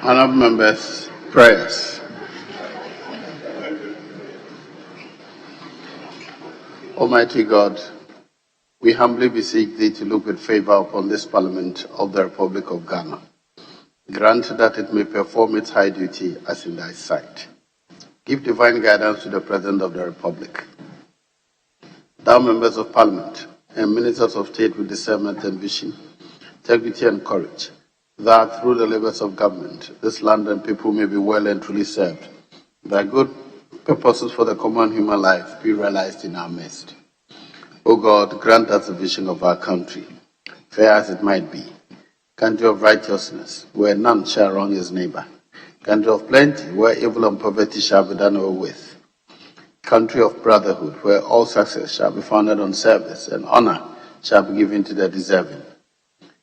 Honourable members, prayers. Almighty God, we humbly beseech thee to look with favour upon this Parliament of the Republic of Ghana. Grant that it may perform its high duty as in thy sight. Give divine guidance to the President of the Republic. Thou members of Parliament and ministers of state with discernment and vision, integrity and courage, that through the labours of government, this land and people may be well and truly served, that good purposes for the common human life be realized in our midst. O God, grant us the vision of our country, fair as it might be, country of righteousness, where none shall wrong his neighbor, country of plenty, where evil and poverty shall be done away with, country of brotherhood, where all success shall be founded on service and honor shall be given to the deserving,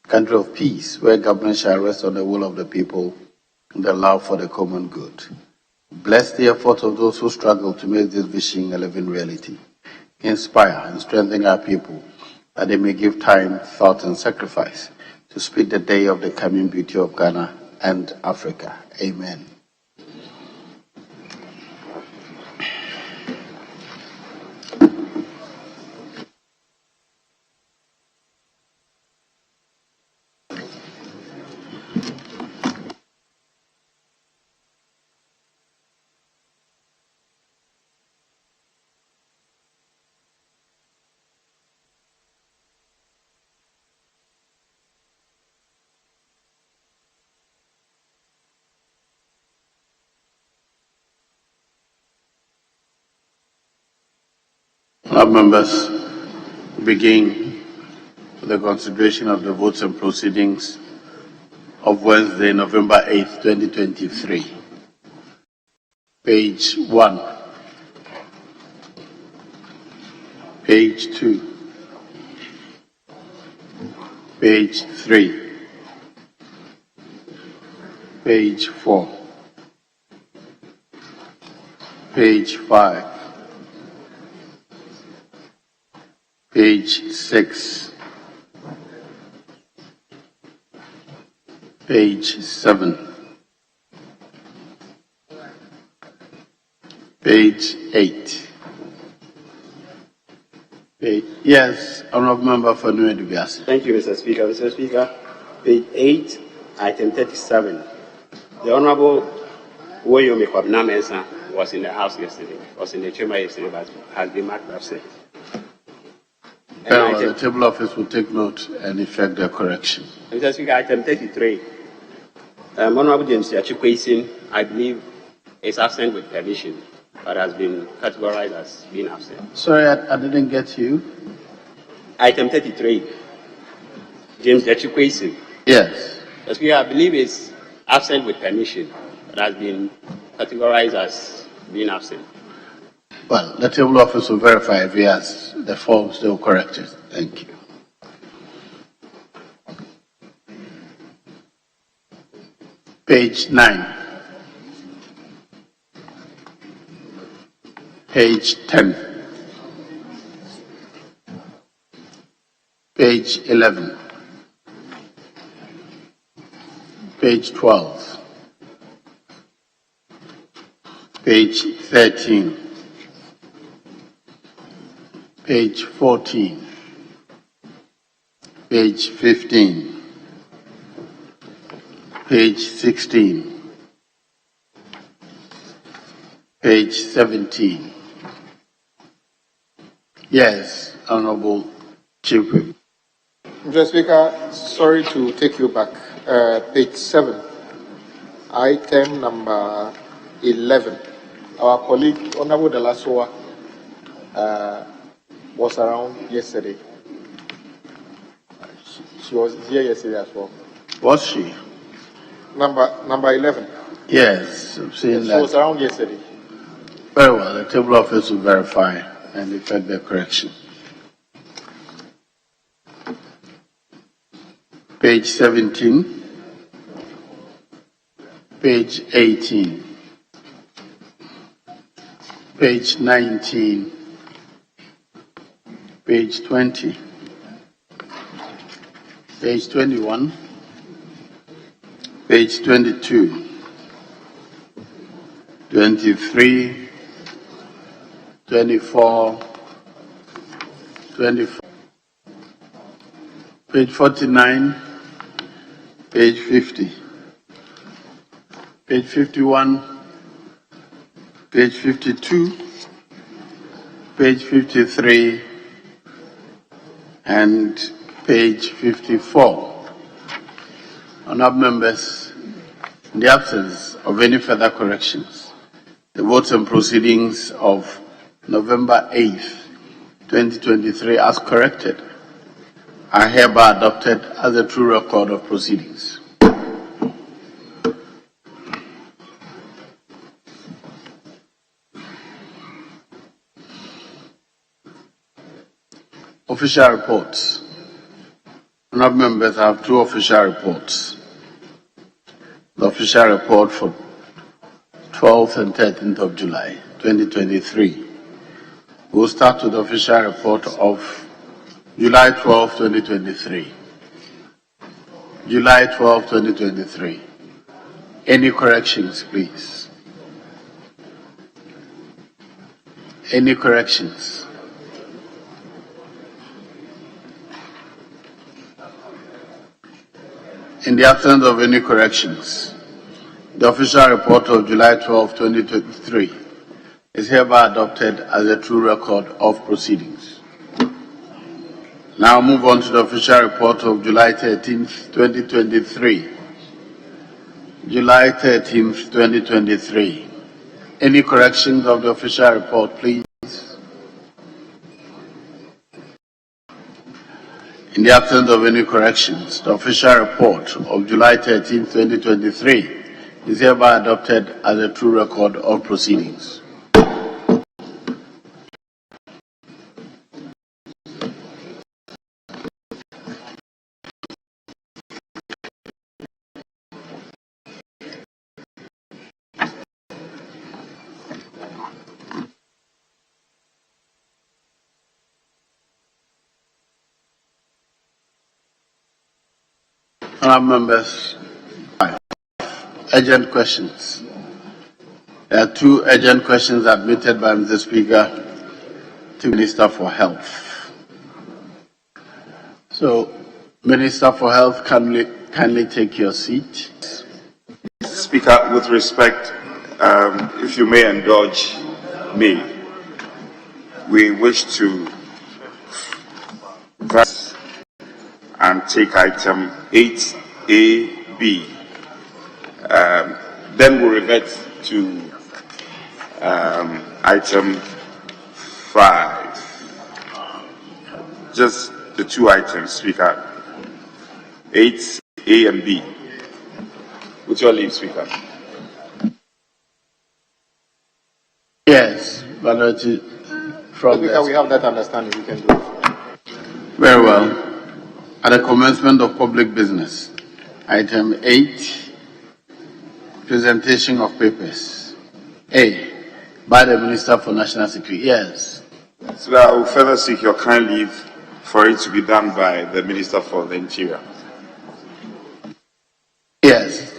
country of peace, where government shall rest on the will of the people and the love for the common good. Bless the effort of those who struggle to make this vision a living reality. Inspire and strengthen our people, that they may give time, thought, and sacrifice to speed the day of the coming beauty of Ghana and Africa. Amen. Our members begin with the consideration of the votes and proceedings of Wednesday, November 8th, 2023. Page 1, page 2, page 3, page 4, page 5, page 6, page 7, page 8. Yes, Honourable Member for New Education. Thank you, Mr. Speaker. Mr. Speaker, page 8, item 37. The Honourable Woyomi Kwabena Mensah was in the House yesterday, was in the chamber yesterday, but has been marked absent. The table office will take note and effect the correction. Mr. Speaker, item 33. Honourable James Yachikwesin, I believe, is absent with permission, but has been categorized as being absent. Sorry, I didn't get you. Item 33. James Yachikwesin. Yes. Mr. Speaker, I believe is absent with permission, but has been categorized as being absent. Well, the table office will verify if he has the forms, they will correct it. Thank you. Page 9. Page 10. Page 11. Page 12. Page 13. Page 14, page 15, page 16, page 17. Yes, Honourable Chief Whip. Mr. Speaker, sorry to take you back. Page 7, item number 11. Our colleague, Honourable Dalasoa, was around yesterday. She was here yesterday as well. Was she? Number 11. Yes, I'm seeing that. She was around yesterday. Very well, the table office will verify and effect the correction. Page 17, page 18, page 19, page 20, page 21, page 22, 23, 24, 25, page 49, page 50, page 51, page 52, page 53, and page 54. Honourable members, in the absence of any further corrections, the votes and proceedings of November 8th, 2023 as corrected are hereby adopted as a true record of proceedings. Official reports. Honourable members, I have two official reports. The official report for 12th and 13th of July, 2023. We'll start with the official report of July 12, 2023. July 12, 2023. Any corrections, please? Any corrections? In the absence of any corrections, the official report of July 12, 2023 is hereby adopted as a true record of proceedings. Now move on to the official report of July 13, 2023. July 13, 2023. Any corrections of the official report, please? In the absence of any corrections, the official report of July 13, 2023 is hereby adopted as a true record of proceedings. Honourable members, urgent questions. There are two urgent questions admitted by Mr. Speaker to Minister for Health. So, Minister for Health, kindly take your seat. Speaker, with respect, if you may indulge me, we wish to and take item 8A-B. Then we'll revert to item 5. Just the two items, Speaker. 8A and B. With your leave, Speaker. Yes, but from Speaker, we have that understanding. We can do it. Very well. At the commencement of public business, item 8, presentation of papers. A, by the Minister for National Security. Yes. So I will further seek your kind leave for it to be done by the Minister for the Interior. Yes.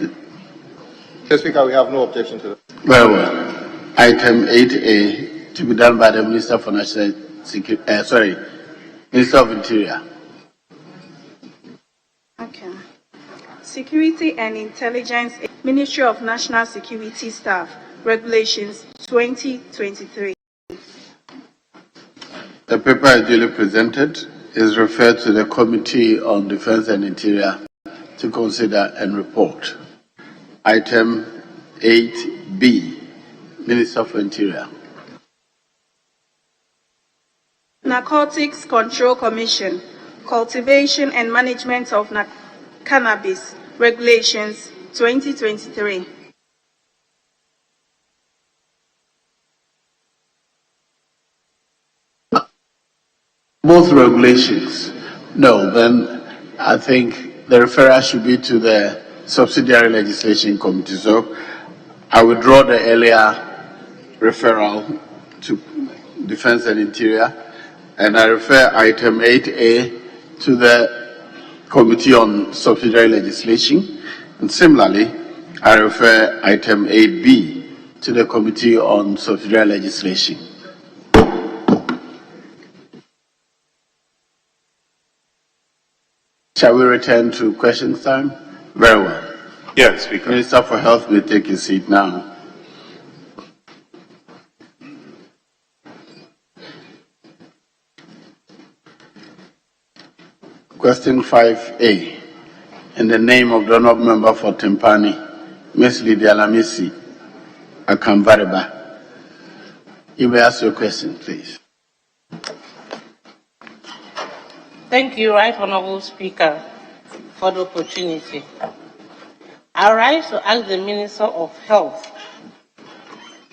Mr. Speaker, we have no objection to that. Very well. Item 8A, to be done by the Minister for National Security, Minister of Interior. Okay. Security and Intelligence, Ministry of National Security Staff, Regulations 2023. The paper is duly presented, is referred to the Committee on Defense and Interior to consider and report. Item 8B, Minister for Interior. Narcotics Control Commission, Cultivation and Management of Cannabis, Regulations 2023. Both regulations. No, then I think the referral should be to the Subsidiary Legislation Committee. So I withdraw the earlier referral to Defense and Interior, and I refer item 8A to the Committee on Subsidiary Legislation, and similarly, I refer item 8B to the Committee on Subsidiary Legislation. Shall we return to questions time? Very well. Yes, Speaker. Minister for Health may take his seat now. Question 5A. In the name of the Honourable Member for Timpani, Ms. Lydia Lamisi Akamvareba. You may ask your question, please. Thank you, Right Honourable Speaker, for the opportunity. I rise to ask the Minister of Health,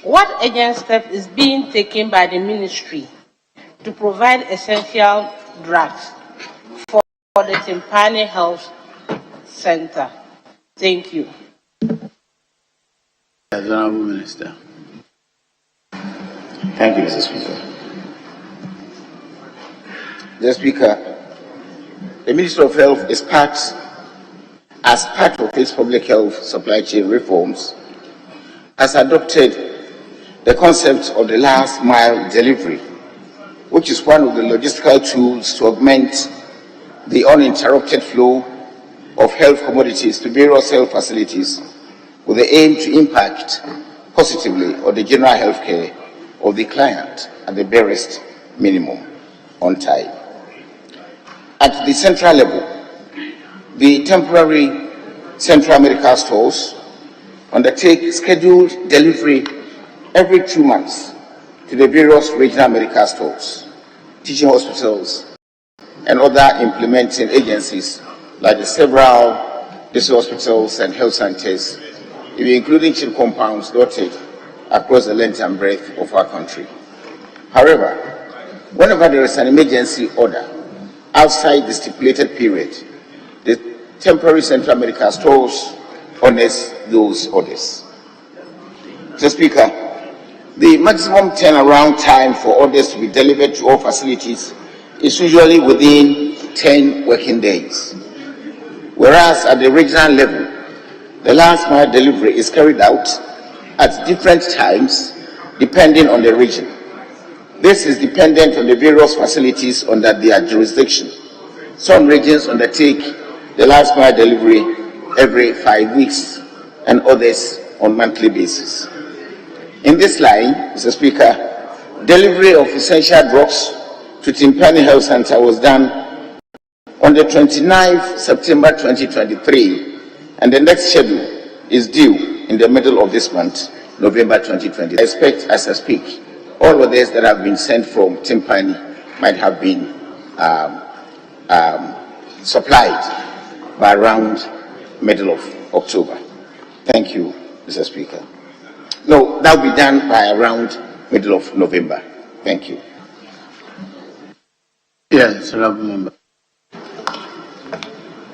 what urgent step is being taken by the Ministry to provide essential drugs for the Timpani Health Center? Thank you. Honourable Minister. Thank you, Mr. Speaker. Mr. Speaker, the Ministry of Health is as part of its public health supply chain reforms, has adopted the concept of the last mile delivery, which is one of the logistical tools to augment the uninterrupted flow of health commodities to various health facilities with the aim to impact positively on the general health care of the client at the barest minimum on time. At the central level, the temporary central medical stores undertake scheduled delivery every 2 months to the various regional medical stores, teaching hospitals, and other implementing agencies like the several district hospitals and health centers, including chief compounds dotted across the length and breadth of our country. However, whenever there is an emergency order outside the stipulated period, the temporary central medical stores honors those orders. Mr. Speaker, the maximum turnaround time for orders to be delivered to all facilities is usually within 10 working days, whereas at the regional level, the last mile delivery is carried out at different times depending on the region. This is dependent on the various facilities under their jurisdiction. Some regions undertake the last mile delivery every 5 weeks and others on monthly basis. In this line, Mr. Speaker, delivery of essential drugs to Timpani Health Center was done on the 29th September 2023, and the next schedule is due in the middle of this month, November 2020. I expect as I speak, all orders that have been sent from Timpani might have been supplied by around middle of October. Thank you, Mr. Speaker. No, that will be done by around middle of November. Thank you. Yes, Honourable Member.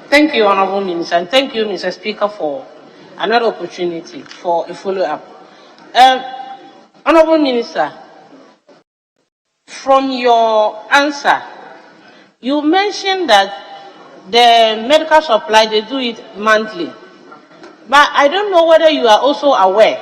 Thank you, Honourable Minister, and thank you, Mr. Speaker, for another opportunity for a follow-up. Honourable Minister, from your answer, you mentioned that the medical supply, they do it monthly. But I don't know whether you are also aware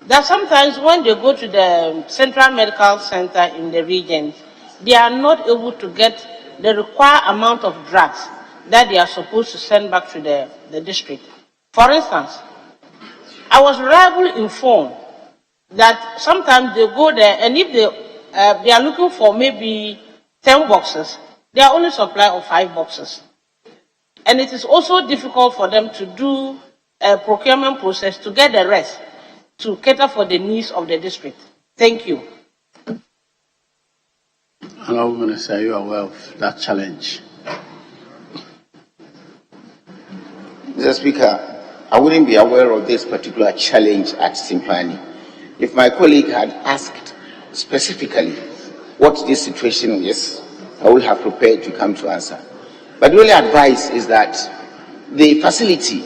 that sometimes when they go to the central medical center in the region, they are not able to get the required amount of drugs that they are supposed to send back to the district. For instance, I was reliably informed that sometimes they go there, and if they are looking for maybe 10 boxes, they are only supply of 5 boxes. And it is also difficult for them to do a procurement process to get the rest to cater for the needs of the district. Thank you. Honourable Minister, are you aware of that challenge? Mr. Speaker, I wouldn't be aware of this particular challenge at Timpani. If my colleague had asked specifically what this situation is, I would have prepared to come to answer. But the only advice is that the facility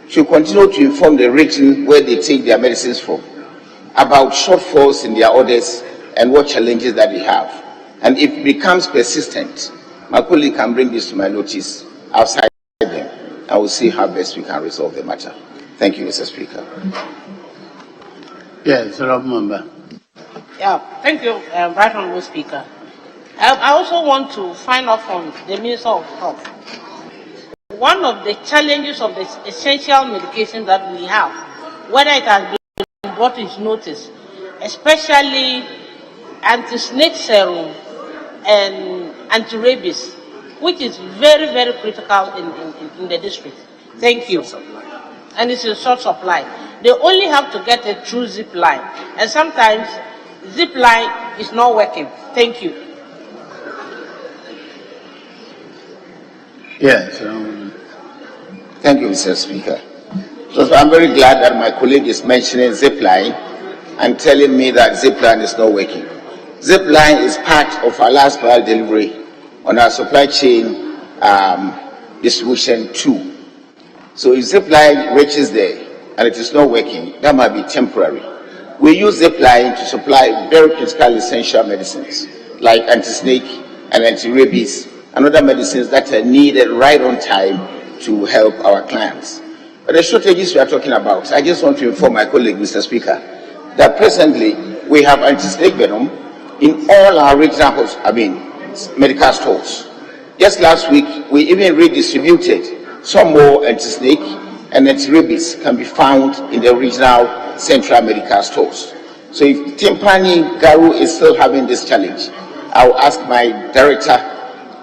should continue to inform the region where they take their medicines from about shortfalls in their orders and what challenges that they have. And if it becomes persistent, my colleague can bring this to my notice outside them. I will see how best we can resolve the matter. Thank you, Mr. Speaker. Yes, Honorable Member. Yeah, thank you, Right Honorable Speaker. I also want to find out from the Minister of Health. One of the challenges of the essential medication that we have, whether it has been brought into notice, especially anti-snake serum and anti-rabies, which is very, very critical in the district. Thank you. And it's in short supply. They only have to get it through zip line. And sometimes zip line is not working. Thank you. Yes. Thank you, Mr. Speaker. So I'm very glad that my colleague is mentioning zipline and telling me that zipline is not working. Zipline is part of our last mile delivery on our supply chain distribution too. So if zipline reaches there and it is not working, that might be temporary. We use zipline to supply very critical essential medicines like anti-snake and anti-rabies and other medicines that are needed right on time to help our clients. But the shortages we are talking about, I just want to inform my colleague, Mr. Speaker, that presently we have anti-snake venom in all our regional medical stores. Just last week, we even redistributed some more anti-snake and anti-rabies can be found in the regional central medical stores. So if Timpani Garu is still having this challenge, I will ask my director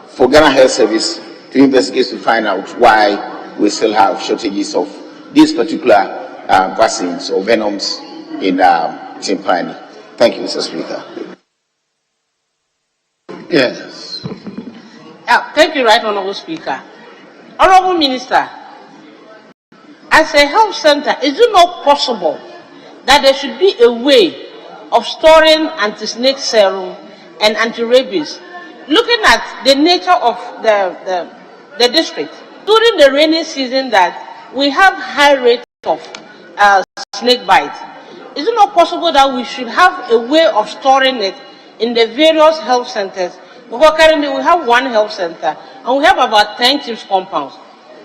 for Ghana Health Service to investigate to find out why we still have shortages of these particular vaccines or venoms in Timpani. Thank you, Mr. Speaker. Yes. Thank you, Right Honorable Speaker. Honorable Minister, as a health center, is it not possible that there should be a way of storing anti-snake serum and anti-rabies? Looking at the nature of the district, during the rainy season that we have high rate of snake bite, is it not possible that we should have a way of storing it in the various health centers? Because currently we have one health center and we have about 10 chiefs compounds.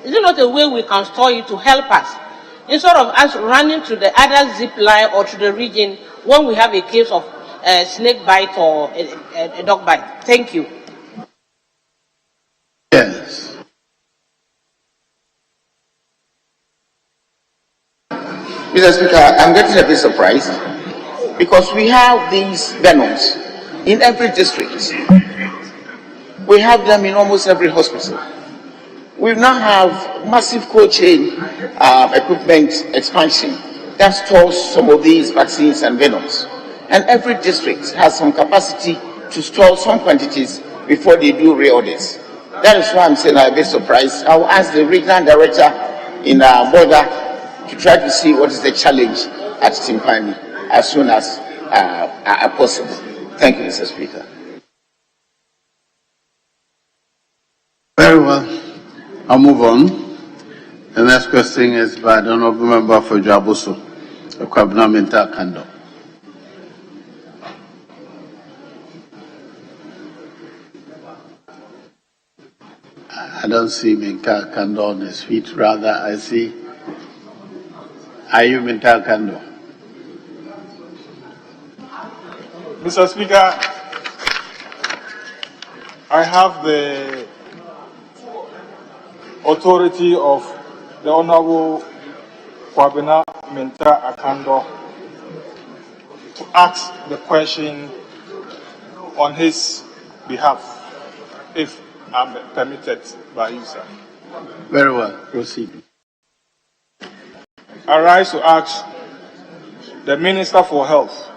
Is it not a way we can store it to help us, instead of us running to the other zip line or to the region when we have a case of snake bite or a dog bite? Thank you. Yes. Mr. Speaker, I'm getting a bit surprised because we have these venoms in every district. We have them in almost every hospital. We now have massive cold chain equipment expansion that stores some of these vaccines and venoms. And every district has some capacity to store some quantities before they do reorders. That is why I'm saying I'm a bit surprised. I will ask the regional director in Border to try to see what is the challenge at Timpani as soon as possible. Thank you, Mr. Speaker. Very well. I'll move on. The next question is by the Honorable Member for Jabuso, Kwabena Minta Kando. I don't see Minta Kando on his feet. Rather, I see. Are you Minta Kando? Mr. Speaker, I have the authority of the Honorable Kwabena Minta Akando to ask the question on his behalf, if I'm permitted by you, sir. Very well. Proceed. I rise to ask the Minister for Health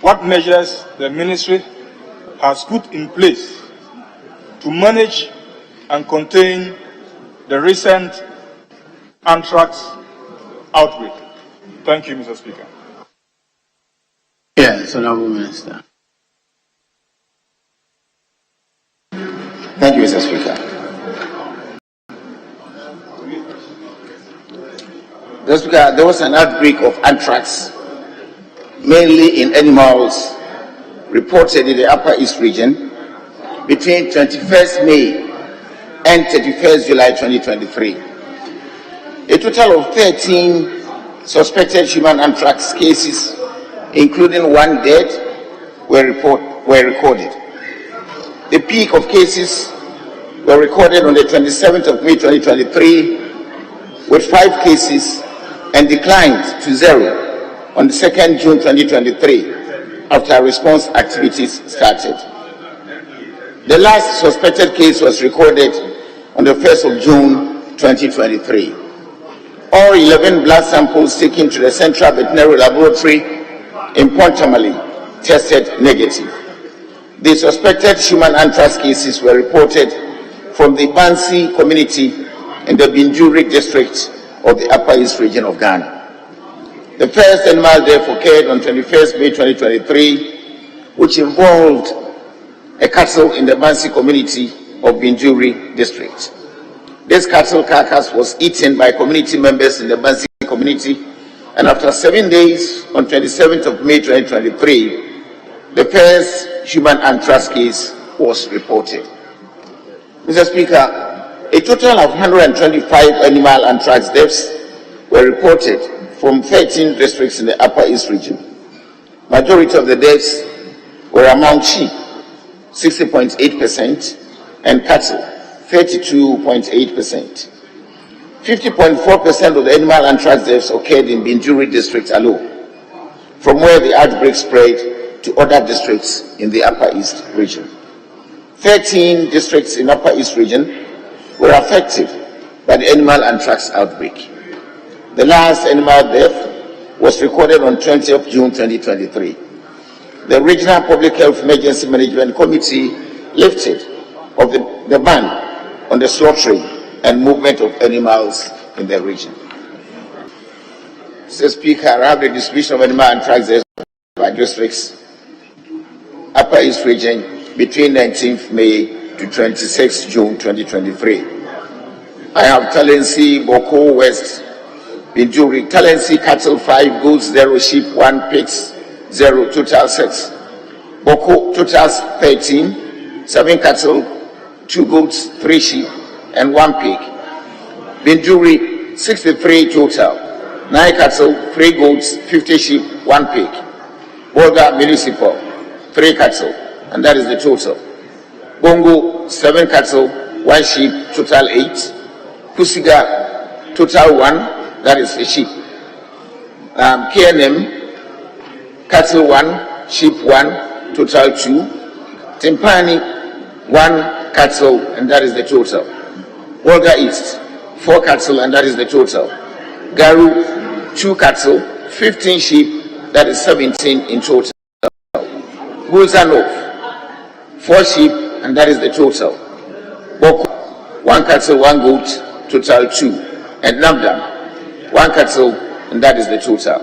what measures the ministry has put in place to manage and contain the recent anthrax outbreak. Thank you, Mr. Speaker. Yes, Honorable Minister. Thank you, Mr. Speaker. Mr. Speaker, there was an outbreak of anthrax, mainly in animals, reported in the Upper East region between 21st May and 31st July 2023. A total of 13 suspected human anthrax cases including one dead, were recorded. The peak of cases were recorded on the 27th of May 2023 with 5 cases and declined to 0 on the 2nd June 2023 after response activities started. The last suspected case was recorded on the 1st of June 2023. All 11 blood samples taken to the Central Veterinary Laboratory in Pontamale tested negative. The suspected human anthrax cases were reported from the Bansi community in the Binjuri district of the Upper East region of Ghana. The first animal death occurred on 21st May 2023, which involved a cattle in the Bansi community of Binjuri district. This cattle carcass was eaten by community members in the Bansi community, and after 7 days, on 27th of May 2023, the first human anthrax case was reported. Mr. Speaker, a total of 125 animal anthrax deaths were reported from 13 districts in the Upper East region. Majority of the deaths were among sheep, 60.8%, and cattle, 32.8%. 50.4% of the animal anthrax deaths occurred in Binjuri district alone, from where the outbreak spread to other districts in the Upper East region. 13 districts in Upper East region were affected by the animal anthrax outbreak. The last animal death was recorded on 20th June 2023. The Regional Public Health Emergency Management Committee lifted the ban on the slaughtering and movement of animals in the region. Mr. Speaker, I have the distribution of animal anthrax deaths by districts, Upper East region, between 19th May to 26th June 2023. I have Talensi, Boko West, Binjuri, Talensi cattle 5, goats 0, sheep 1, pigs 0, total 6. Boko total 13, 7 cattle, 2 goats, 3 sheep, and 1 pig. Binjuri 63 total, 9 cattle, 3 goats, 50 sheep, 1 pig. Bolga Municipal 3 cattle, and that is the total. Bongo 7 cattle, 1 sheep, total 8. Kusiga total 1, that is the sheep. KNM cattle 1, sheep 1, total 2. Timpani 1 cattle, and that is the total. Volga East 4 cattle, and that is the total. Garu 2 cattle, 15 sheep, that is 17 in total. Bulza North 4 sheep, and that is the total. Boko 1 cattle, 1 goat, total 2. And Namdam 1 cattle, and that is the total.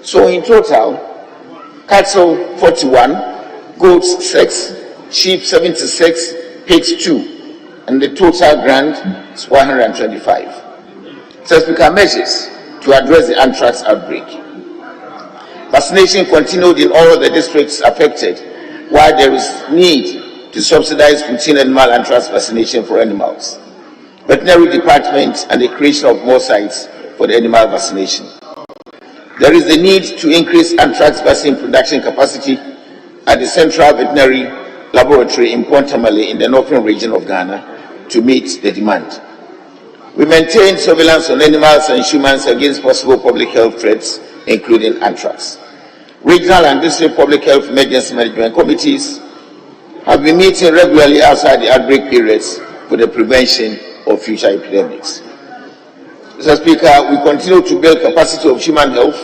So in total, cattle 41, goats 6, sheep 76, pigs 2, and the total grand is 125. Specific measures to address the anthrax outbreak. Vaccination continued in all the districts affected, while there is need to subsidize routine animal anthrax vaccination for animals. Veterinary department and the creation of more sites for the animal vaccination. There is a need to increase anthrax vaccine production capacity at the Central Veterinary Laboratory in Pontamale in the northern region of Ghana to meet the demand. We maintain surveillance on animals and humans against possible public health threats, including anthrax. Regional and district public health emergency management committees have been meeting regularly outside the outbreak periods for the prevention of future epidemics. Mr. Speaker, we continue to build capacity of human health,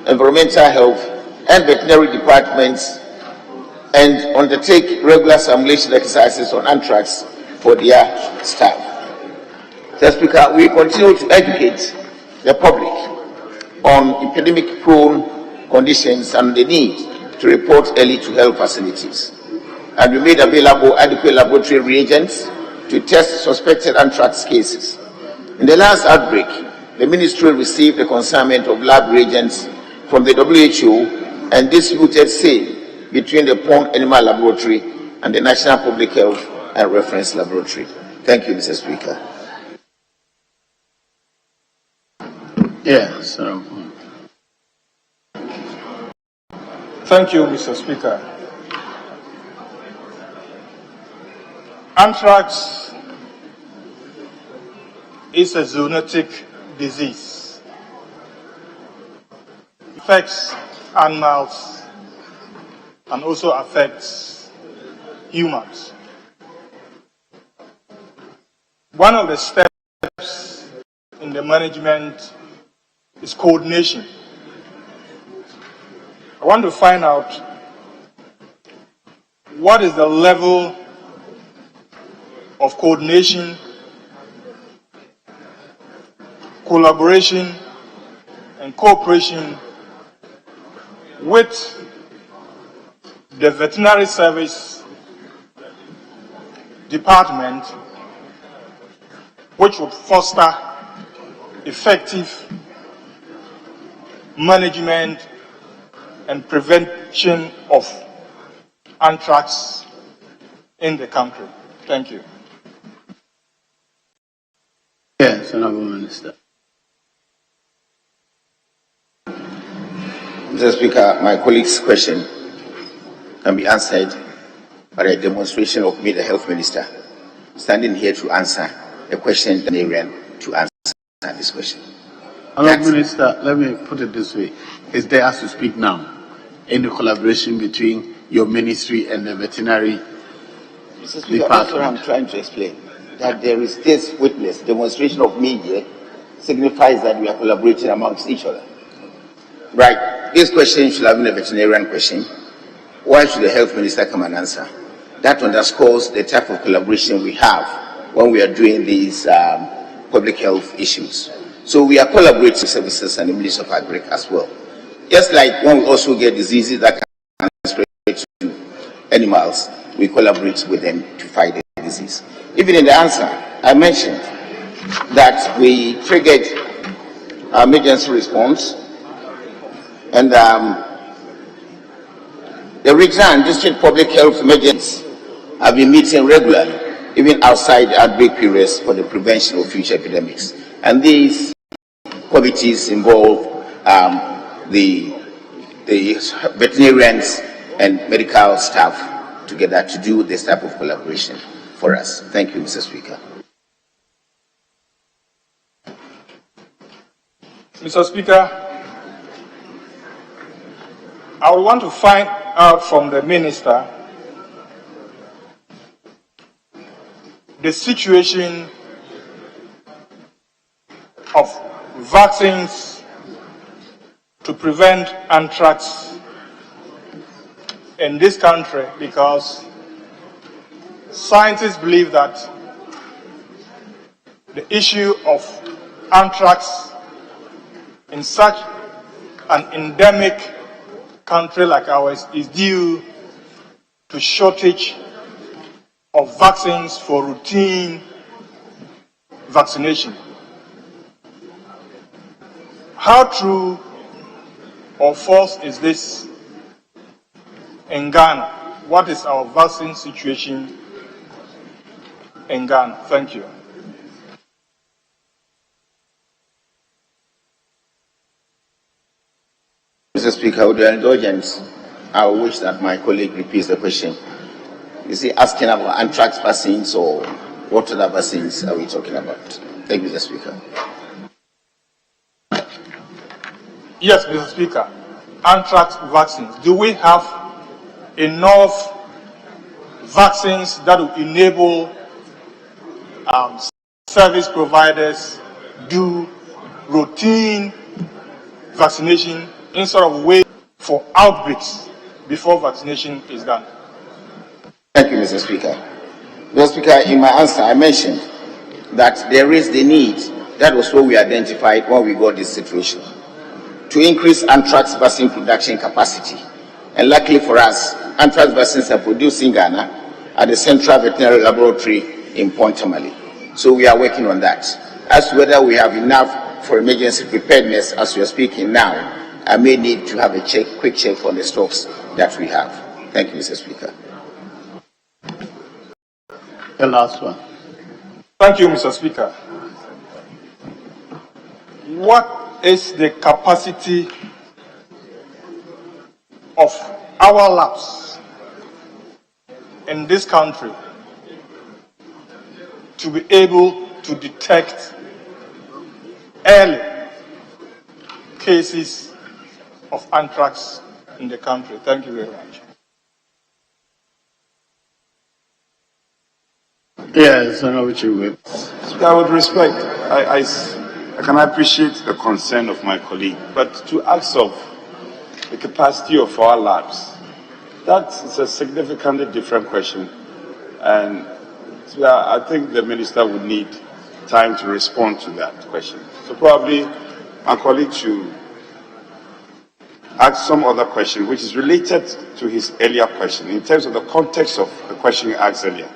environmental health, and veterinary departments and undertake regular simulation exercises on anthrax for their staff. Mr. Speaker, we continue to educate the public on epidemic-prone conditions and the need to report early to health facilities. And we made available adequate laboratory reagents to test suspected anthrax cases. In the last outbreak, the ministry received a consignment of lab reagents from the WHO and distributed same between the Pond Animal Laboratory and the National Public Health and Reference Laboratory. Thank you, Mr. Speaker. Yes. Thank you, Mr. Speaker. Anthrax is a zoonotic disease. It affects animals and also affects humans. One of the steps in the management is coordination. I want to find out what is the level of coordination, collaboration, and cooperation with the veterinary service department, which would foster effective management and prevention of anthrax in the country. Thank you. Yes, Honorable Minister. Mr. Speaker, my colleague's question can be answered by a demonstration of me, the Health Minister, standing here to answer a question to answer this question. Honorable Minister, let me put it this way. Is there, as to speak now, any collaboration between your ministry and the veterinary Mr. Speaker, that's what I'm trying to explain. That there is this witness, demonstration of me here, signifies that we are collaborating amongst each other. Right. This question should have been a veterinarian question. Why should the Health Minister come and answer? That underscores the type of collaboration we have when we are doing these public health issues. So we are collaborating with services and the Ministry of Agri as well. Just like when we also get diseases that can spread to animals, we collaborate with them to fight the disease. Even in the answer, I mentioned that we triggered emergency response, and the regional and district public health emergencies have been meeting regularly, even outside outbreak periods, for the prevention of future epidemics. And these committees involve the veterinarians and medical staff together to do this type of collaboration for us. Thank you, Mr. Speaker. Mr. Speaker, I would want to find out from the Minister the situation of vaccines to prevent anthrax in this country, because scientists believe that the issue of anthrax in such an endemic country like ours is due to shortage of vaccines for routine vaccination. How true or false is this in Ghana? What is our vaccine situation in Ghana? Thank you. Mr. Speaker, with your indulgence, I wish that my colleague repeats the question. Is he asking about anthrax vaccines, or what other vaccines are we talking about? Thank you, Mr. Speaker. Yes, Mr. Speaker. Anthrax vaccines. Do we have enough vaccines that will enable service providers do routine vaccination instead of wait for outbreaks before vaccination is done? Thank you, Mr. Speaker. Mr. Speaker, in my answer, I mentioned that there is the need. That was what we identified when we got this situation, to increase anthrax vaccine production capacity. And luckily for us, anthrax vaccines are produced in Ghana at the Central Veterinary Laboratory in Pontamali. So we are working on that. As to whether we have enough for emergency preparedness as we are speaking now, I may need to have a quick check on the stocks that we have. Thank you, Mr. Speaker. The last one. Thank you, Mr. Speaker. What is the capacity of our labs in this country to be able to detect early cases of anthrax in the country. Thank you very much. Yes, I know what you will. Speaker, with respect, I can appreciate the concern of my colleague, but to ask of the capacity of our labs, that is a significantly different question. And so I think the minister would need time to respond to that question. So probably my colleague should ask some other question which is related to his earlier question in terms of the context of the question you asked earlier.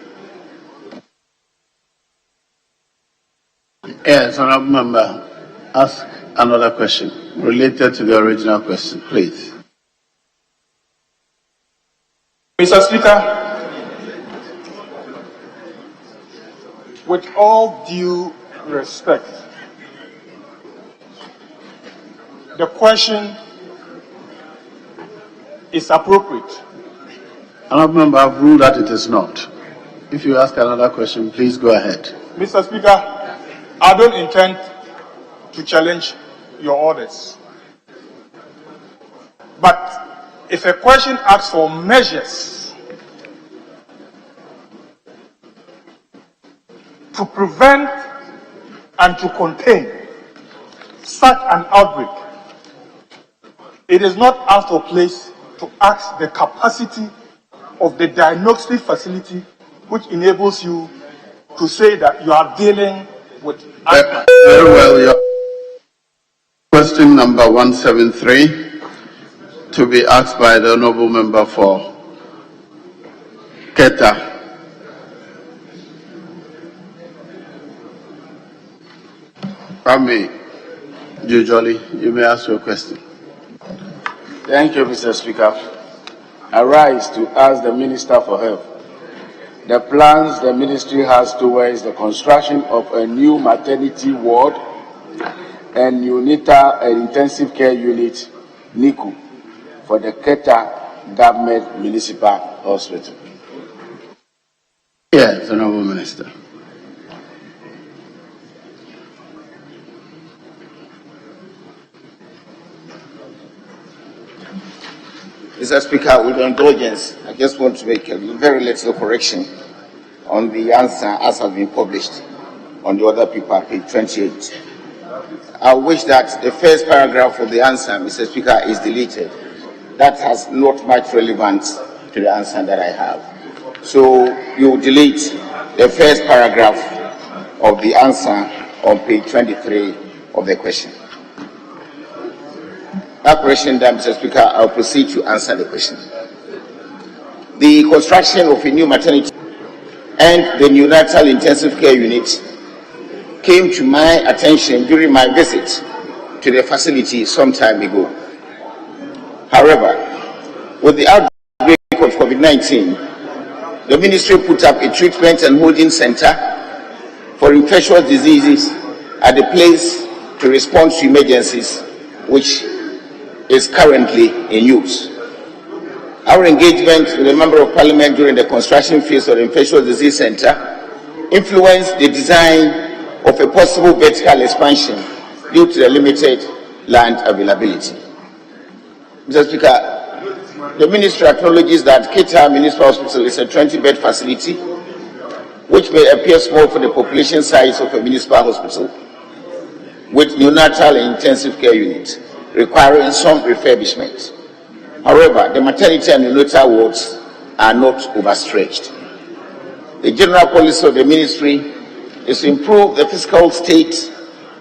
Yes, honorable member, ask another question related to the original question, please. Mr. Speaker, with all due respect, the question is appropriate. Honorable member, I've ruled that it is not. If you ask another question, please go ahead. Mr. Speaker, I don't intend to challenge your orders. But if a question asks for measures to prevent and to contain such an outbreak, it is not out of place to ask the capacity of the diagnostic facility which enables you to say that you are dealing with Very well. Your question number 173 to be asked by the honorable member for Keta. Kwame Jujoli, you may ask your question. Thank you, Mr. Speaker. I rise to ask the Minister for Health the plans the ministry has towards the construction of a new maternity ward and neonatal and intensive care unit, NICU, for the Keta Government Municipal Hospital. Yes, Honorable Minister. Mr. Speaker, with your indulgence, I just want to make a very little correction on the answer as has been published on the other paper, page 28. I wish that the first paragraph of the answer, Mr. Speaker, is deleted. That has not much relevance to the answer that I have. So you delete the first paragraph of the answer on page 23 of the question. That question done, Mr. Speaker, I'll proceed to answer the question. The construction of a new maternity and the neonatal intensive care unit came to my attention during my visit to the facility some time ago. However, with the outbreak of COVID-19, the ministry put up a treatment and holding center for infectious diseases at the place to respond to emergencies, which is currently in use. Our engagement with the Member of Parliament during the construction phase of the Infectious Disease Center influenced the design of a possible vertical expansion due to the limited land availability. Mr. Speaker, the Ministry acknowledges that Keta Municipal Hospital is a 20-bed facility, which may appear small for the population size of a municipal hospital, with neonatal and intensive care units requiring some refurbishment. However, the maternity and neonatal wards are not overstretched. The general policy of the ministry is to improve the physical state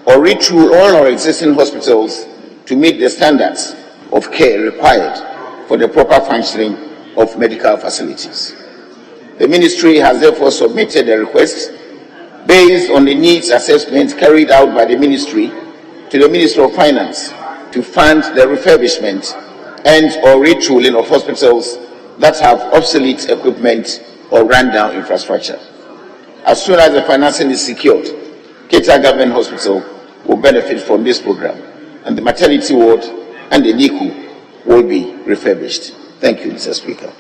or retool all our existing hospitals to meet the standards of care required for the proper functioning of medical facilities. The ministry has therefore submitted a request based on the needs assessment carried out by the ministry to the Ministry of Finance to fund the refurbishment and or retooling of hospitals that have obsolete equipment or rundown infrastructure. As soon as the financing is secured, Keta Government Hospital will benefit from this program, and the maternity ward and the NICU will be refurbished. Thank you, Mr. Speaker.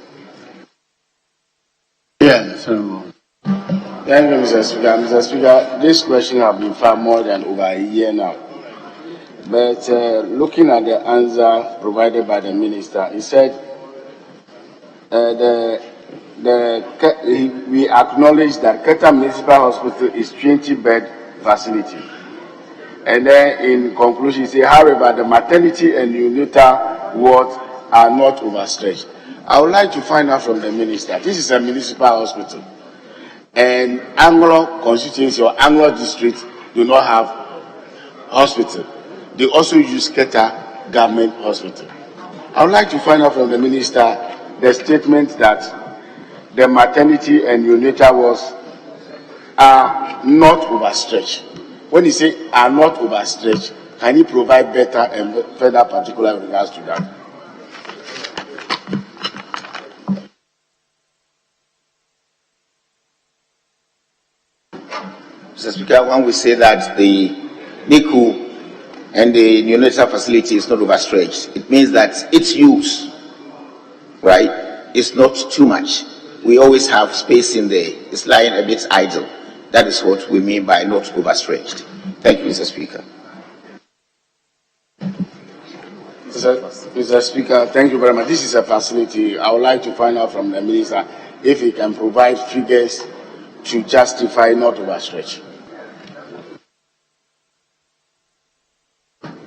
Yes. Thank you, Mr. Speaker. Mr. Speaker, this question has been far more than over a year now. But looking at the answer provided by the minister, he said we acknowledge that Keta Municipal Hospital is 20-bed facility. And then in conclusion, he said, however, the maternity and neonatal wards are not overstretched. I would like to find out from the minister, this is a municipal hospital, and Anglo constituency or Anglo district do not have hospital. They also use Keta government hospital. I would like to find out from the minister the statement that the maternity and neonatal wards are not overstretched. When he say are not overstretched, can he provide better and further particular in regards to that? Mr. Speaker, when we say that the NICU and the neonatal facility is not overstretched, it means that its use, right, is not too much. We always have space in there. It's lying a bit idle. That is what we mean by not overstretched. Thank you, Mr. Speaker. Mr. Speaker, thank you very much. This is a facility. I would like to find out from the minister if he can provide figures to justify not overstretch.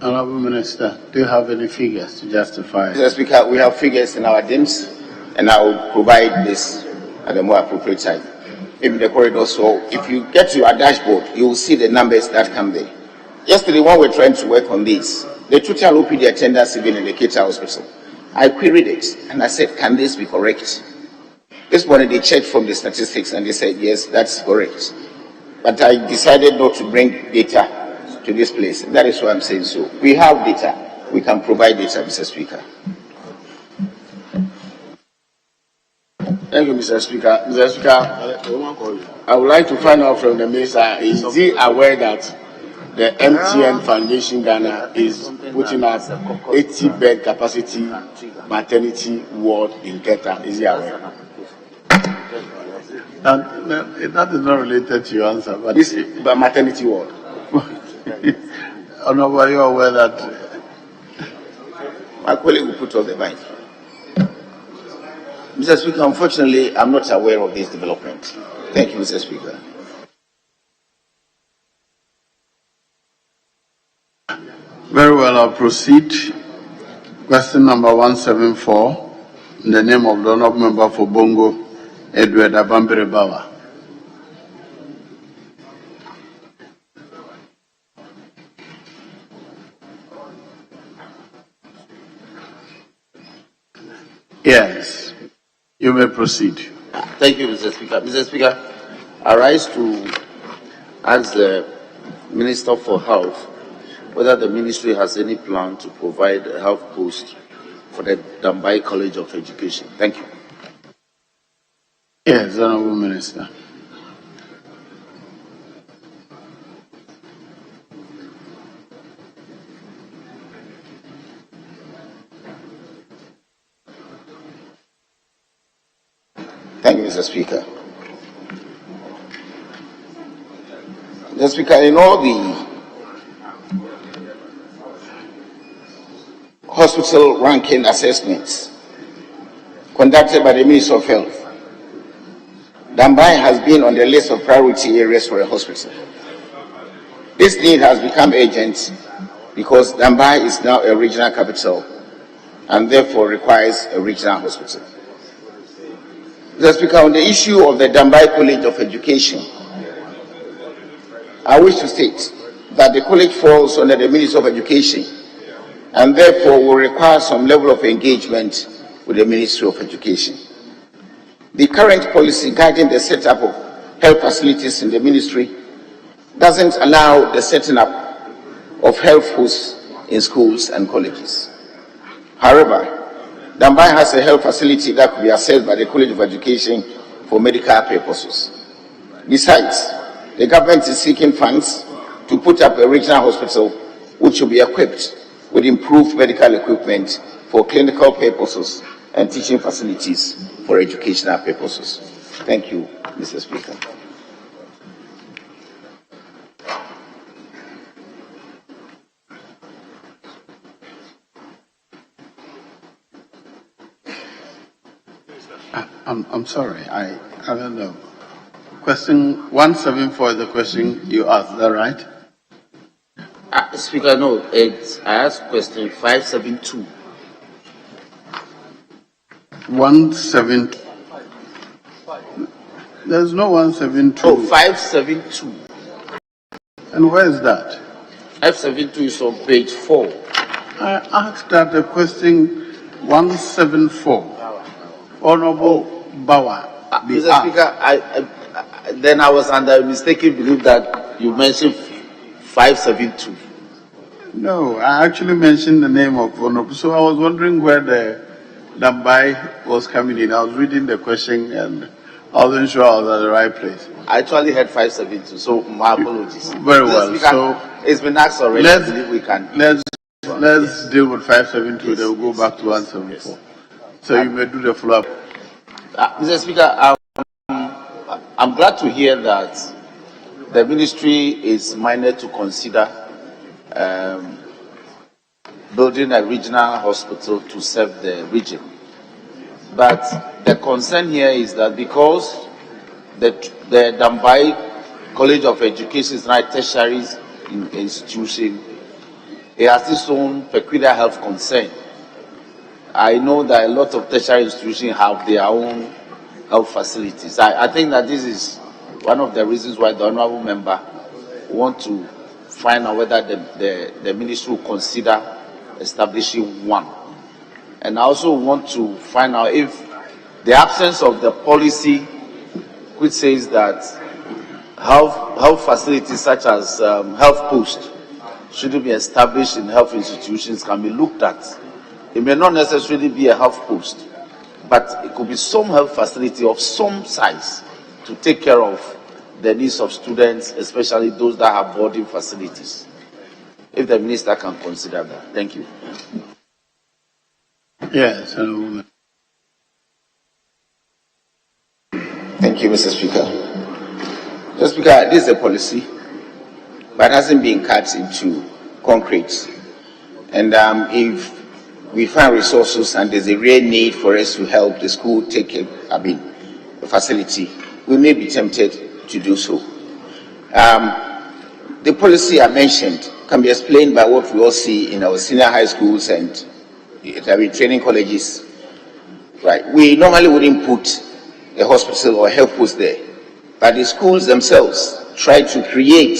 Honorable Minister, do you have any figures to justify? Mr. Speaker, we have figures in our DIMS, and I will provide this at a more appropriate time. In the corridor, so if you get to your dashboard, you will see the numbers that come there. Yesterday, when we were trying to work on this, the total OPD attendance even in the Keta hospital, I queried it and I said, can this be correct? This morning they checked from the statistics and they said, yes, that's correct. But I decided not to bring data to this place. That is why I'm saying so. We have data. We can provide data, Mr. Speaker. Thank you, Mr. Speaker. Mr. Speaker, I would like to find out from the minister, is he aware that the MTN Foundation Ghana is putting up 80-bed capacity maternity ward in Keta? Is he aware? That is not related to your answer, but This is the maternity ward. Honorable, are you aware that My colleague will put all the mind. Mr. Speaker, unfortunately, I'm not aware of this development. Thank you, Mr. Speaker. Very well, I'll proceed. Question number 174, in the name of the Honorable Member for Bongo, Edward Abambere Bawa. Yes, you may proceed. Thank you, Mr. Speaker. Mr. Speaker, I rise to ask the Minister for Health whether the ministry has any plan to provide a health post for the Dambai College of Education. Thank you. Yes, Honorable Minister. Thank you, Mr. Speaker. Mr. Speaker, in all the hospital ranking assessments conducted by the Ministry of Health, Dambai has been on the list of priority areas for a hospital. This need has become urgent because Dambai is now a regional capital and therefore requires a regional hospital. Mr. Speaker, on the issue of the Dambai College of Education, I wish to state that the college falls under the Ministry of Education and therefore will require some level of engagement with the Ministry of Education. The current policy guiding the setup of health facilities in the ministry doesn't allow the setting up of health posts in schools and colleges. However, Dambai has a health facility that could be accessed by the College of Education for medical purposes. Besides, the government is seeking funds to put up a regional hospital which will be equipped with improved medical equipment for clinical purposes and teaching facilities for educational purposes. Thank you, Mr. Speaker. I'm sorry, I don't know. Question 174 is the question you asked, is that right? Speaker, no, I asked question 572. 170. There's no 172. Oh, 572. And where is that? 572 is on page 4. I asked that the question 174. Honorable Bauer. Mr. Speaker, then I was under a mistaken belief that you mentioned 572. No, I actually mentioned the name of Honorable. So I was wondering where the Dambai was coming in. I was reading the question and I wasn't sure I was at the right place. I actually had 572, so my apologies. Very well. Speaker, So it's been asked already. I believe we can. Let's deal with 572. Yes, then we'll go back to 174. So you may do the follow-up. Mr. Speaker, I'm glad to hear that the ministry is minded to consider building a regional hospital to serve the region. But the concern here is that because the Dambai College of Education is not a tertiary institution, it has its own peculiar health concern. I know that a lot of tertiary institutions have their own health facilities. I think that this is one of the reasons why the honorable member want to find out whether the ministry will consider establishing one. And I also want to find out if the absence of the policy which says that health facilities such as health posts shouldn't be established in health institutions can be looked at. It may not necessarily be a health post, but it could be some health facility of some size to take care of the needs of students, especially those that have boarding facilities. If the minister can consider that. Thank you. Yes. Thank you, Mr. Speaker. Mr. Speaker, this is a policy, but it hasn't been cut into concrete. And if we find resources and there's a real need for us to help the school take the facility, we may be tempted to do so. The policy I mentioned can be explained by what we all see in our senior high schools and training colleges. Right? We normally wouldn't put a hospital or a health post there, but the schools themselves try to create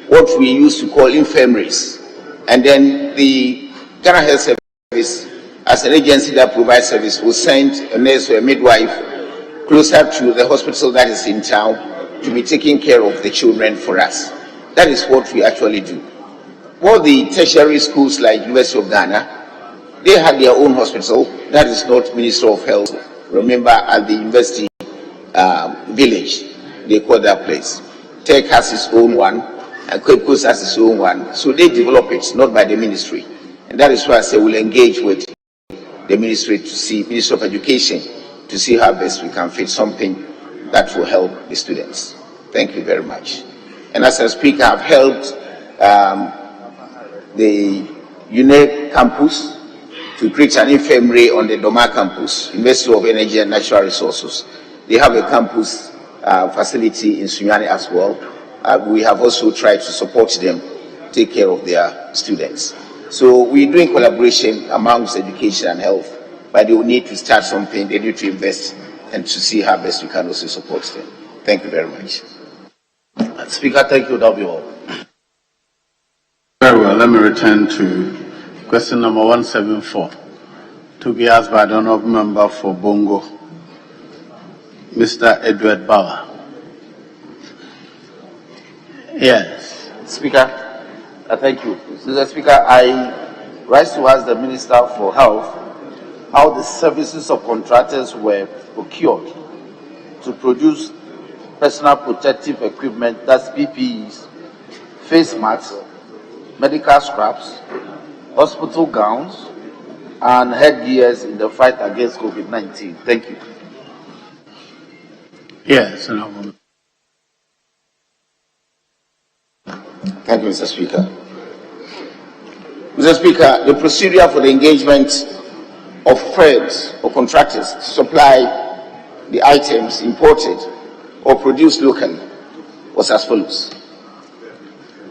what we used to call infirmaries, and then the Ghana Health Service, as an agency that provides service, will send a nurse or a midwife closer to the hospital that is in town to be taking care of the children for us. That is what we actually do. All the tertiary schools like University of Ghana, they had their own hospital. That is not Ministry of Health. Remember, at the university village, they call that place. Tech has its own one, and Cape Coast has its own one. So they develop it, not by the ministry. And that is why I say we'll engage with the ministry to see, Ministry of Education, to see how best we can fit something that will help the students. Thank you very much. And as a speaker, I've helped the UNEP campus to create an infirmary on the Doma campus, University of Energy and Natural Resources. They have a campus facility in Sunyani as well. We have also tried to support them, take care of their students. So we're doing collaboration amongst education and health, but they will need to start something, they need to invest, and to see how best we can also support them. Thank you very much. Speaker, thank you. That'll be all. Very well. Let me return to question number 174, to be asked by the honorable member for Bongo, Mr. Edward Bauer. Yes. Speaker, thank you. Mr. Speaker, I rise to ask the Minister for Health how the services of contractors were procured to produce personal protective equipment, that's PPEs, face masks, medical scraps, hospital gowns, and headgears in the fight against COVID-19? Thank you. Yes, Honorable. Thank you, Mr. Speaker. Mr. Speaker, the procedure for the engagement of firms or contractors to supply the items imported or produced locally was as follows.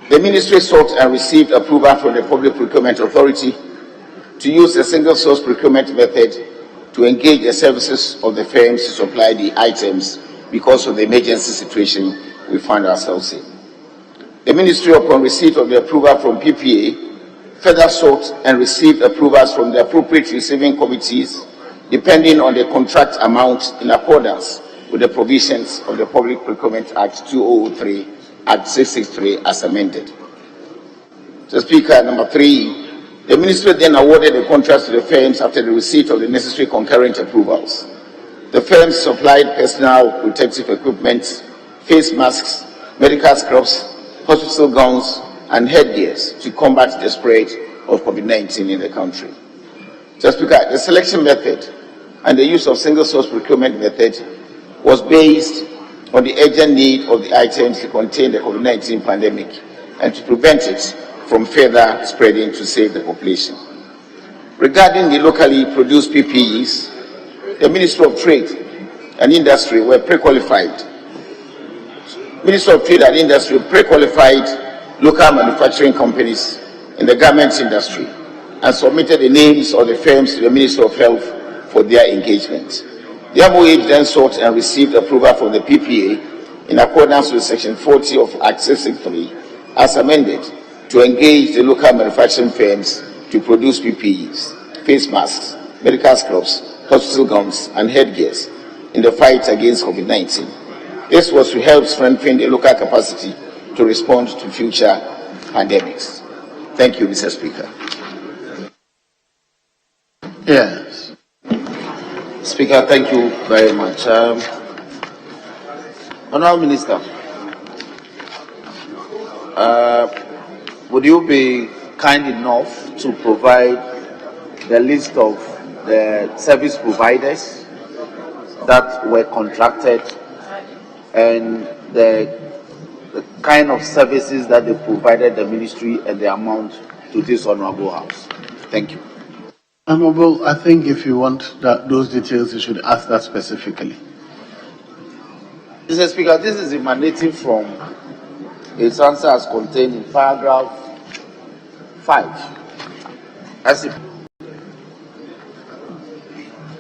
The Ministry sought and received approval from the Public Procurement Authority to use a single-source procurement method to engage the services of the firms to supply the items because of the emergency situation we find ourselves in. The Ministry, upon receipt of the approval from PPA, further sought and received approvals from the appropriate receiving committees depending on the contract amount in accordance with the provisions of the Public Procurement Act 2003, Act 663 as amended. So, Speaker, number 3, the Ministry then awarded the contracts to the firms after the receipt of the necessary concurrent approvals. The firms supplied personal protective equipment, face masks, medical scrubs, hospital gowns, and headgears to combat the spread of COVID-19 in the country. So, Speaker, the selection method and the use of single-source procurement method was based on the urgent need of the items to contain the COVID-19 pandemic and to prevent it from further spreading to save the population. Regarding the locally produced PPEs, the Ministry of Trade and Industry were pre-qualified. Ministry of Trade and Industry pre-qualified local manufacturing companies in the garment industry and submitted the names of the firms to the Ministry of Health for their engagement. The MOH then sought and received approval from the PPA in accordance with Section 40 of Act 663 as amended to engage the local manufacturing firms to produce PPEs, face masks, medical scrubs, hospital gowns, and headgears in the fight against COVID-19. This was to help strengthen the local capacity to respond to future pandemics. Thank you, Mr. Speaker. Yes. Speaker, thank you very much. Honourable Minister, would you be kind enough to provide the list of the service providers that were contracted and the kind of services that they provided the ministry and the amount to this honourable house? Thank you. Honorable, I think if you want those details, you should ask that specifically. Mr. Speaker, this is emanating from its answer as contained in paragraph 5.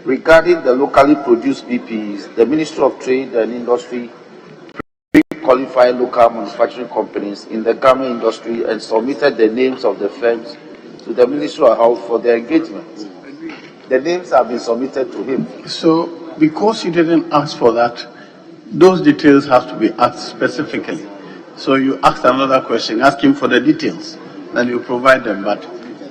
Regarding the locally produced PPEs, the Ministry of Trade and Industry pre-qualified local manufacturing companies in the garment industry and submitted the names of the firms to the Ministry of Health for their engagement. The names have been submitted to him. So, because you didn't ask for that, those details have to be asked specifically. So you asked another question, ask him for the details, then you provide them. But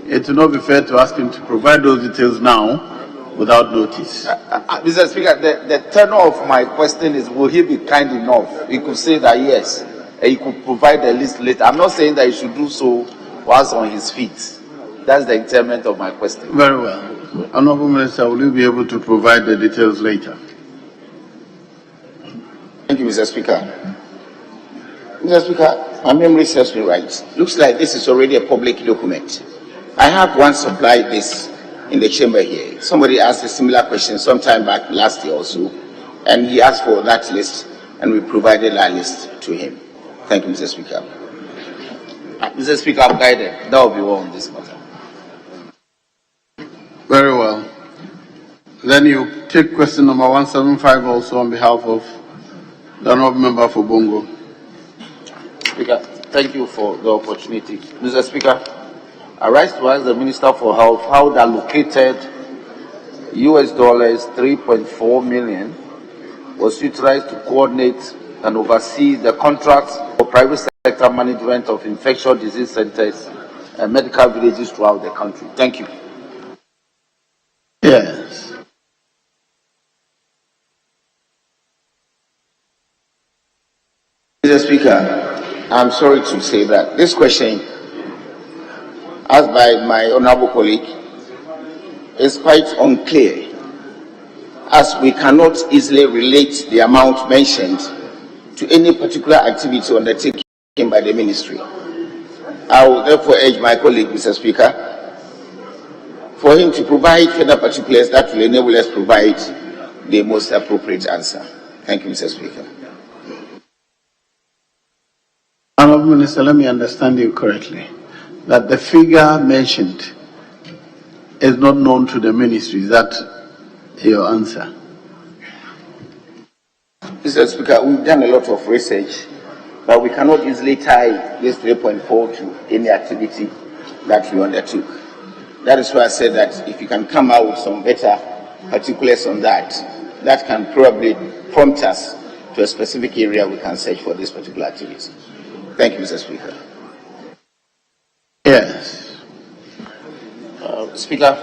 it will not be fair to ask him to provide those details now without notice. Mr. Speaker, the tenor of my question is, will he be kind enough? He could say that yes, and he could provide the list later. I'm not saying that he should do so whilst on his feet. That's the intent of my question. Very well. Honourable Minister, will you be able to provide the details later? Thank you, Mr. Speaker. Mr. Speaker, my memory serves me right. Looks like this is already a public document. I have once supplied this in the chamber here. Somebody asked a similar question sometime back last year or so, and he asked for that list, and we provided that list to him. Thank you, Mr. Speaker. Mr. Speaker, I'm guided. That will be all on this matter. Very well. Then you take question number 175 also on behalf of the honourable member for Bongo. Speaker, thank you for the opportunity. Mr. Speaker, I rise to ask the Minister for Health how the allocated $3.4 million was utilized to coordinate and oversee the contracts for private sector management of infectious disease centers and medical villages throughout the country. Thank you. Yes. Mr. Speaker, I'm sorry to say that this question asked by my honourable colleague is quite unclear, as we cannot easily relate the amount mentioned to any particular activity undertaken by the ministry. I will therefore urge my colleague, Mr. Speaker, for him to provide further particulars that will enable us to provide the most appropriate answer. Thank you, Mr. Speaker. Honourable Minister, let me understand you correctly, that the figure mentioned is not known to the ministry. Is that your answer? Mr. Speaker, we've done a lot of research, but we cannot easily tie this 3.4 to any activity that we undertook. That is why I said that if you can come out with some better particulars on that, that can probably prompt us to a specific area we can search for this particular activity. Thank you, Mr. Speaker. Yes. Speaker,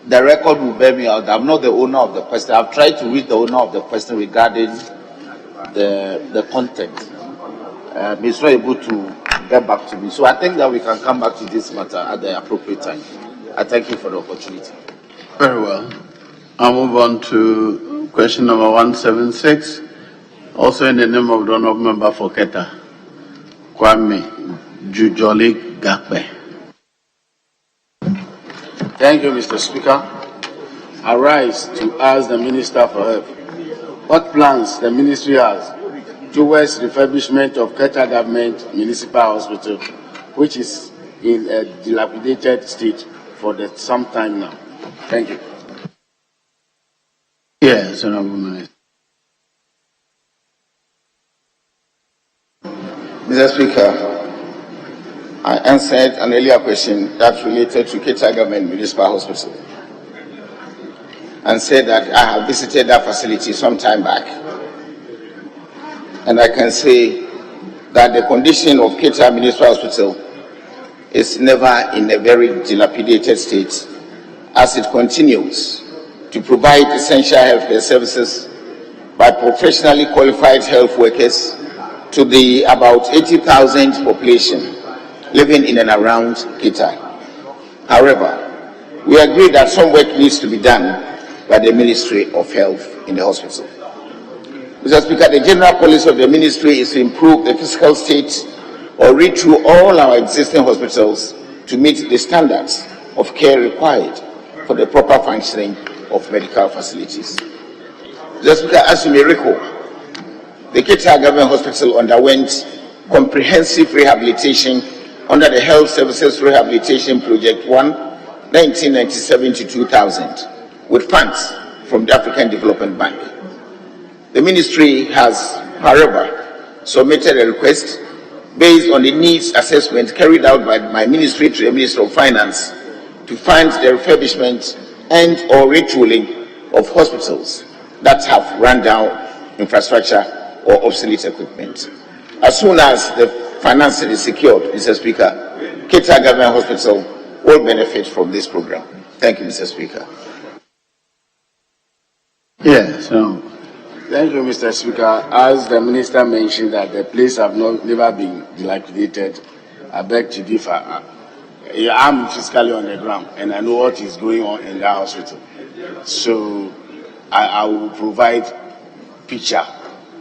the record will bear me out. I'm not the owner of the question. I've tried to read the owner of the question regarding the content. He's not able to get back to me. So I think that we can come back to this matter at the appropriate time. I thank you for the opportunity. Very well. I'll move on to question number 176. Also in the name of the Honourable Member for Keta, Kwame Jujoli Gakpe. Thank you, Mr. Speaker. I rise to ask the Minister for help. What plans the ministry has towards refurbishment of Keta Government Municipal Hospital, which is in a dilapidated state for some time now? Thank you. Yes, Honourable Minister. Mr. Speaker, I answered an earlier question that related to Keta Government Municipal Hospital and said that I have visited that facility some time back. And I can say that the condition of Keta Municipal Hospital is never in a very dilapidated state, as it continues to provide essential healthcare services by professionally qualified health workers to the about 80,000 population living in and around Keta. However, we agree that some work needs to be done by the Ministry of Health in the hospital. Mr. Speaker, the general policy of the ministry is to improve the physical state or read through all our existing hospitals to meet the standards of care required for the proper functioning of medical facilities. Mr. Speaker, as you may recall, the Keta Government Hospital underwent comprehensive rehabilitation under the Health Services Rehabilitation Project 1, 1997 to 2000, with funds from the African Development Bank. The ministry has, however, submitted a request based on the needs assessment carried out by my ministry to the Ministry of Finance to fund the refurbishment and or retooling of hospitals that have run down infrastructure or obsolete equipment. As soon as the financing is secured, Mr. Speaker, Keta Government Hospital will benefit from this program. Thank you, Mr. Speaker. Yes. Thank you, Mr. Speaker. As the Minister mentioned that the place have never been dilapidated, I beg to differ. I'm physically on the ground and I know what is going on in that hospital. So I will provide picture,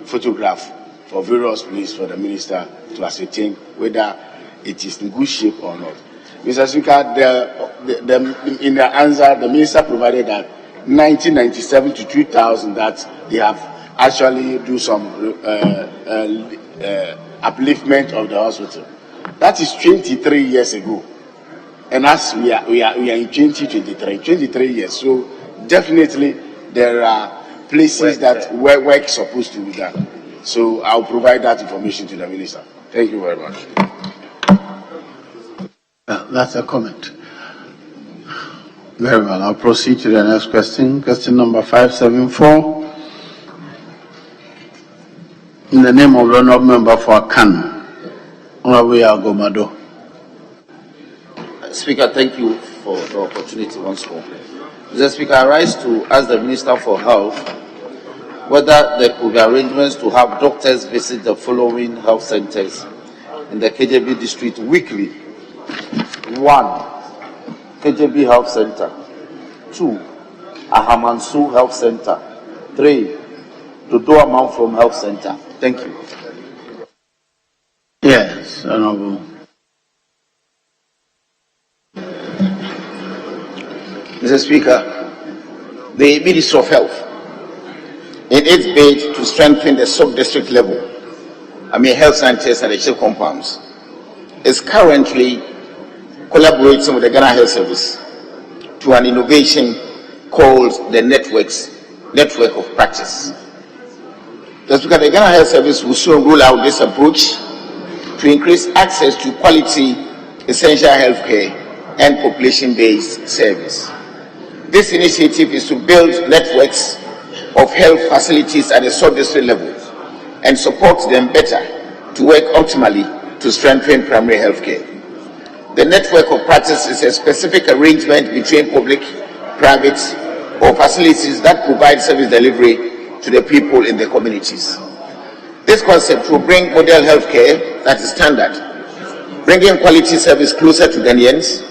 photograph for various places for the Minister to ascertain whether it is in good shape or not. Mr. Speaker, in the answer, the Minister provided that 1997 to 2000 that they have actually do some upliftment of the hospital. That is 23 years ago. And as we are in 23 years. So definitely there are places that where work is supposed to be done. So I'll provide that information to the Minister. Thank you very much. That's a comment. Very well. I'll proceed to the next question. Question number 574. In the name of the Honourable Member for Akan, Honourable Yagomado. Speaker, thank you for the opportunity once more. Mr. Speaker, I rise to ask the Minister for Health whether there could be arrangements to have doctors visit the following health centers in the KJB district weekly 1, KJB Health Center. 2, Ahamansu Health Center. 3, Dodo Amount from Health Center. Thank you. Yes, Honorable. Mr. Speaker, the Ministry of Health, in its bid to strengthen the sub-district level, health scientists at the chief compounds, is currently collaborating with the Ghana Health Service to an innovation called the Network of Practice. Just because the Ghana Health Service will soon roll out this approach to increase access to quality essential health care and population-based service. This initiative is to build networks of health facilities at the sub-district level and support them better to work optimally to strengthen primary health care. The network of practice is a specific arrangement between public, private, or facilities that provide service delivery to the people in the communities. This concept will bring model health care that is standard, bringing quality service closer to Ghanaians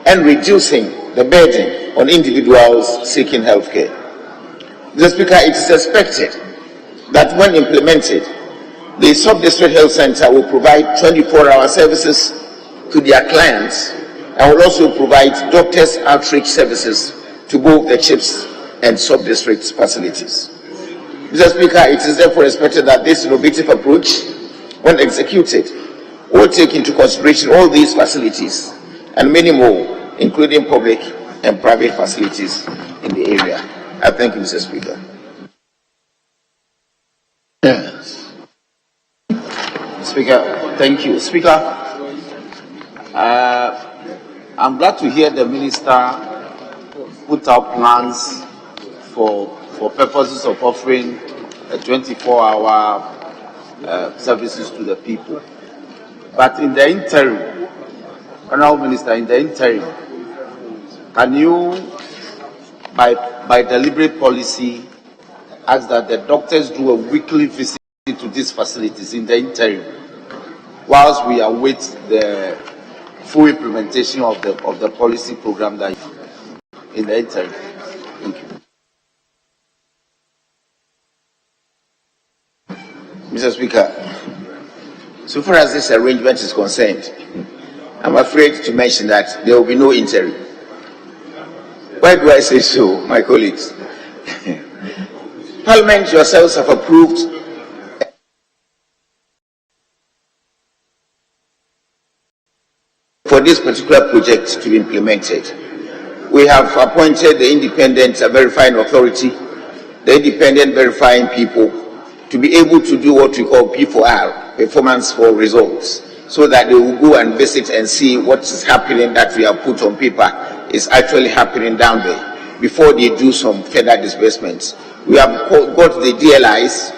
and reducing the burden on individuals seeking health care. Mr. Speaker, it is expected that when implemented, the sub-district health center will provide 24-hour services to their clients and will also provide doctors' outreach services to both the CHIPS and sub-district facilities. Mr. Speaker, it is therefore expected that this innovative approach, when executed, will take into consideration all these facilities and many more, including public and private facilities in the area. I thank you, Mr. Speaker. Yes. Speaker, thank you. Speaker, I'm glad to hear the minister put out plans for purposes of offering 24-hour services to the people. But in the interim, Honourable Minister, in the interim, can you, by deliberate policy, ask that the doctors do a weekly visit to these facilities in the interim, whilst we await the full implementation of the policy program that in the interim? Thank you. Mr. Speaker, so far as this arrangement is concerned, I'm afraid to mention that there will be no interim. Why do I say so, my colleagues? Parliament yourselves have approved for this particular project to be implemented. We have appointed the independent verifying authority, the independent verifying people, to be able to do what we call P4R, performance for results, so that they will go and visit and see what is happening that we have put on paper is actually happening down there before they do some further disbursements. We have got the DLIs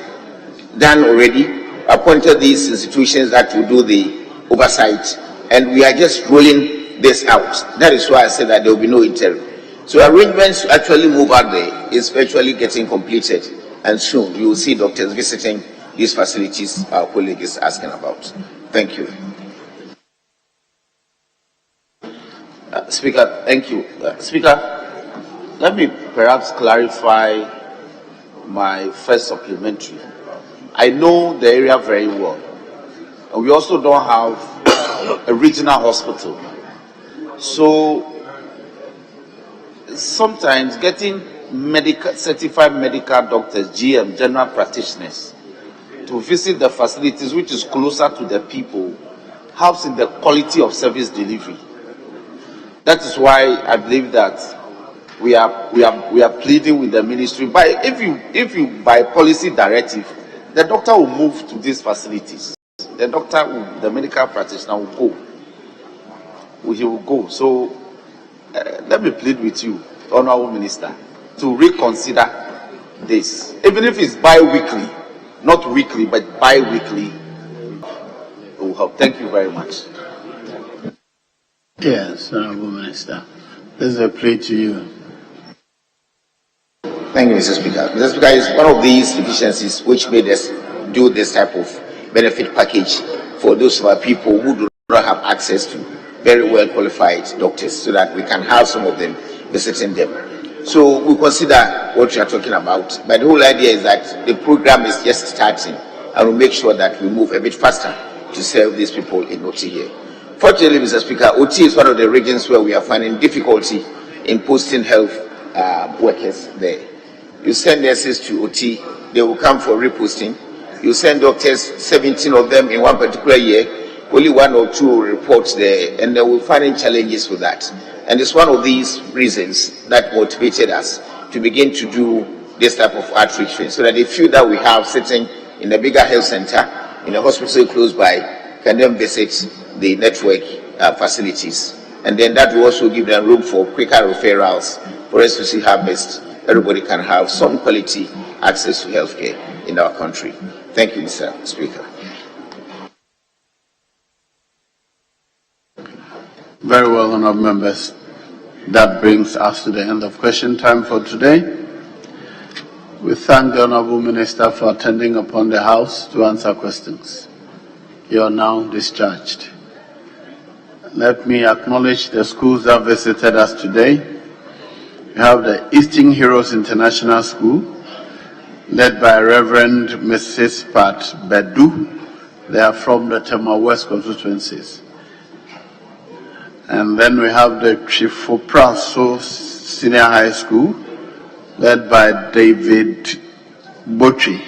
done already, appointed these institutions that will do the oversight, and we are just rolling this out. That is why I said that there will be no interim. So arrangements to actually move out there is virtually getting completed, and soon you will see doctors visiting these facilities our colleague is asking about. Thank you. Speaker, thank you. Speaker, let me perhaps clarify my first supplementary. I know the area very well, and we also don't have a regional hospital. So sometimes getting certified medical doctors, GM, general practitioners, to visit the facilities which is closer to the people helps in the quality of service delivery. That is why I believe that we are pleading with the ministry. If you by policy directive, the doctor will move to these facilities. The medical practitioner will go. He will go. So let me plead with you, Honourable Minister, to reconsider this, even if it's bi-weekly, not weekly, but bi-weekly. It will help. Thank you very much. Yes, Honourable Minister. This is a plea to you. Thank you, Mr. Speaker. Mr. Speaker, it's one of these deficiencies which made us do this type of benefit package for those of our people who do not have access to very well qualified doctors so that we can have some of them visiting them. So we consider what you are talking about, but the whole idea is that the program is just starting and we'll make sure that we move a bit faster to serve these people in OT here. Fortunately, Mr. Speaker, OT is one of the regions where we are finding difficulty in posting health workers there. You send nurses to OT, they will come for reposting. You send doctors, 17 of them in one particular year, only 1 or 2 will report there, and we're finding challenges with that. And it's one of these reasons that motivated us to begin to do this type of outreach training, so that the few that we have sitting in the bigger health center, in a hospital close by, can then visit the network facilities. And then that will also give them room for quicker referrals for us to see how best everybody can have some quality access to healthcare in our country. Thank you, Mr. Speaker. Very well, honourable members. That brings us to the end of question time for today. We thank the Honourable Minister for attending upon the House to answer questions. You are now discharged. Let me acknowledge the schools that visited us today. We have the Eastern Heroes International School, led by Reverend Mrs. Pat Bedu. They are from the Tema West constituencies. And then we have the Chifopraso Senior High School, led by David Bochi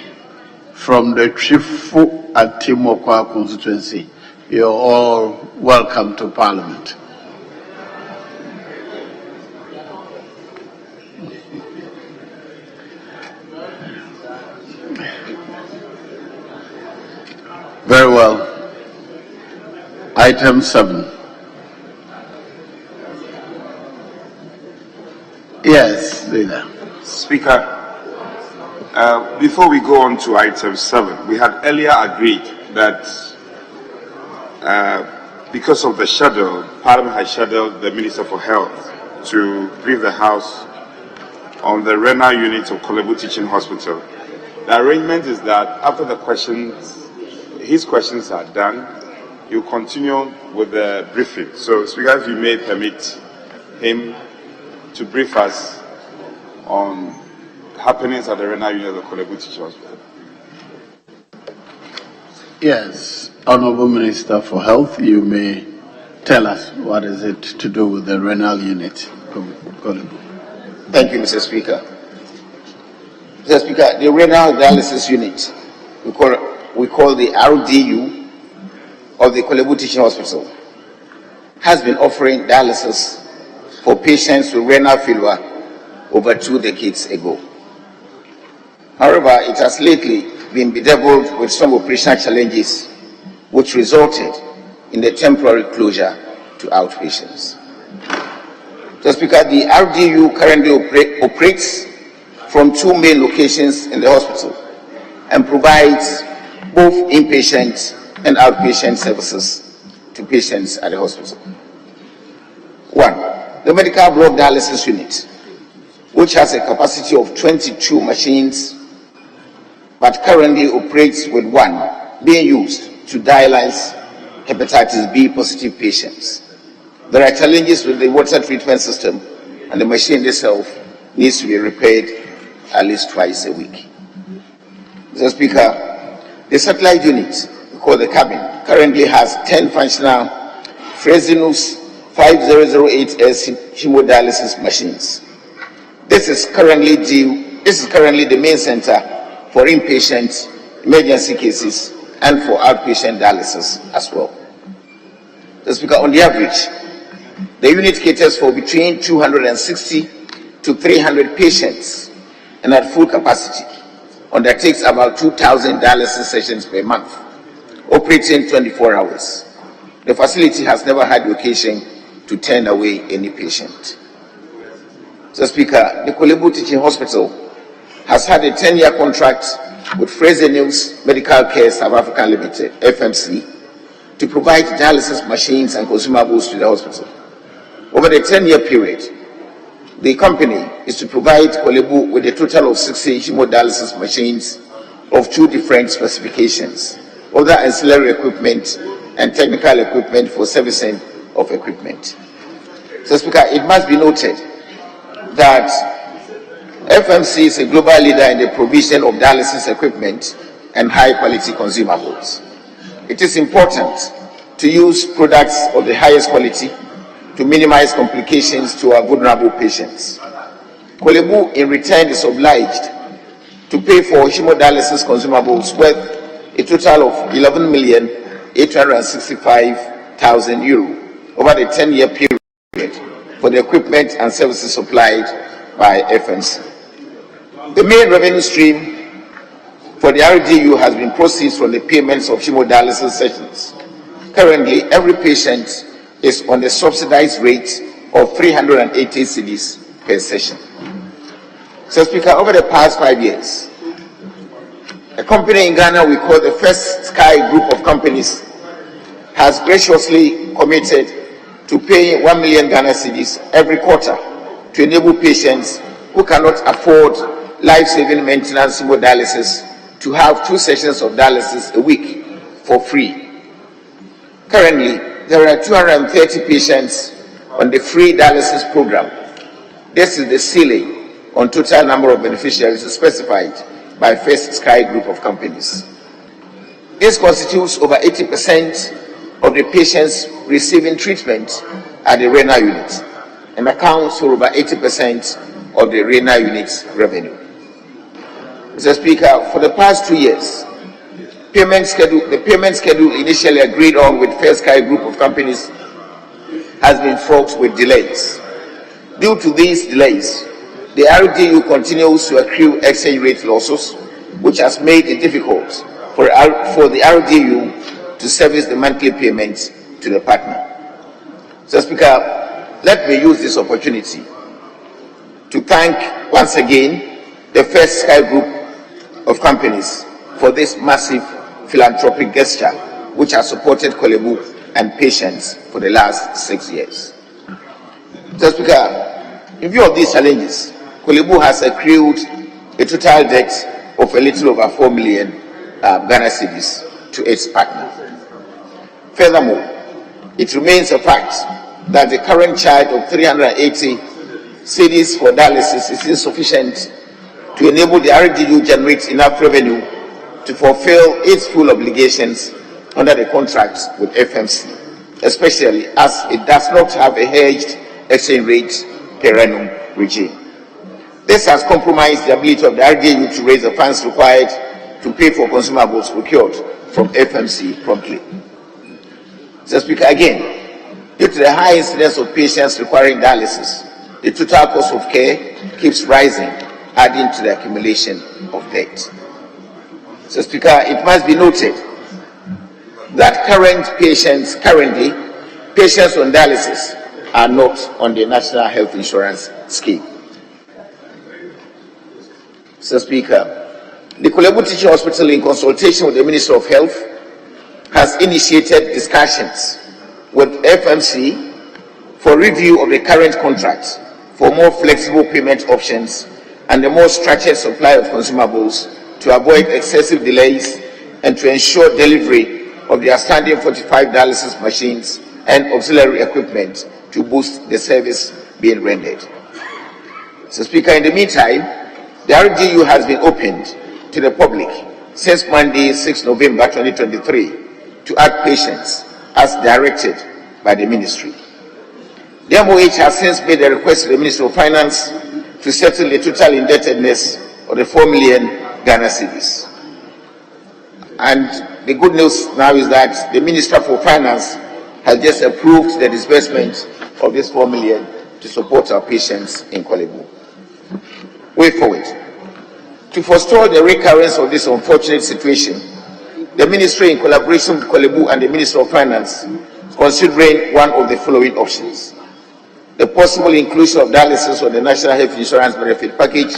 from the Chifo Atimokwa constituency. You're all welcome to Parliament. Very well. Item 7. Yes, leader. Speaker, before we go on to item 7, we had earlier agreed that because of the schedule, Parliament has scheduled the Minister for Health to brief the House on the renal unit of Kolebu Teaching Hospital. The arrangement is that after the questions, his questions are done, you continue with the briefing. So, Speaker, if you may permit him to brief us on happenings at the renal unit of the Kolebu Teaching Hospital. Yes, Honourable Minister for Health, you may tell us what is it to do with the renal unit of Kolebu. Thank you, Mr. Speaker. Mr. Speaker, the renal dialysis unit, we call the RDU of the Kolebu Teaching Hospital, has been offering dialysis for patients with renal failure over 2 decades ago. However, it has lately been bedeviled with some operational challenges, which resulted in the temporary closure to outpatients. Mr. Speaker, the RDU currently operates from 2 main locations in the hospital and provides both inpatient and outpatient services to patients at the hospital. 1. The medical blood dialysis unit, which has a capacity of 22 machines, but currently operates with 1 being used to dialyze hepatitis B positive patients. There are challenges with the water treatment system, and the machine itself needs to be repaired at least twice a week. Mr. Speaker, the satellite unit, we call the cabin, currently has 10 functional Fresenius 5008S hemodialysis machines. This is currently the main center for inpatient emergency cases and for outpatient dialysis as well. Mr. Speaker, on the average, the unit caters for between 260 to 300 patients, and at full capacity undertakes about 2,000 dialysis sessions per month, operating 24 hours. The facility has never had the occasion to turn away any patient. Mr. Speaker, the Kolebu Teaching Hospital has had a 10-year contract with Fresenius Medical Care South Africa Limited, FMC, to provide dialysis machines and consumables to the hospital. Over the 10-year period, the company is to provide Kolebu with a total of 60 hemodialysis machines of 2 different specifications, other ancillary equipment and technical equipment for servicing of equipment. So, Speaker, it must be noted that FMC is a global leader in the provision of dialysis equipment and high-quality consumables. It is important to use products of the highest quality to minimize complications to our vulnerable patients. Kolebu, in return, is obliged to pay for hemodialysis consumables worth a total of €11,865,000 over the 10-year period for the equipment and services supplied by FMC. The main revenue stream for the RDU has been proceeds from the payments of hemodialysis sessions. Currently, every patient is on the subsidized rate of 380 cedis per session. So, Speaker, over the past 5 years, a company in Ghana we call the First Sky Group of Companies has graciously committed to paying 1 million Ghana cedis every quarter to enable patients who cannot afford life-saving maintenance hemodialysis to have 2 sessions of dialysis a week for free. Currently, there are 230 patients on the free dialysis program. This is the ceiling on total number of beneficiaries specified by First Sky Group of Companies. This constitutes over 80% of the patients receiving treatment at the RENA unit and accounts for over 80% of the RENA unit's revenue. Mr. Speaker, for the past 2 years, the payment schedule initially agreed on with First Sky Group of Companies has been fraught with delays. Due to these delays, the RDU continues to accrue exchange rate losses, which has made it difficult for the RDU to service the monthly payments to the partner. So, Speaker, let me use this opportunity to thank once again the First Sky Group of Companies for this massive philanthropic gesture which has supported Kolebu and patients for the last 6 years. So, Speaker, in view of these challenges, Kolebu has accrued a total debt of a little over 4 million Ghana cedis to its partner. Furthermore, it remains a fact that the current charge of 380 cedis for dialysis is insufficient to enable the RDU generate enough revenue to fulfill its full obligations under the contract with FMC, especially as it does not have a hedged exchange rate per annum regime. This has compromised the ability of the RDU to raise the funds required to pay for consumables procured from FMC promptly. So, Speaker, again, due to the high incidence of patients requiring dialysis, the total cost of care keeps rising, adding to the accumulation of debt. So, Speaker, it must be noted that currently patients on dialysis are not on the National Health Insurance Scheme. So, Speaker, the Kolebu Teaching Hospital, in consultation with the Minister of Health, has initiated discussions with FMC for review of the current contract for more flexible payment options and a more structured supply of consumables to avoid excessive delays and to ensure delivery of the outstanding 45 dialysis machines and auxiliary equipment to boost the service being rendered. So, Speaker, in the meantime, the RDU has been opened to the public since Monday, 6 November 2023, to add patients as directed by the Ministry. The MOH has since made a request to the Ministry of Finance to settle the total indebtedness of the 4 million Ghana cedis. And the good news now is that the Minister for Finance has just approved the disbursement of this 4 million to support our patients in Kolebu. Way forward. To forestall the recurrence of this unfortunate situation, the Ministry, in collaboration with Kolebu and the Minister of Finance, is considering one of the following options: the possible inclusion of dialysis on the National Health Insurance Benefit Package,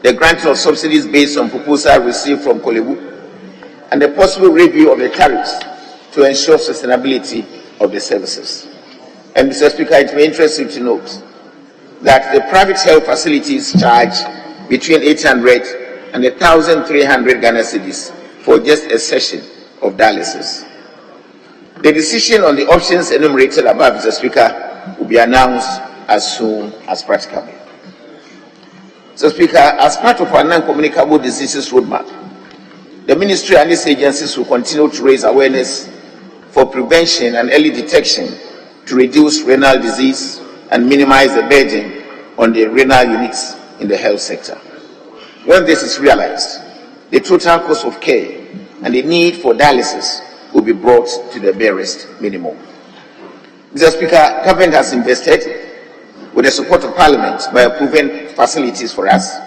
the granting of subsidies based on proposal received from Kolebu, and the possible review of the tariffs to ensure sustainability of the services. And, Mr. Speaker, it may interest you to note that the private health facilities charge between 800 and 1,300 Ghana cedis for just a session of dialysis. The decision on the options enumerated above, Mr. Speaker, will be announced as soon as practicable. Mr. Speaker, as part of our non-communicable diseases roadmap, the Ministry and its agencies will continue to raise awareness for prevention and early detection to reduce renal disease and minimize the burden on the renal units in the health sector. When this is realized, the total cost of care and the need for dialysis will be brought to the barest minimum. Mr. Speaker, government has invested, with the support of Parliament, by approving facilities for us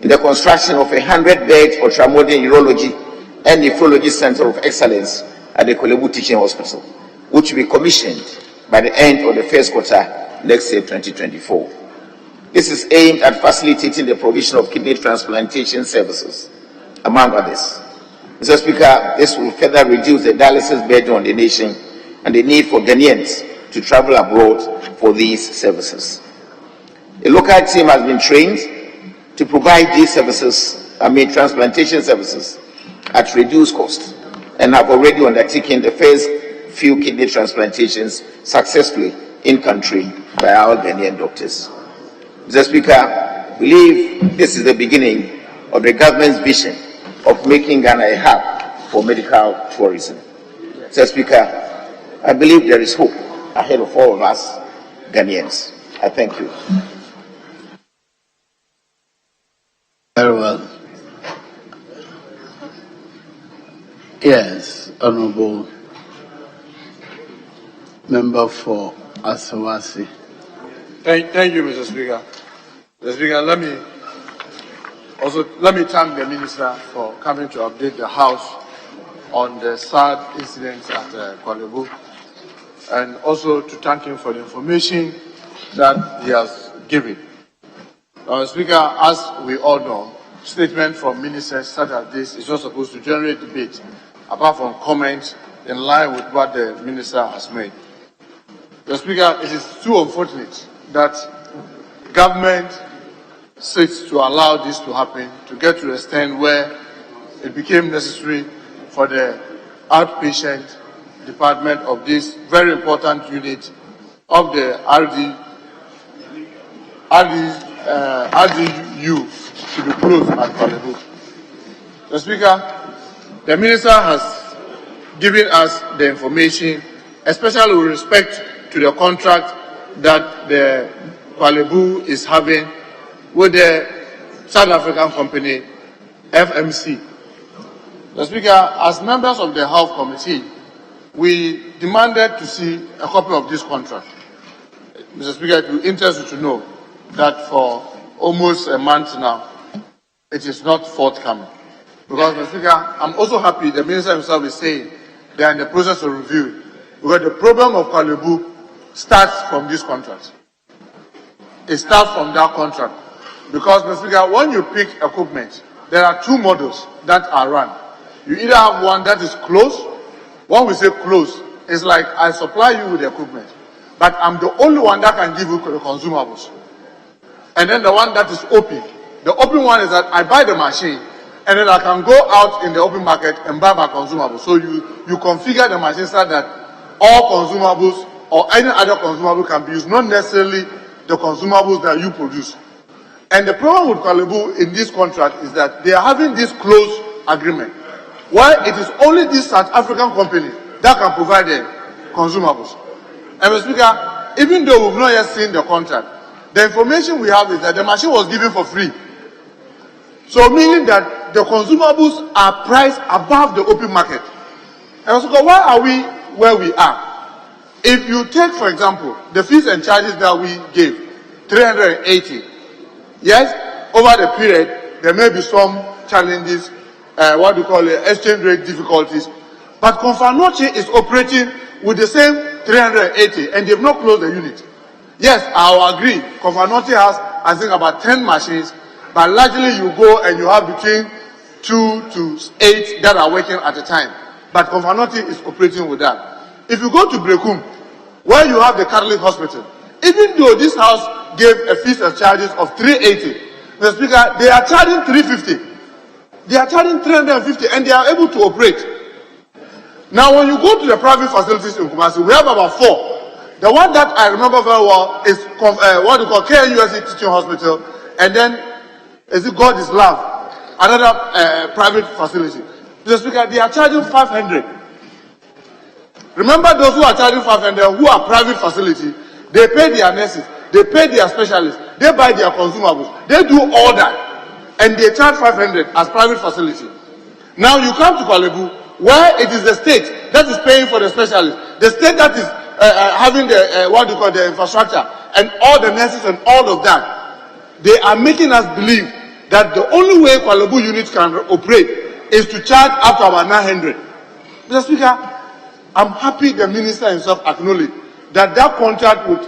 in the construction of a 100-bed ultramodern urology and nephrology center of excellence at the Kolebu Teaching Hospital, which will be commissioned by the end of the first quarter next year, 2024. This is aimed at facilitating the provision of kidney transplantation services, among others. Mr. Speaker, this will further reduce the dialysis burden on the nation and the need for Ghanaians to travel abroad for these services. A local team has been trained to provide these services, transplantation services, at reduced cost, and have already undertaken the first few kidney transplantations successfully in country by our Ghanaian doctors. Mr. Speaker, we believe this is the beginning of the government's vision of making Ghana a hub for medical tourism. Mr. Speaker, I believe there is hope ahead of all of us Ghanaians. I thank you. Very well. Yes, Honorable Member for Asawasi. Thank you, Mr. Speaker. Mr. Speaker, let me thank the Minister for coming to update the House on the sad incidents at Kolebu, and also to thank him for the information that he has given. Mr. Speaker, as we all know, statement from ministers such as this is not supposed to generate debate, apart from comments in line with what the minister has made. Mr. Speaker, it is too unfortunate that government seeks to allow this to happen, to get to the extent where it became necessary for the outpatient department of this very important unit of the RDU to be closed at Kolebu. Mr. Speaker, the minister has given us the information, especially with respect to the contract that the Kolebu is having with the South African company FMC. Mr. Speaker, as members of the Health Committee, we demanded to see a copy of this contract. Mr. Speaker, it will interest you to know that for almost a month now, it is not forthcoming. Because, Mr. Speaker, I'm also happy the Minister himself is saying they are in the process of review. Because the problem of Kolebu starts from this contract. It starts from that contract. Because, Mr. Speaker, when you pick equipment, there are two models that are run. You either have one that is closed. When we say closed, it's like I supply you with the equipment, but I'm the only one that can give you the consumables. And then the one that is open. The open one is that I buy the machine, and then I can go out in the open market and buy my consumables. So you configure the machine so that all consumables or any other consumable can be used, not necessarily the consumables that you produce. And the problem with Kolebu in this contract is that they are having this closed agreement, where it is only this South African company that can provide the consumables. And Mr. Speaker, even though we've not yet seen the contract, the information we have is that the machine was given for free. So meaning that the consumables are priced above the open market. And Mr. Speaker, why are we where we are? If you take, for example, the fees and charges that we gave, 380, yes, over the period, there may be some challenges, exchange rate difficulties, but Confanoche is operating with the same 380, and they've not closed the unit. Yes, I will agree, Confanoche has, I think, about 10 machines, but largely you go and you have between 2 to 8 that are working at a time. But Confanoche is operating with that. If you go to Brekum, where you have the Catholic hospital, even though this house gave a fees and charges of 380, Mr. Speaker, they are charging 350. They are charging 350, and they are able to operate. Now, when you go to the private facilities in Kumasi, we have about 4. The one that I remember very well is what we call KNUSC Teaching Hospital, and then is it God is Love, another private facility. Mr. Speaker, they are charging 500. Remember those who are charging 500, who are private facility, they pay their nurses, they pay their specialists, they buy their consumables, they do all that, and they charge 500 as private facility. Now you come to Korle Bu, where it is the state that is paying for the specialists, the state that is having the what you call the infrastructure and all the nurses and all of that. They are making us believe that the only way Korle Bu units can operate is to charge up to about 900. Mr. Speaker, I'm happy the minister himself acknowledged that contract with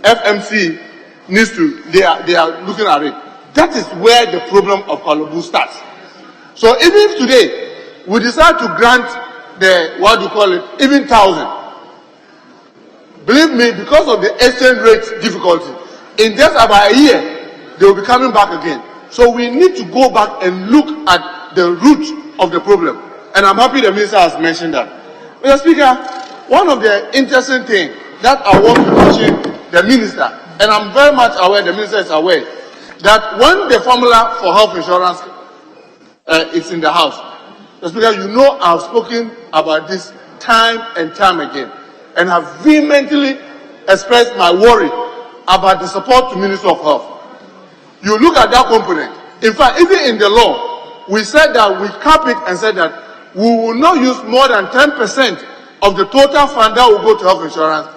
FMC needs to, they are looking at it. That is where the problem of Korle Bu starts. So even if today we decide to grant the, what do you call it, even 1,000, believe me, because of the exchange rate difficulty, in just about a year, they will be coming back again. So we need to go back and look at the root of the problem. And I'm happy the minister has mentioned that. Mr. Speaker, one of the interesting things that I want to mention the minister, and I'm very much aware, the minister is aware, that when the formula for health insurance is in the House, Mr. Speaker, you know I've spoken about this time and time again, and have vehemently expressed my worry about the support to Ministry of Health. You look at that component. In fact, even in the law, we said that we cap it and said that we will not use more than 10% of the total fund that will go to health insurance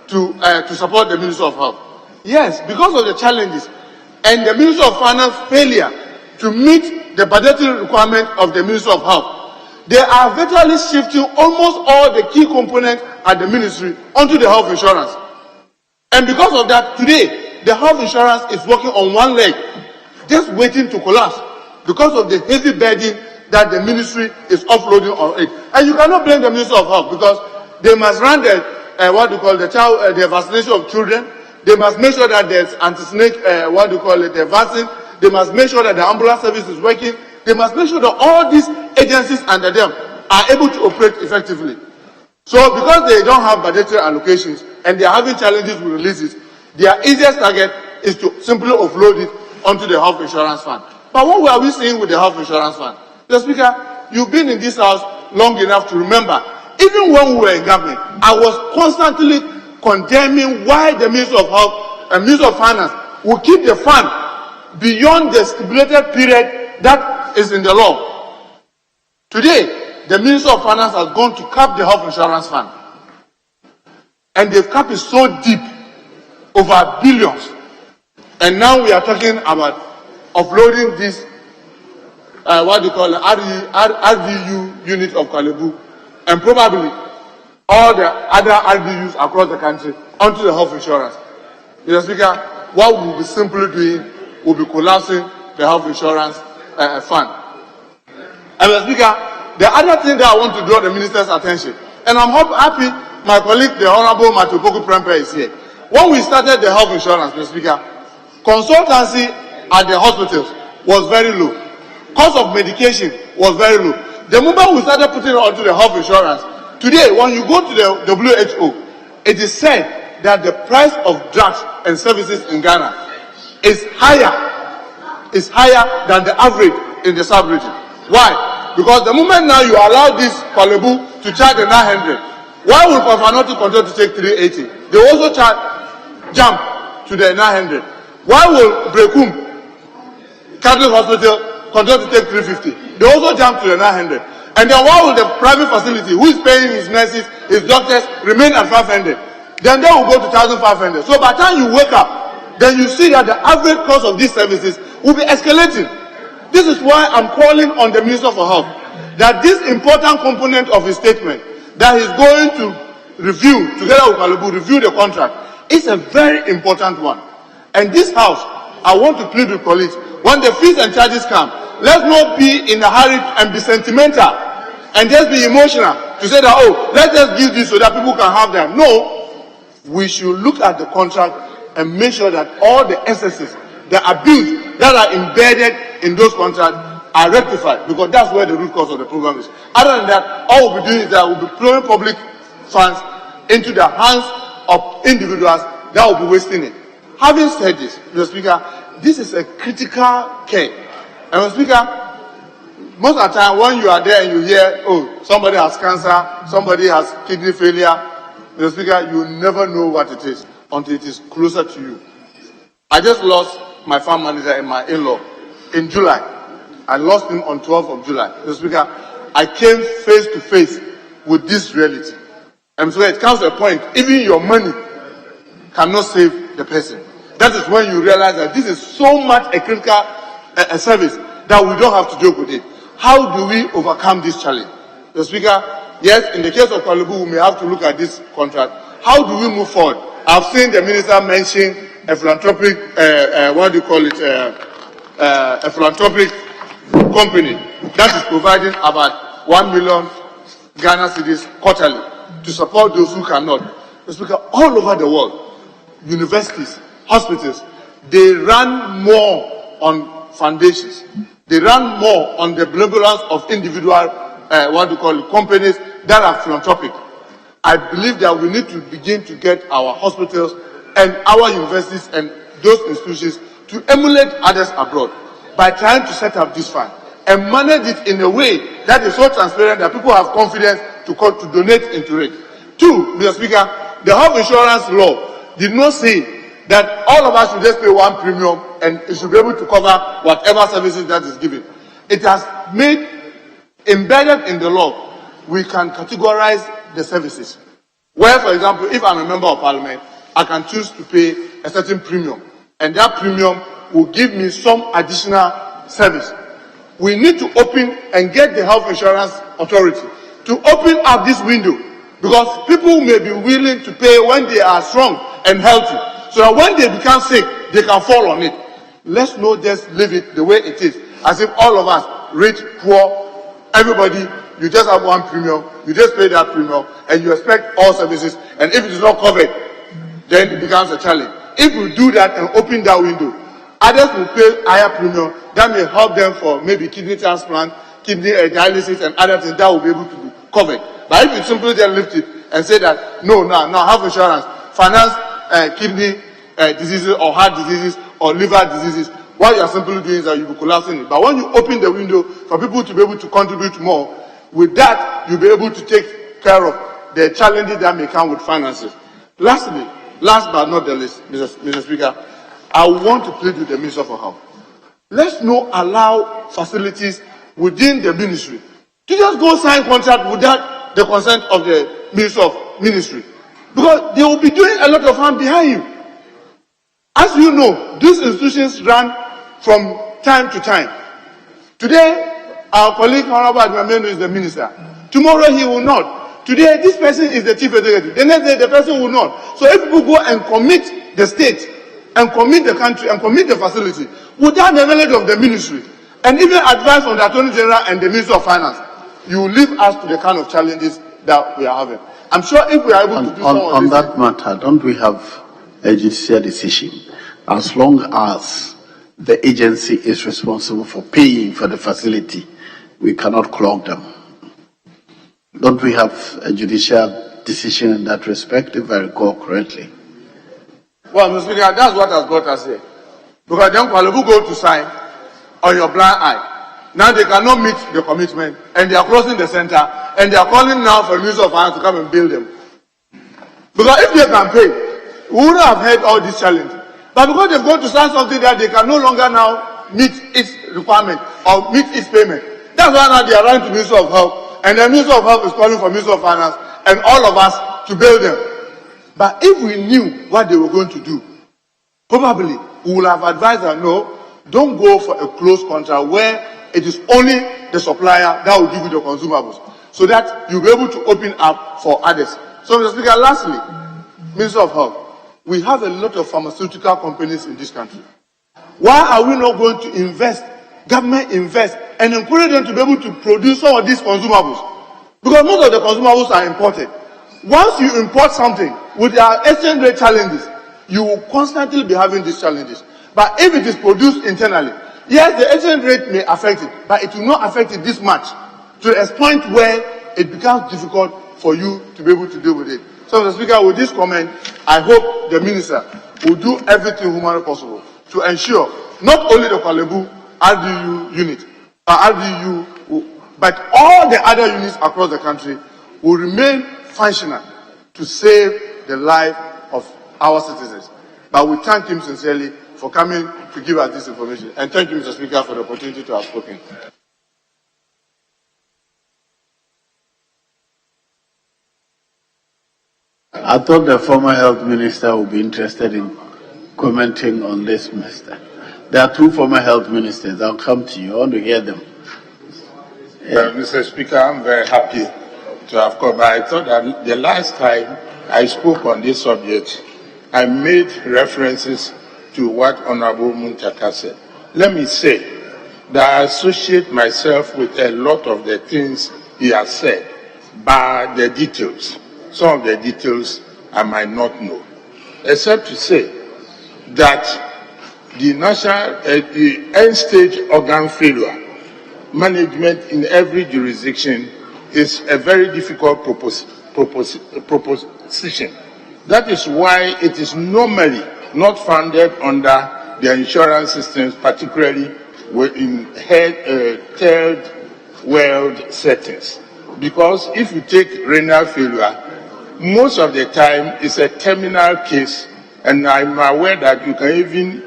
to support the Ministry of Health. Yes, because of the challenges and the Ministry of Finance failure to meet the budgetary requirement of the Ministry of Health, they are virtually shifting almost all the key components at the ministry onto the health insurance. And because of that, today, the health insurance is working on one leg, just waiting to collapse because of the heavy burden that the ministry is offloading on it. And you cannot blame the Ministry of Health because they must run the, the vaccination of children. They must make sure that there's anti-snake, the vaccine. They must make sure that the ambulance service is working. They must make sure that all these agencies under them are able to operate effectively. So because they don't have budgetary allocations and they are having challenges with releases, their easiest target is to simply offload it onto the health insurance fund. But what were we seeing with the health insurance fund? Mr. Speaker, you've been in this house long enough to remember, even when we were in government, I was constantly condemning why the Ministry of Health and Ministry of Finance will keep the fund beyond the stipulated period that is in the law. Today, the Ministry of Finance has gone to cap the health insurance fund. And they've capped it so deep, over billions. And now we are talking about offloading this, RVU unit of Korle Bu, and probably all the other RVUs across the country onto the health insurance. Mr. Speaker, what we'll be simply doing will be collapsing the health insurance fund. And Mr. Speaker, the other thing that I want to draw the minister's attention, and I'm happy my colleague, the Honorable Matthew Poku Prempeh, is here. When we started the health insurance, Mr. Speaker, consultancy at the hospitals was very low. Cost of medication was very low. The moment we started putting it onto the health insurance, today, when you go to the WHO, it is said that the price of drugs and services in Ghana is higher than the average in the sub-region. Why? Because the moment now you allow this Korle Bu to charge the 900, why will Pafanotu continue to take 380? They also jump to the 900. Why will Brekum Catholic Hospital continue to take 350? They also jump to the 900. And then why will the private facility, who is paying his nurses, his doctors, remain at 500? Then they will go to 1,500. So by the time you wake up, then you see that the average cost of these services will be escalating. This is why I'm calling on the Minister for Health that this important component of his statement that he's going to review, together with Korle Bu, review the contract, is a very important one. And this house, I want to plead with colleagues, when the fees and charges come, let's not be in a hurry and be sentimental and just be emotional to say that, oh, let's just give this so that people can have them. No, we should look at the contract and make sure that all the excesses, the abuse that are embedded in those contracts are rectified, because that's where the root cause of the problem is. Other than that, all we'll be doing is that we'll be throwing public funds into the hands of individuals that will be wasting it. Having said this, Mr. Speaker, this is a critical care. And Mr. Speaker, most of the time when you are there and you hear, oh, somebody has cancer, somebody has kidney failure, Mr. Speaker, you never know what it is until it is closer to you. I just lost my farm manager and my in-law in July. I lost him on 12th of July. Mr. Speaker, I came face to face with this reality. And so it comes to a point, even your money cannot save the person. That is when you realize that this is so much a critical service that we don't have to joke with it. How do we overcome this challenge? Mr. Speaker, yes, in the case of Kwalubu, we may have to look at this contract. How do we move forward? I've seen the minister mention a philanthropic, a philanthropic company that is providing about 1 million Ghana cedis quarterly to support those who cannot. Mr. Speaker, all over the world, universities, hospitals, they run more on foundations. They run more on the benevolence of individual, companies that are philanthropic. I believe that we need to begin to get our hospitals and our universities and those institutions to emulate others abroad by trying to set up this fund and manage it in a way that is so transparent that people have confidence to donate into it. Two, Mr. Speaker, the health insurance law did not say that all of us should just pay one premium and it should be able to cover whatever services that is given. It has made embedded in the law, we can categorize the services. Where, for example, if I'm a member of parliament, I can choose to pay a certain premium, and that premium will give me some additional service. We need to open and get the health insurance authority to open up this window, because people may be willing to pay when they are strong and healthy, so that when they become sick, they can fall on it. Let's not just leave it the way it is, as if all of us, rich, poor, everybody, you just have one premium, you just pay that premium, and you expect all services, and if it is not covered, then it becomes a challenge. If we do that and open that window, others will pay higher premium that may help them for maybe kidney transplant, kidney dialysis, and other things that will be able to be covered. But if you simply just lift it and say that, no, now health insurance, finance kidney diseases or heart diseases or liver diseases, what you are simply doing is that you will be collapsing it. But when you open the window for people to be able to contribute more, with that, you'll be able to take care of the challenges that may come with finances. Lastly, last but not the least, Mr. Speaker, I want to plead with the Minister for Health. Let's not allow facilities within the ministry to just go sign contract without the consent of the Minister of Ministry, because they will be doing a lot of harm behind you. As you know, these institutions run from time to time. Today, our colleague Honorable Admameno is the minister. Tomorrow he will not. Today, this person is the chief executive. The next day, the person will not. So if people go and commit the state, and commit the country, and commit the facility, without the knowledge of the ministry, and even advice from the Attorney General and the Minister of Finance, you will leave us to the kind of challenges that we are having. I'm sure if we are able to do on that matter, don't we have a judicial decision? As long as the agency is responsible for paying for the facility, we cannot clog them. Don't we have a judicial decision in that respect, if I recall correctly? Well, Mr. Speaker, that's what has brought us here. Because then Kwalubu go to sign on your blind eye. Now they cannot meet the commitment, and they are closing the center, and they are calling now for the Minister of Finance to come and build them. Because if they can pay, we wouldn't have had all these challenges. But because they've gone to sign something that they can no longer now meet its requirement or meet its payment, that's why now they are running to the Minister of Health, and the Minister of Health is calling for Minister of Finance and all of us to build them. But if we knew what they were going to do, probably we would have advised them, no, don't go for a closed contract where it is only the supplier that will give you the consumables, so that you'll be able to open up for others. So, Mr. Speaker, lastly, Minister of Health, we have a lot of pharmaceutical companies in this country. Why are we not going to invest, government invest, and encourage them to be able to produce some of these consumables? Because most of the consumables are imported. Once you import something with our exchange rate challenges, you will constantly be having these challenges. But if it is produced internally, Yes, the exchange rate may affect it, but it will not affect it this much to a point where it becomes difficult for you to be able to deal with it. So, Mr. Speaker, with this comment, I hope the minister will do everything humanly possible to ensure not only the Kwalebu RDU unit, but all the other units across the country will remain functional to save the life of our citizens. But we thank him sincerely for coming to give us this information. And thank you, Mr. Speaker, for the opportunity to have spoken. I thought the former health minister would be interested in commenting on this, Mister. There are two former health ministers. I'll come to you. I want to hear them. Mr. Speaker, I'm very happy to have come. I thought that the last time I spoke on this subject, I made references to what Honorable Muntaka said. Let me say that I associate myself with a lot of the things he has said, but the details. Some of the details I might not know, except to say that the national, the end-stage organ failure management in every jurisdiction is a very difficult proposition. That is why it is normally not funded under the insurance systems, particularly in third world settings. Because if you take renal failure, most of the time it's a terminal case, and I'm aware that you can even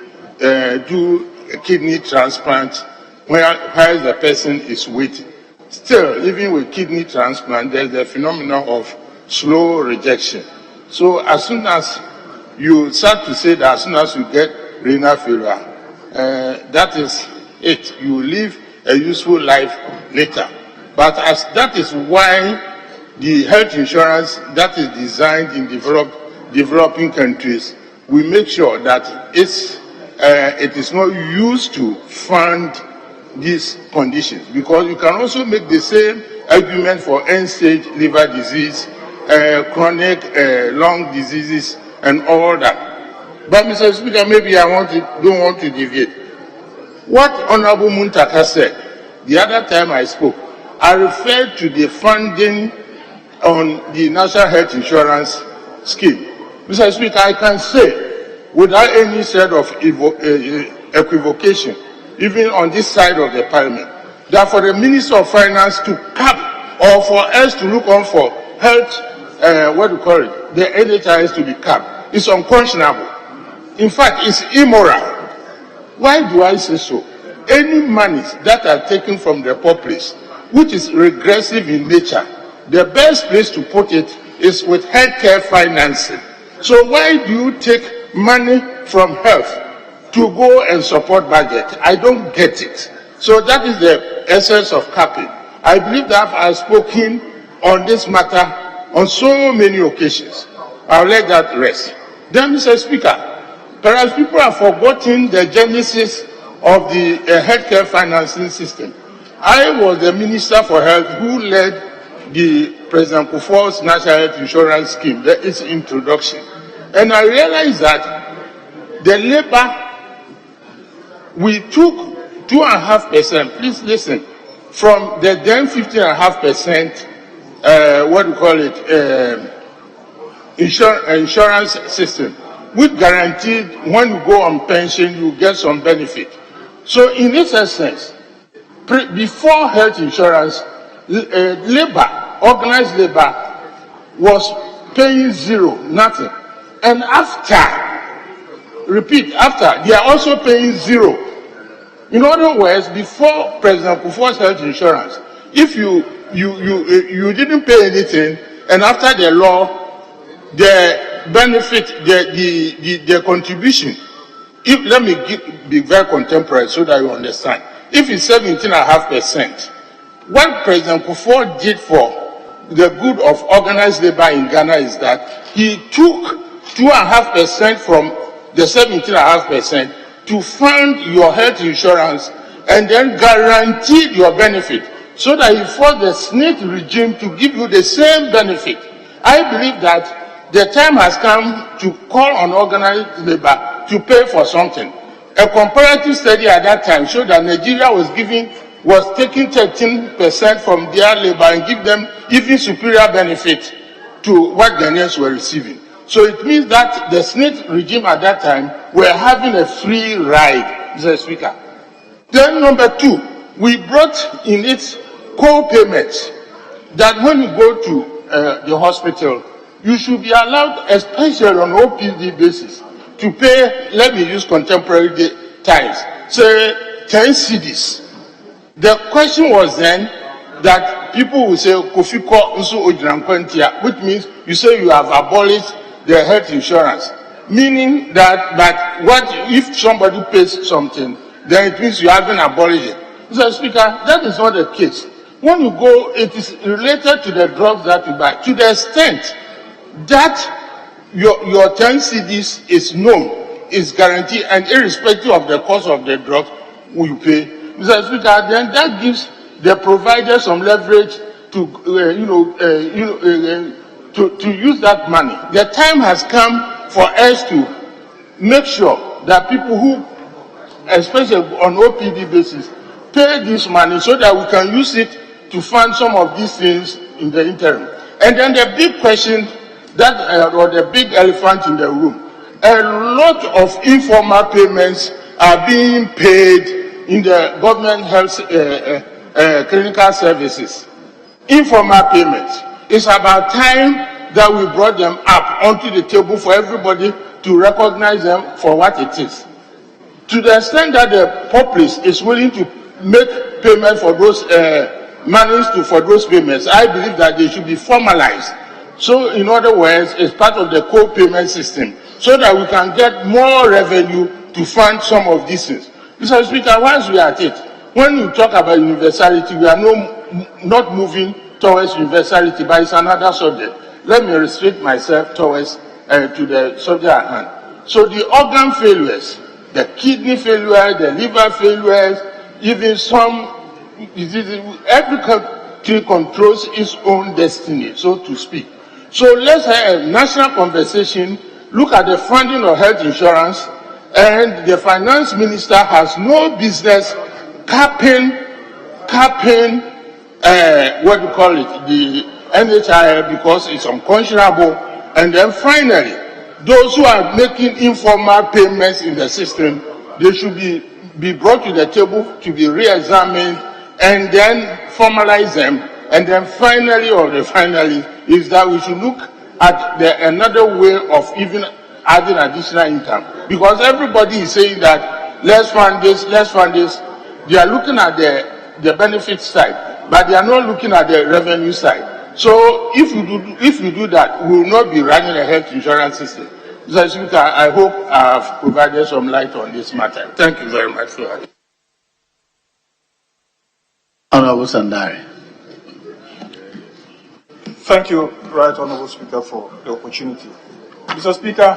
do a kidney transplant while the person is waiting. Still, even with kidney transplant, there's the phenomenon of slow rejection. So as soon as you start to say that as soon as you get renal failure, that is it. You live a useful life later. But as that is why the health insurance that is designed in developing countries, we make sure that it is not used to fund these conditions, because you can also make the same argument for end-stage liver disease, chronic lung diseases, and all that. But, Mr. Speaker, maybe don't want to deviate. What Honorable Muntaka said the other time I spoke, I referred to the funding on the National Health Insurance Scheme. Mr. Speaker, I can say, without any sort of equivocation, even on this side of the Parliament, that for the Minister of Finance to cap, or for us to look on for health, the NHIS to be capped, is unconscionable. In fact, it's immoral. Why do I say so? Any monies that are taken from the populace, which is regressive in nature, the best place to put it is with healthcare financing. So why do you take money from health to go and support budget? I don't get it. So that is the essence of capping. I believe that I've spoken on this matter on so many occasions. I'll let that rest. Then, Mr. Speaker, perhaps people have forgotten the genesis of the healthcare financing system. I was the Minister for Health who led the President Kufuor's National Health Insurance Scheme, its introduction. And I realized that the labor, we took 2.5%, please listen, from the then 15.5%, insurance system, which guaranteed when you go on pension, you get some benefit. So in this essence, before health insurance, labor, organized labor, was paying zero, nothing. And after, they are also paying zero. In other words, before President Kufuor's health insurance, if you didn't pay anything, and after the law, the benefit, the contribution, let me be very contemporary so that you understand. If it's 17.5%, what President Kufuor did for the good of organized labor in Ghana is that he took 2.5% from the 17.5% to fund your health insurance and then guaranteed your benefit so that he forced the snake regime to give you the same benefit. I believe that the time has come to call on organized labor to pay for something. A comparative study at that time showed that Nigeria was taking 13% from their labor and give them even superior benefit to what Ghanaians were receiving. So it means that the Smith regime at that time were having a free ride, Mr. Speaker. Then number two, we brought in its co-payments that when you go to the hospital, you should be allowed, especially on OPD basis, to pay, let me use contemporary times, say 10 cedis. The question was then that people will say, Kofi Ko Nsu Ojirankwentia, which means you say you have abolished the health insurance. Meaning that what if somebody pays something, then it means you haven't abolished it. Mr. Speaker, that is not the case. When you go, it is related to the drugs that you buy. To the extent that your 10 cedis is known, is guaranteed, and irrespective of the cost of the drug, will you pay? Mr. Speaker, then that gives the provider some leverage to, to use that money. The time has come for us to make sure that people who, especially on OPD basis, pay this money so that we can use it to fund some of these things in the interim. And then the big question that, or the big elephant in the room, a lot of informal payments are being paid in the government health clinical services. Informal payments. It's about time that we brought them up onto the table for everybody to recognize them for what it is. To the extent that the populace is willing to make payment for those monies for those payments, I believe that they should be formalized. So, in other words, it's part of the co-payment system, so that we can get more revenue to fund some of these things. Mr. Speaker, once we are at it, when you talk about universality, we are not moving towards universality, but it's another subject. Let me restrict myself towards to the subject at hand. So the organ failures, the kidney failure, the liver failures, even some diseases, every country controls its own destiny, so to speak. So let's have a national conversation, look at the funding of health insurance, and the finance minister has no business capping, what do you call it, the NHIL, because it's unconscionable. And then finally, those who are making informal payments in the system, they should be brought to the table to be re-examined and then formalize them. And then finally is that we should look at another way of even adding additional income. Because everybody is saying that let's fund this. They are looking at the benefit side, but they are not looking at the revenue side. So if we do that, we will not be running a health insurance system. Mr. Speaker, I hope I have provided some light on this matter. Thank you very much for that. Honorable Sandari. Thank you, Right Honorable Speaker, for the opportunity. Mr. Speaker,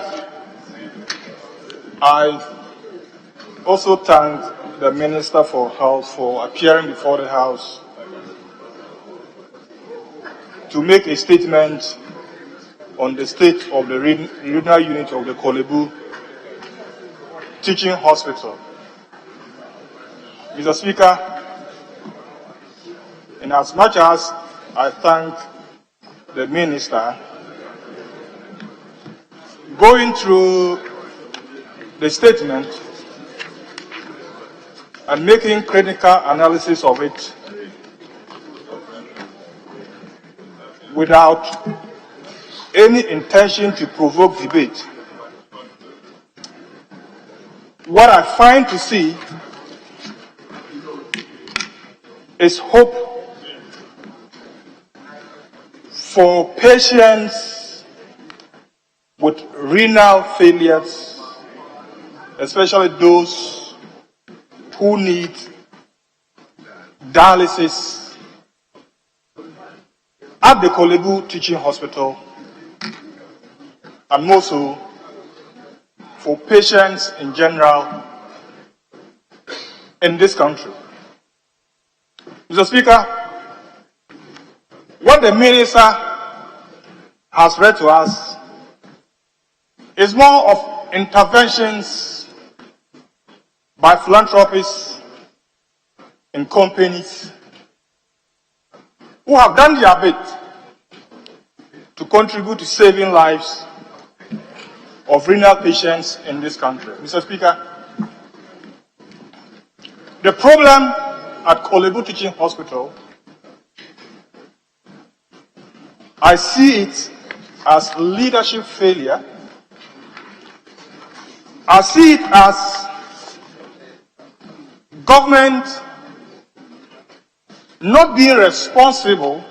I also thank the Minister for Health for appearing before the House to make a statement on the state of the regional unit of the Kolebu Teaching Hospital. Mr. Speaker, in as much as I thank the Minister, going through the statement and making critical analysis of it without any intention to provoke debate, what I find to see is hope for patients with renal failures, especially those who need dialysis at the Kolebu Teaching Hospital, and more so for patients in general in this country. Mr. Speaker, what the Minister has read to us is more of interventions by philanthropists and companies who have done their bit to contribute to saving lives of renal patients in this country. Mr. Speaker, the problem at Kolebu Teaching Hospital, I see it as leadership failure. I see it as government not being responsible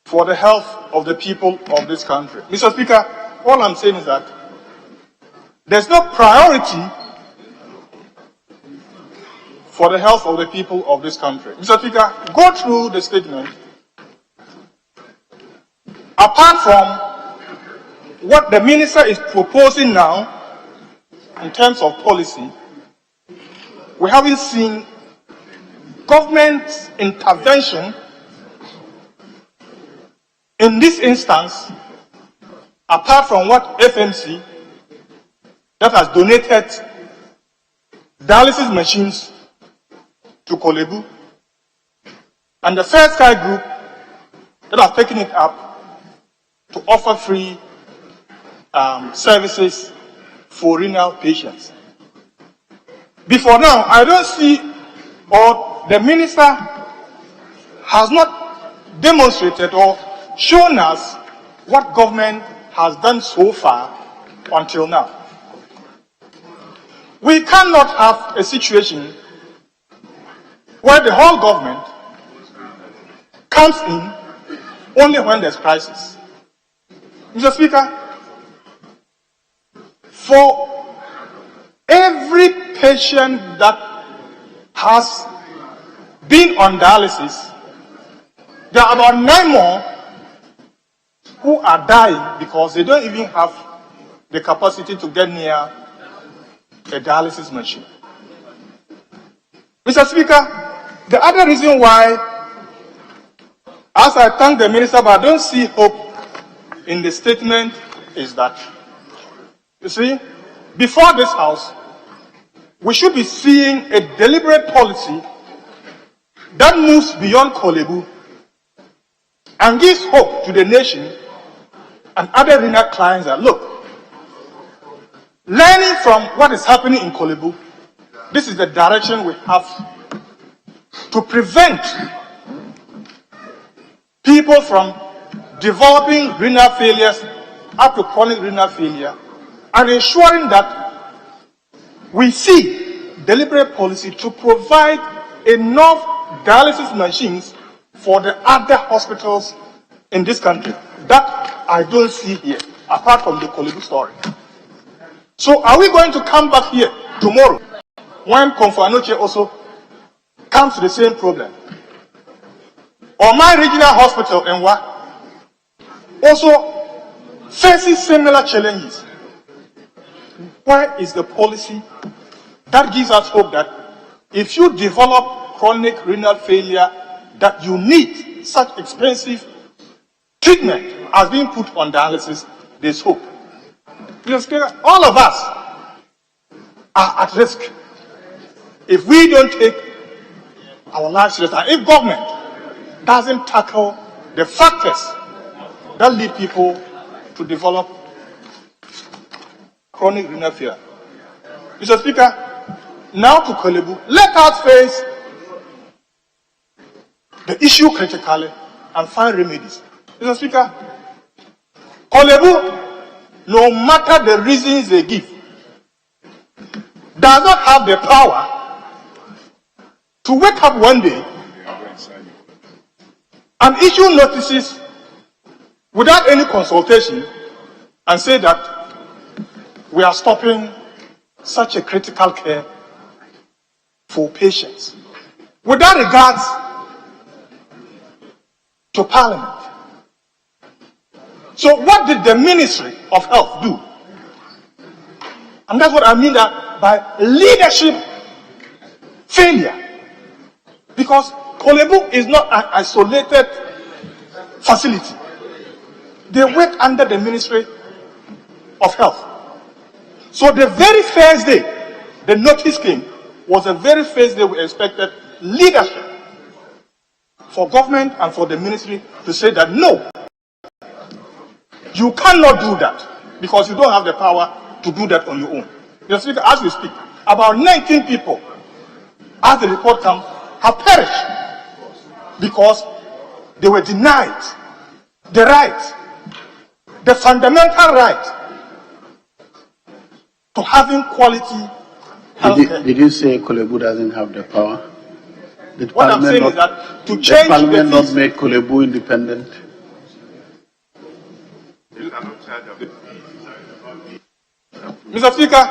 for the health of the people of this country. Mr. Speaker, all I'm saying is that there's no priority for the health of the people of this country. Mr. Speaker, go through the statement. Apart from what the minister is proposing now in terms of policy, we haven't seen government intervention in this instance, apart from what FMC that has donated dialysis machines to Kolebu, and the Fair Sky Group that has taken it up to offer free services for renal patients. Before now, I don't see, or the minister has not demonstrated or shown us what government has done so far until now. We cannot have a situation where the whole government comes in only when there's crisis. Mr. Speaker, for every patient that has been on dialysis, there are about 9 more who are dying because they don't even have the capacity to get near a dialysis machine. Mr. Speaker, the other reason why, as I thank the minister, but I don't see hope in the statement, is that, you see, before this House, we should be seeing a deliberate policy that moves beyond Kolebu and gives hope to the nation and other renal clients that, look, learning from what is happening in Kolebu, this is the direction we have to prevent people from developing renal failures up to chronic renal failure, and ensuring that we see deliberate policy to provide enough dialysis machines for the other hospitals in this country. That I don't see here, apart from the Kolebu story. So are we going to come back here tomorrow when Konfanoche also comes to the same problem? Or my regional hospital, Enwa, also faces similar challenges. Where is the policy that gives us hope that if you develop chronic renal failure, that you need such expensive treatment as being put on dialysis, there's hope? Because all of us are at risk if we don't take our lives seriously. If government doesn't tackle the factors that lead people to develop chronic renal failure. Mr. Speaker, now to Kolebu, let us face the issue critically and find remedies. Mr. Speaker, Kolebu, no matter the reasons they give, does not have the power to wake up one day and issue notices without any consultation and say that we are stopping such a critical care for patients without regards to Parliament. So what did the Ministry of Health do? And that's what I mean that by leadership failure. Because Kolebu is not an isolated facility. They work under the Ministry of Health. So the very first day the notice came, was the very first day we expected leadership for government and for the ministry to say that no, you cannot do that because you don't have the power to do that on your own. Mr. Speaker, as we speak, about 19 people, as the report comes, have perished because they were denied the right, the fundamental right to having quality healthcare. Did you say Kolebu doesn't have the power? Did What I'm saying Parliament is that to change Parliament the not make Kolebu independent? Mr. Speaker,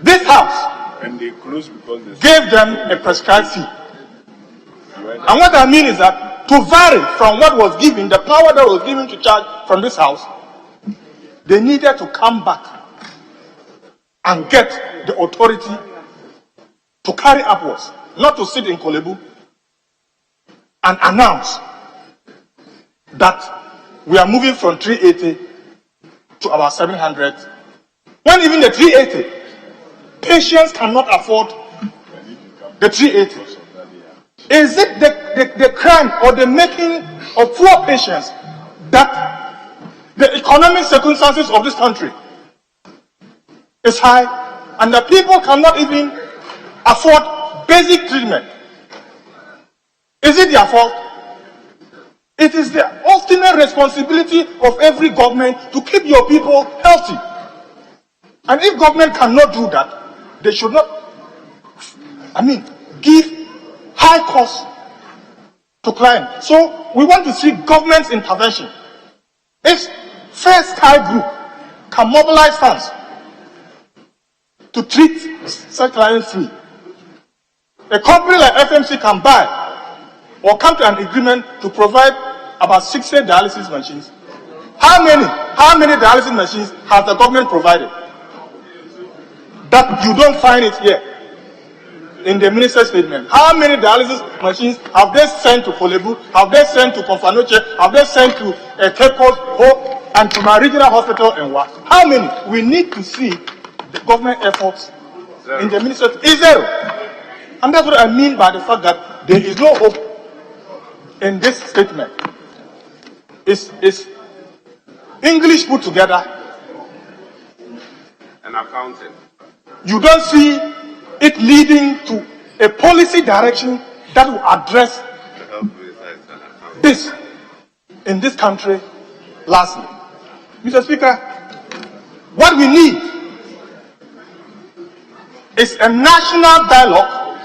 this House And they close because they gave them a prescribed fee. And what I mean is that to vary from what was given, the power that was given to charge from this House, they needed to come back and get the authority to carry upwards, not to sit in Kolebu and announce that we are moving from 380 to about 700. When even the 380, patients cannot afford the 380. Is it the crime or the making of poor patients that the economic circumstances of this country is high and the people cannot even afford basic treatment? Is it their fault? It is the ultimate responsibility of every government to keep your people healthy. And if government cannot do that, they should not, give high costs to clients. So we want to see government's intervention. If First Sky Group can mobilize funds to treat such clients free, a company like FMC can buy or come to an agreement to provide about 60 dialysis machines. How many dialysis machines has the government provided? That you don't find it here in the minister's statement. How many dialysis machines have they sent to Kolebu? Have they sent to Konfanoche? Have they sent to Cape Coast, Hope, and to my regional hospital in Wa? How many? We need to see the government efforts in the minister's is zero. And that's what I mean by the fact that there is no hope in this statement. It's English put together and accounting. You don't see it leading to a policy direction that will address this in this country. Lastly, Mr. Speaker, what we need is a national dialogue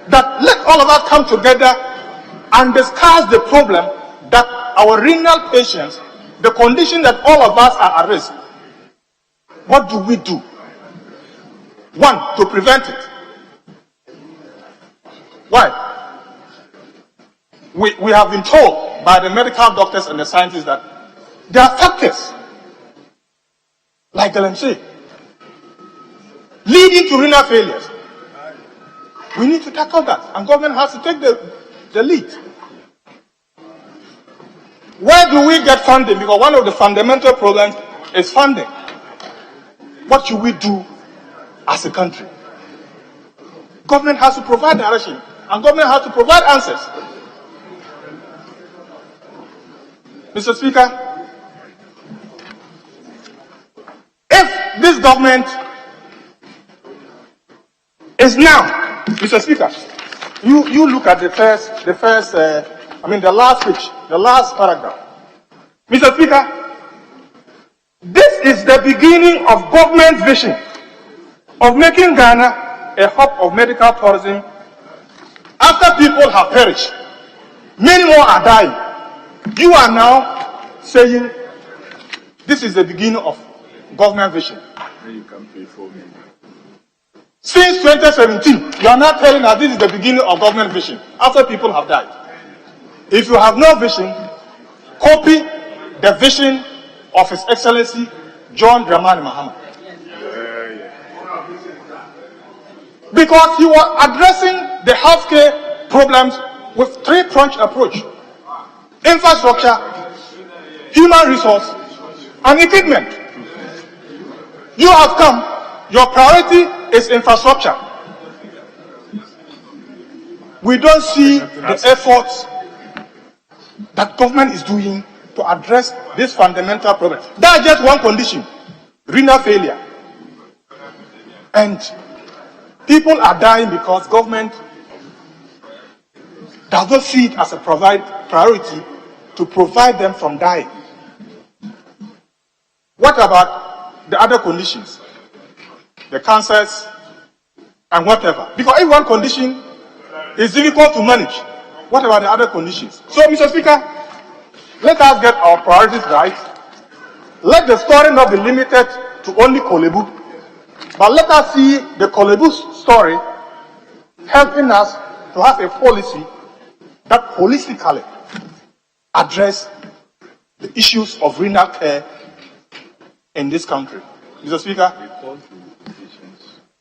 that let all of us come together and discuss the problem that our renal patients, the condition that all of us are at risk. What do we do? One, to prevent it. Why? We have been told by the medical doctors and the scientists that there are factors like LMC leading to renal failures. We need to tackle that, and government has to take the lead. Where do we get funding? Because one of the fundamental problems is funding. What should we do as a country? Government has to provide direction, and government has to provide answers. Mr. Speaker, if this government is now, Mr. Speaker, you look at the last page, the last paragraph. Mr. Speaker, this is the beginning of government's vision of making Ghana a hub of medical tourism. After people have perished, many more are dying. You are now saying this is the beginning of government vision. You can pay for me. Since 2017, you are now telling us this is the beginning of government vision after people have died. If you have no vision, copy the vision of His Excellency John Dramani Mahama. Because he was addressing the healthcare problems with three-pronged approach: infrastructure, human resource, and equipment. You have come, your priority is infrastructure. We don't see the efforts that government is doing to address this fundamental problem. That's just one condition, renal failure. And people are dying because government does not see it as a priority to provide them from dying. What about the other conditions? The cancers and whatever. Because if one condition is difficult to manage, what about the other conditions? So, Mr. Speaker, let us get our priorities right. Let the story not be limited to only Kolebu, but let us see the Kolebu story helping us to have a policy that holistically address the issues of renal care in this country. Mr. Speaker,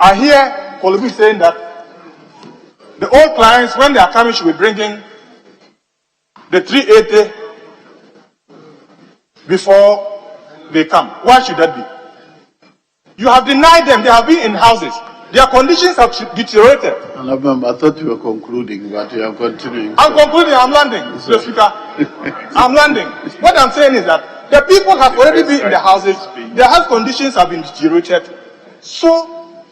I hear Kolebu saying that the old clients, when they are coming, should be bringing the 380 before they come. Why should that be? You have denied them. They have been in houses. Their conditions have deteriorated. I thought you were concluding, but you are continuing. I'm concluding. I'm landing, Mr. Speaker. I'm landing. What I'm saying is that the people have already been in the houses. Their health conditions have been deteriorated. So,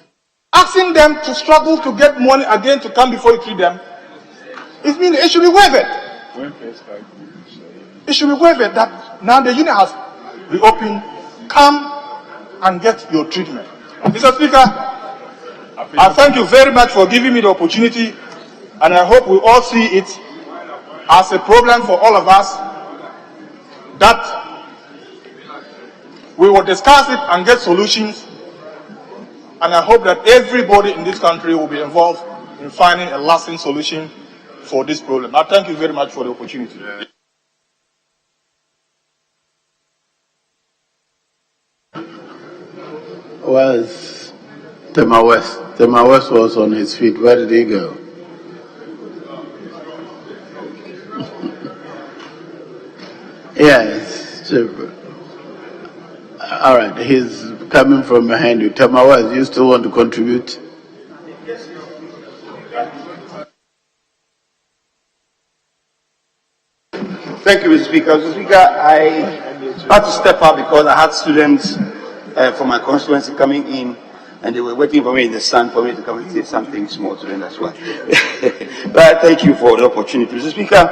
asking them to struggle to get money again to come before you treat them, it should be waived. It should be waived that now the unit has reopened. Come and get your treatment. Mr. Speaker, I thank you very much for giving me the opportunity, and I hope we all see it as a problem for all of us, that we will discuss it and get solutions, and I hope that everybody in this country will be involved in finding a lasting solution for this problem. I thank you very much for the opportunity. Where's Tema West? Tema West was on his feet. Where did he go? Yes. All right. He's coming from behind you. Tema West, you still want to contribute? Thank you, Mr. Speaker. Mr. Speaker, I had to step up because I had students from my constituency coming in, and they were waiting for me in the sun for me to come and say something small to them. That's why. But thank you for the opportunity. Mr. Speaker,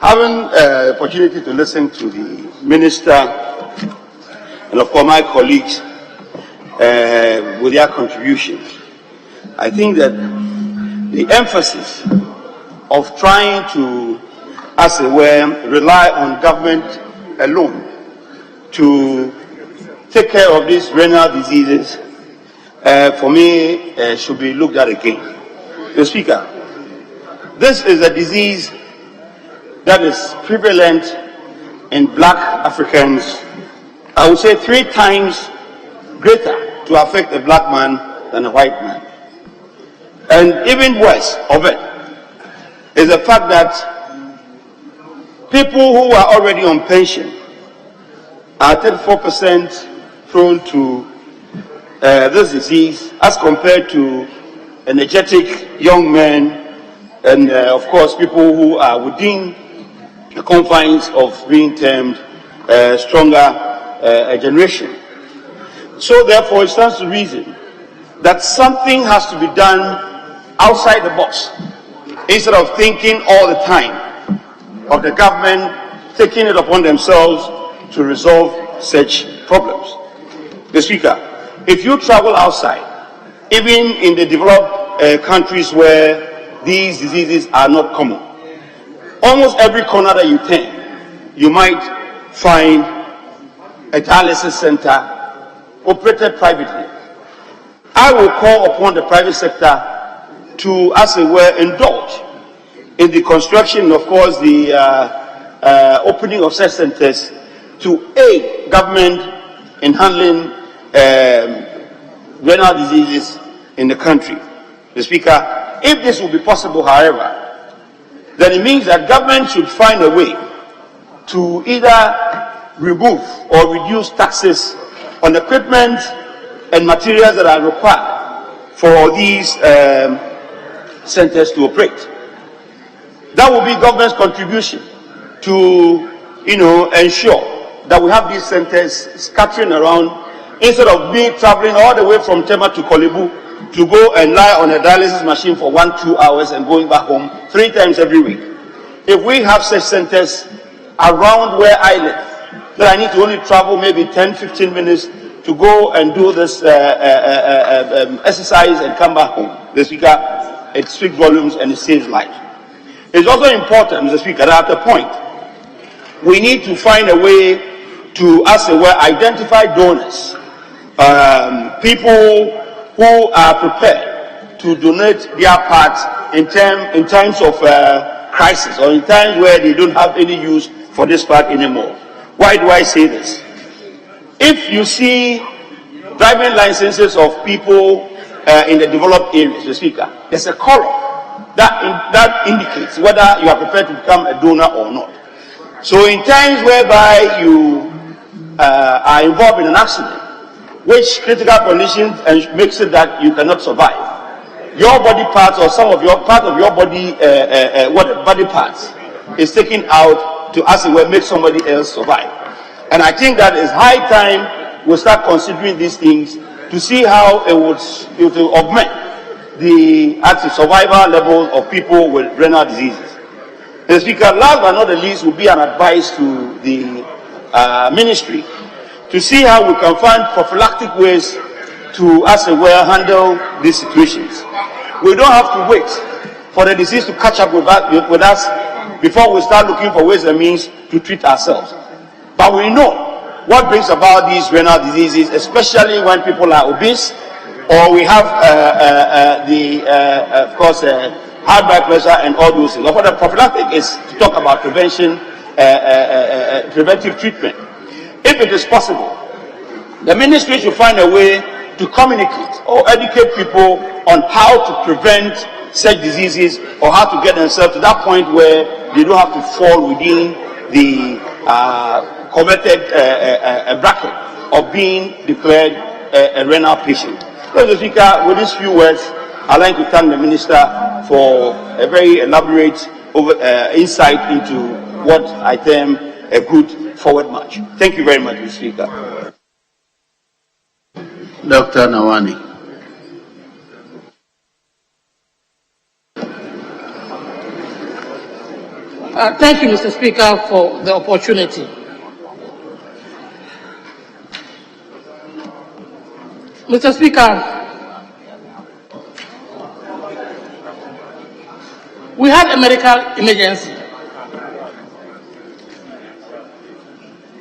having the opportunity to listen to the minister and of course my colleagues with their contributions, I think that the emphasis of trying to, as it were, rely on government alone to take care of these renal diseases, for me, should be looked at again. Mr. Speaker, this is a disease that is prevalent in black Africans, I would say 3 times greater to affect a black man than a white man. And even worse of it is the fact that people who are already on pension are 34% prone to this disease as compared to energetic young men and of course people who are within the confines of being termed stronger generation. So therefore it stands to reason that something has to be done outside the box, instead of thinking all the time of the government taking it upon themselves to resolve such problems. Mr. Speaker, if you travel outside, even in the developed countries where these diseases are not common, almost every corner that you turn, you might find a dialysis center operated privately. I will call upon the private sector to, as it were, indulge in the construction, of course, the opening of such centers to aid government in handling renal diseases in the country. Mr. Speaker, if this will be possible, however, then it means that government should find a way to either remove or reduce taxes on equipment and materials that are required for these centers to operate. That will be government's contribution to, ensure that we have these centers scattering around instead of traveling all the way from Tema to Kolebu to go and lie on a dialysis machine for 1-2 hours and going back home 3 times every week. If we have such centers around where I live, then I need to only travel maybe 10-15 minutes to go and do this exercise and come back home. The Speaker, it speaks volumes and it saves lives. It's also important, Mr. Speaker, that at a point, we need to find a way to, as it were, identify donors, people who are prepared to donate their parts in times of crisis or in times where they don't have any use for this part anymore. Why do I say this? If you see driving licenses of people in the developed areas, Mr. Speaker, there's a color that indicates whether you are prepared to become a donor or not. So in times whereby you are involved in an accident, which critical conditions and makes it that you cannot survive, your body parts or some of your part of your body, body parts, is taken out to, as it were, make somebody else survive. And I think that it's high time we start considering these things to see how it will augment the survival level of people with renal diseases. The Speaker, last but not the least, will be an advice to the ministry to see how we can find prophylactic ways to, as it were, handle these situations. We don't have to wait for the disease to catch up with us before we start looking for ways and means to treat ourselves. But we know what brings about these renal diseases, especially when people are obese, or we have of course, high blood pressure and all those things. But the prophylactic is to talk about prevention, preventive treatment. If it is possible, the ministry should find a way to communicate or educate people on how to prevent such diseases or how to get themselves to that point where they don't have to fall within the coveted bracket of being declared a renal patient. Mr. Speaker, with these few words, I'd like to thank the Minister for a very elaborate insight into what I term a good forward march. Thank you very much, Mr. Speaker. Dr. Nawani. Thank you, Mr. Speaker, for the opportunity. Mr. Speaker, we had a medical emergency.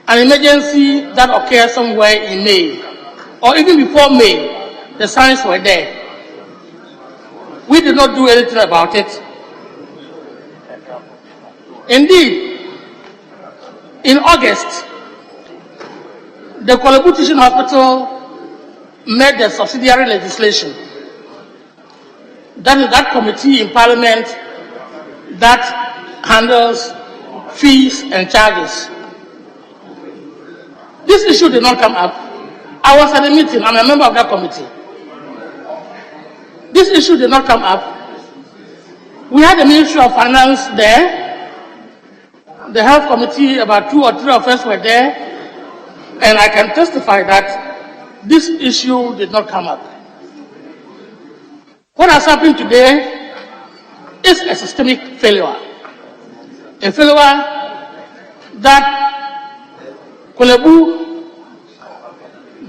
An emergency that occurred somewhere in May, or even before May, the signs were there. We did not do anything about it. Indeed, in August, the Kolebu Teaching Hospital made the subsidiary legislation. That is that committee in Parliament that handles fees and charges. This issue did not come up. I was at a meeting, I'm a member of that committee. This issue did not come up. We had the Ministry of Finance there. The Health Committee, about 2 or 3 of us were there. And I can testify that this issue did not come up. What has happened today is a systemic failure. A failure that Kolebu,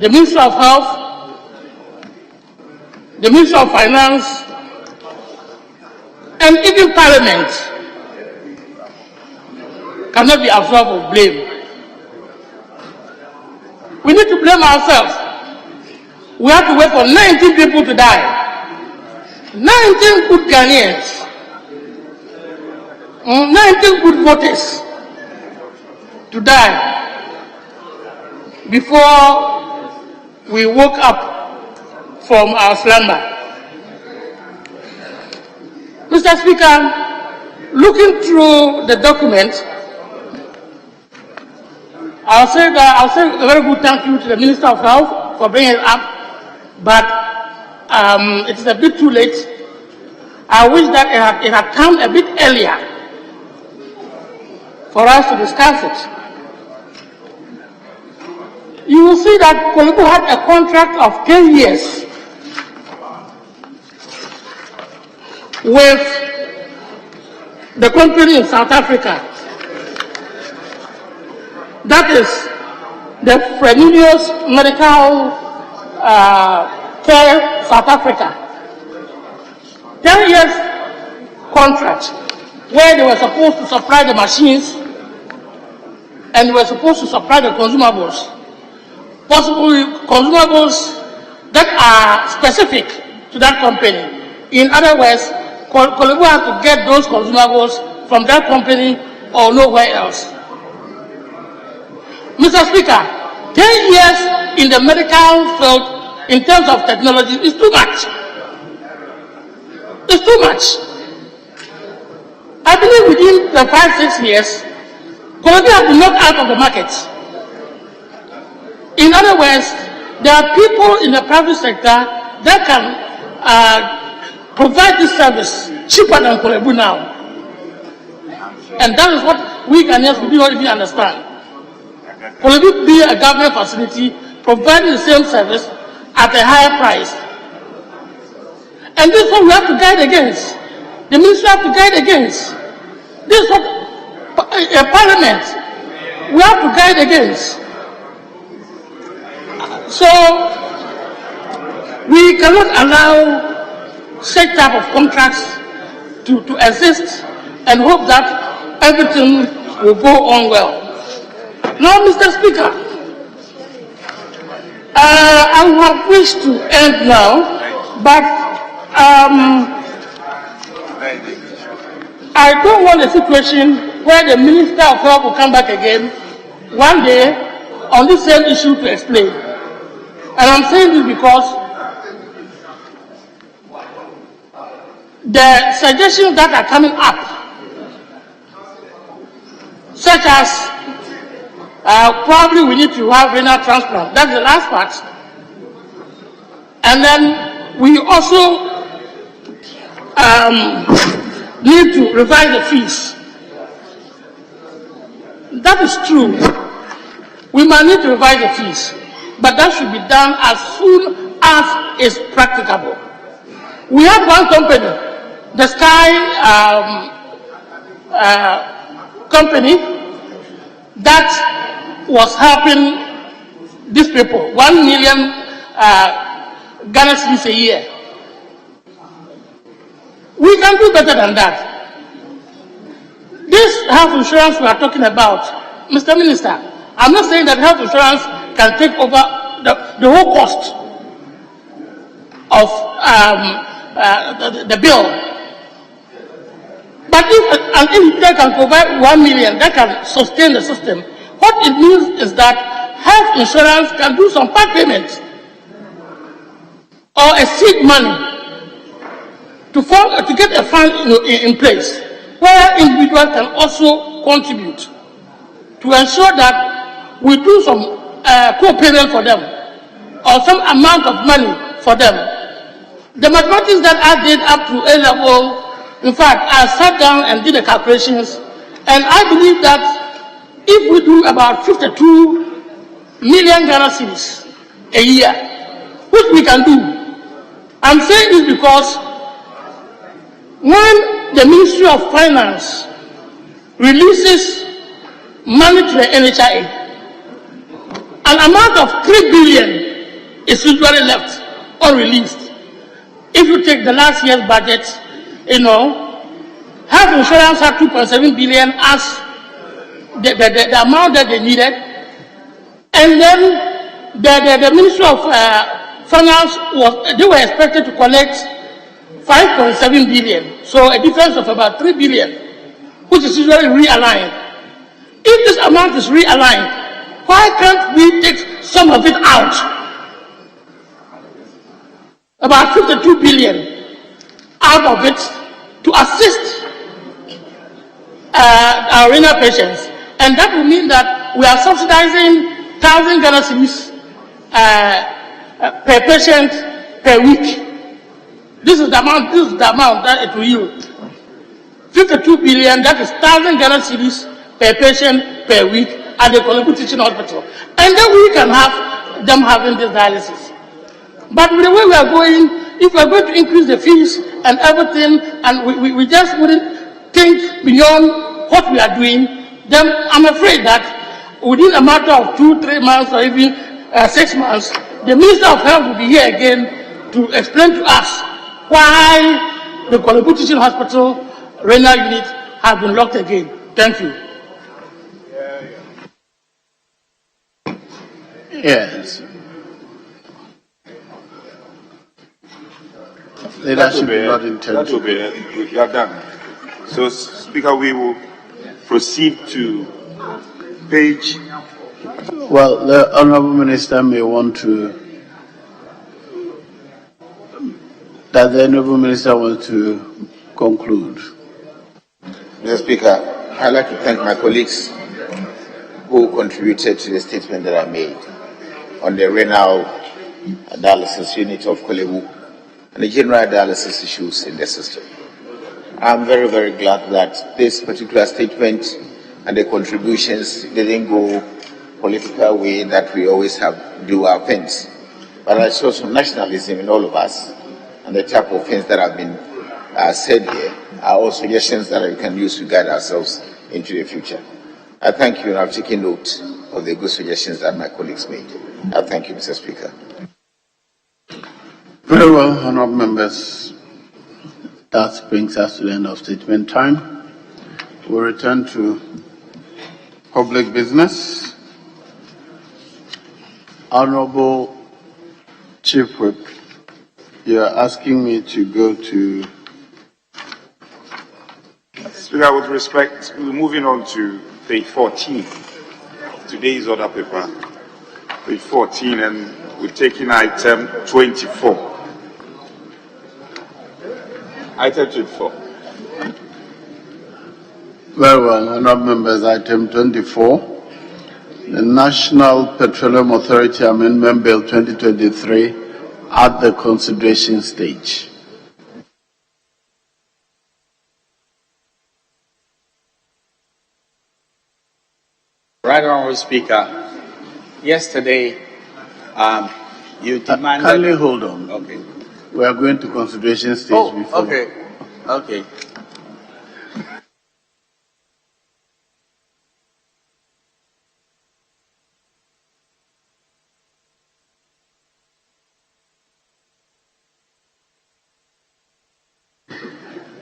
the Ministry of Health, the Ministry of Finance, and even Parliament cannot be absolved of blame. We need to blame ourselves. We have to wait for 19 people to die. 19 good Ghanaians. 19 good voters to die before we woke up from our slumber. Mr. Speaker, looking through the document, I'll say a very good thank you to the Minister of Health for bringing it up, but it is a bit too late. I wish that it had come a bit earlier for us to discuss it. You will see that Kolebu had a contract of 10 years with the company in South Africa. That is the Fresenius Medical Care South Africa. 10 years contract where they were supposed to supply the machines and they were supposed to supply the consumables. Possibly consumables that are specific to that company. In other words, Kolebu has to get those consumables from that company or nowhere else. Mr. Speaker, 10 years in the medical field in terms of technology is too much. It's too much. I believe within the 5-6 years, Kolebu has been knocked out of the market. In other words, there are people in the private sector that can provide this service cheaper than Kolebu now. And that is what we Ghanaians do not even understand. Kolebu be a government facility providing the same service at a higher price. And this is what we have to guide against. The ministry have to guide against. This is what a parliament we have to guide against. So we cannot allow such type of contracts to exist and hope that everything will go on well. Now, Mr. Speaker, I have wished to end now, but I don't want a situation where the Minister of Health will come back again one day on this same issue to explain. And I'm saying this because the suggestions that are coming up, such as probably we need to have renal transplant, that's the last part. And then we also need to revise the fees. That is true. We might need to revise the fees, but that should be done as soon as is practicable. We have one company, the Sky company, that was helping these people, 1 million Ghana cedis a year. We can do better than that. This health insurance we are talking about, Mr. Minister, I'm not saying that health insurance can take over the whole cost of the bill. But if an individual can provide 1 million that can sustain the system, what it means is that health insurance can do some part payments or a seed money to get a fund in place where individuals can also contribute to ensure that we do some co-payment for them or some amount of money for them. The mathematics that I did up to A level, in fact, I sat down and did the calculations, and I believe that if we do about 52 million Ghana cedis a year, which we can do, I'm saying this because when the Ministry of Finance releases money to the NHIA, an amount of 3 billion is usually left unreleased. If you take the last year's budget, health insurance had 2.7 billion as the amount that they needed, and then the Ministry of Finance they were expected to collect 5.7 billion, so a difference of about 3 billion, which is usually realigned. If this amount is realigned, why can't we take some of it out? About 52 billion out of it to assist our renal patients, and that will mean that we are subsidizing 1,000 Ghana cedis per patient per week. This is the amount that it will yield. 52 billion, that is 1,000 Ghana cedis per patient per week at the Kolebu Teaching Hospital. And then we can have them having this dialysis. But with the way we are going, if we are going to increase the fees and everything, and we just wouldn't think beyond what we are doing, then I'm afraid that within a matter of 2-3 months or even 6 months, the Minister of Health will be here again to explain to us why the Kolebu Teaching Hospital renal unit has been locked again. Thank you. Yes. Leadership is not intended. That will be it. We are done. So, Speaker, we will proceed to page. Well, the Honourable Minister may want to. Does the Honourable Minister want to conclude? Mr. Speaker, I'd like to thank my colleagues who contributed to the statement that I made on the renal dialysis unit of Kolebu and the general dialysis issues in the system. I'm very, very glad that this particular statement and the contributions didn't go political way that we always have do our things. But I saw some nationalism in all of us, and the type of things that have been said here are all suggestions that we can use to guide ourselves into the future. I thank you, and I've taken note of the good suggestions that my colleagues made. I thank you, Mr. Speaker. Very well, honourable members. That brings us to the end of statement time. We'll return to public business. Honourable Chief Whip, you are asking me to go to. Speaker, with respect, we're moving on to page 14. Today's order paper, page 14, and we're taking item 24. Item 24. Very well, honourable members, item 24. The National Petroleum Authority Amendment Bill 2023 at the consideration stage. Right, Honourable Speaker. Yesterday, you demanded. Kindly hold on. Okay. We are going to consideration stage before. Okay. Okay.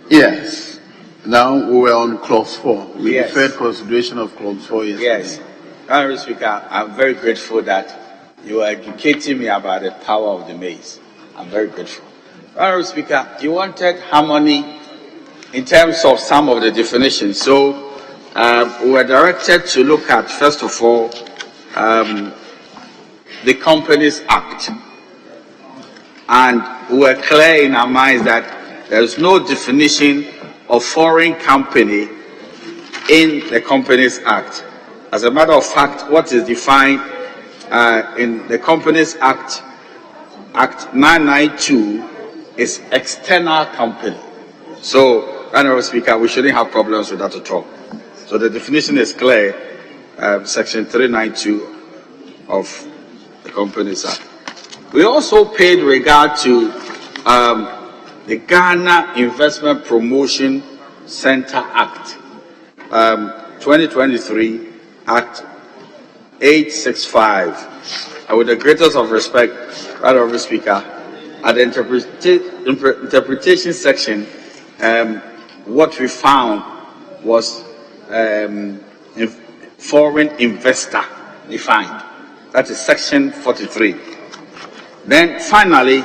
Yes. Now we were on clause 4. We Yes. deferred consideration of clause 4 yesterday. Yes. Honourable Speaker, I'm very grateful that you are educating me about the power of the maize. I'm very grateful. Honourable Speaker, you wanted harmony in terms of some of the definitions. So we were directed to look at, first of all, the Companies Act. And we were clear in our minds that there is no definition of foreign company in the Companies Act. As a matter of fact, what is defined in the Companies Act, Act 992, is external company. So, Honourable Speaker, we shouldn't have problems with that at all. So the definition is clear, Section 392 of the Companies Act. We also paid regard to the Ghana Investment Promotion Center Act, 2023, Act 865. And with the greatest of respect, Honourable Speaker, at the interpretation section, what we found was foreign investor defined. That is section 43. Then finally,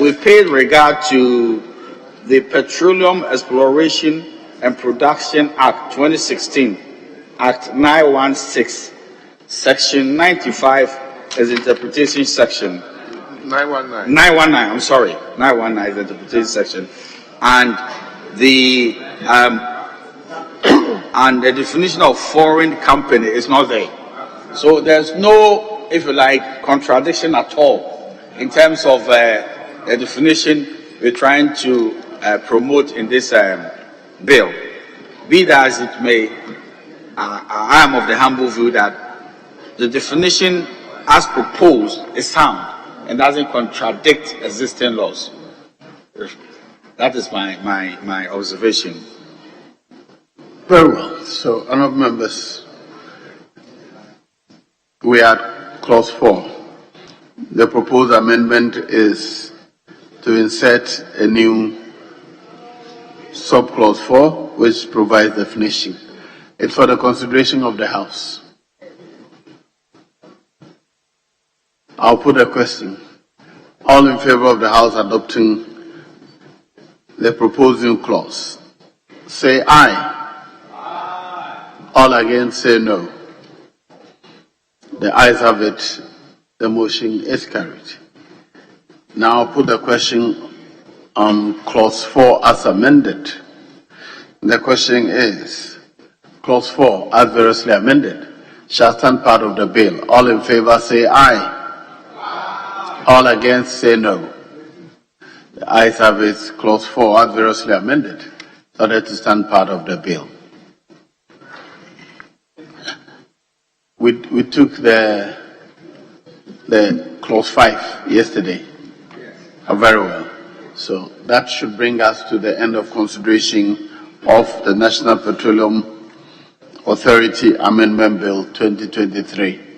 we paid regard to the Petroleum Exploration and Production Act 2016, Act 916, section 95 is the interpretation section. 919. 919, I'm sorry. 919 is the interpretation section. And the and the definition of foreign company is not there. So there's no, if you like, contradiction at all in terms of the definition we're trying to promote in this bill. Be that as it may, I am of the humble view that the definition as proposed is sound and doesn't contradict existing laws. That is my observation. Very well. So, honourable members, we are at clause 4. The proposed amendment is to insert a new sub-clause 4, which provides definition. It's for the consideration of the House. I'll put a question. All in favor of the House adopting the proposed new clause, say aye. All against, say no. The ayes have it. The motion is carried. Now I'll put the question on clause 4 as amended. The question is, clause 4 as variously amended shall stand part of the bill. All in favor say aye. All against say no. The ayes have it. Clause 4 as variously amended, so that to stand part of the bill. We took the clause 5 yesterday. Very well. So that should bring us to the end of consideration of the National Petroleum Authority Amendment Bill 2023.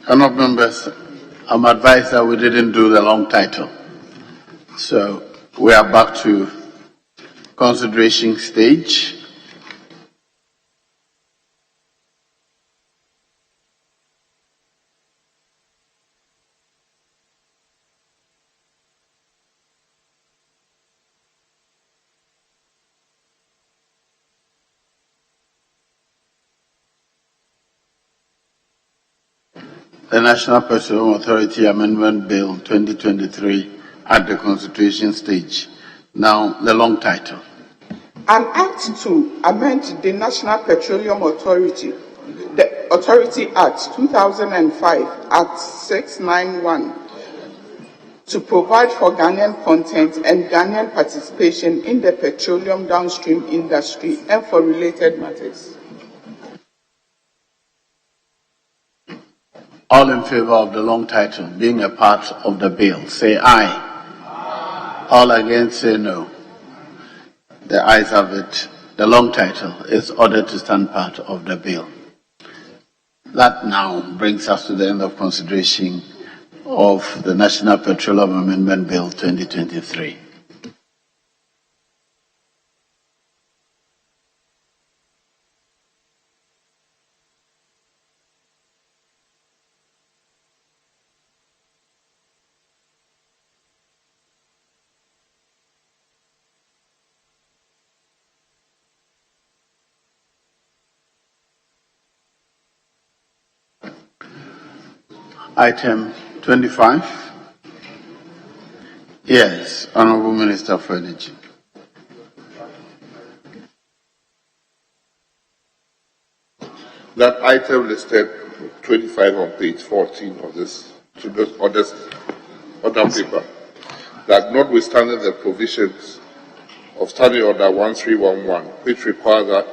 Honourable members, I'm advised that we didn't do the long title. So we are back to consideration stage. The National Petroleum Authority Amendment Bill 2023 at the constitution stage. Now, the long title. An Act to amend the National Petroleum Authority, the Authority Act 2005 Act 691, to provide for Ghanaian content and Ghanaian participation in the petroleum downstream industry and for related matters. All in favor of the long title being a part of the bill, say aye. All against, say no. The ayes have it. The long title is ordered to stand part of the bill. That now brings us to the end of consideration of the National Petroleum Amendment Bill 2023. Item 25. Yes, Honourable Minister for Energy. That item listed 25 on page 14 of this other paper, that notwithstanding the provisions of Standing Order 1311, which require that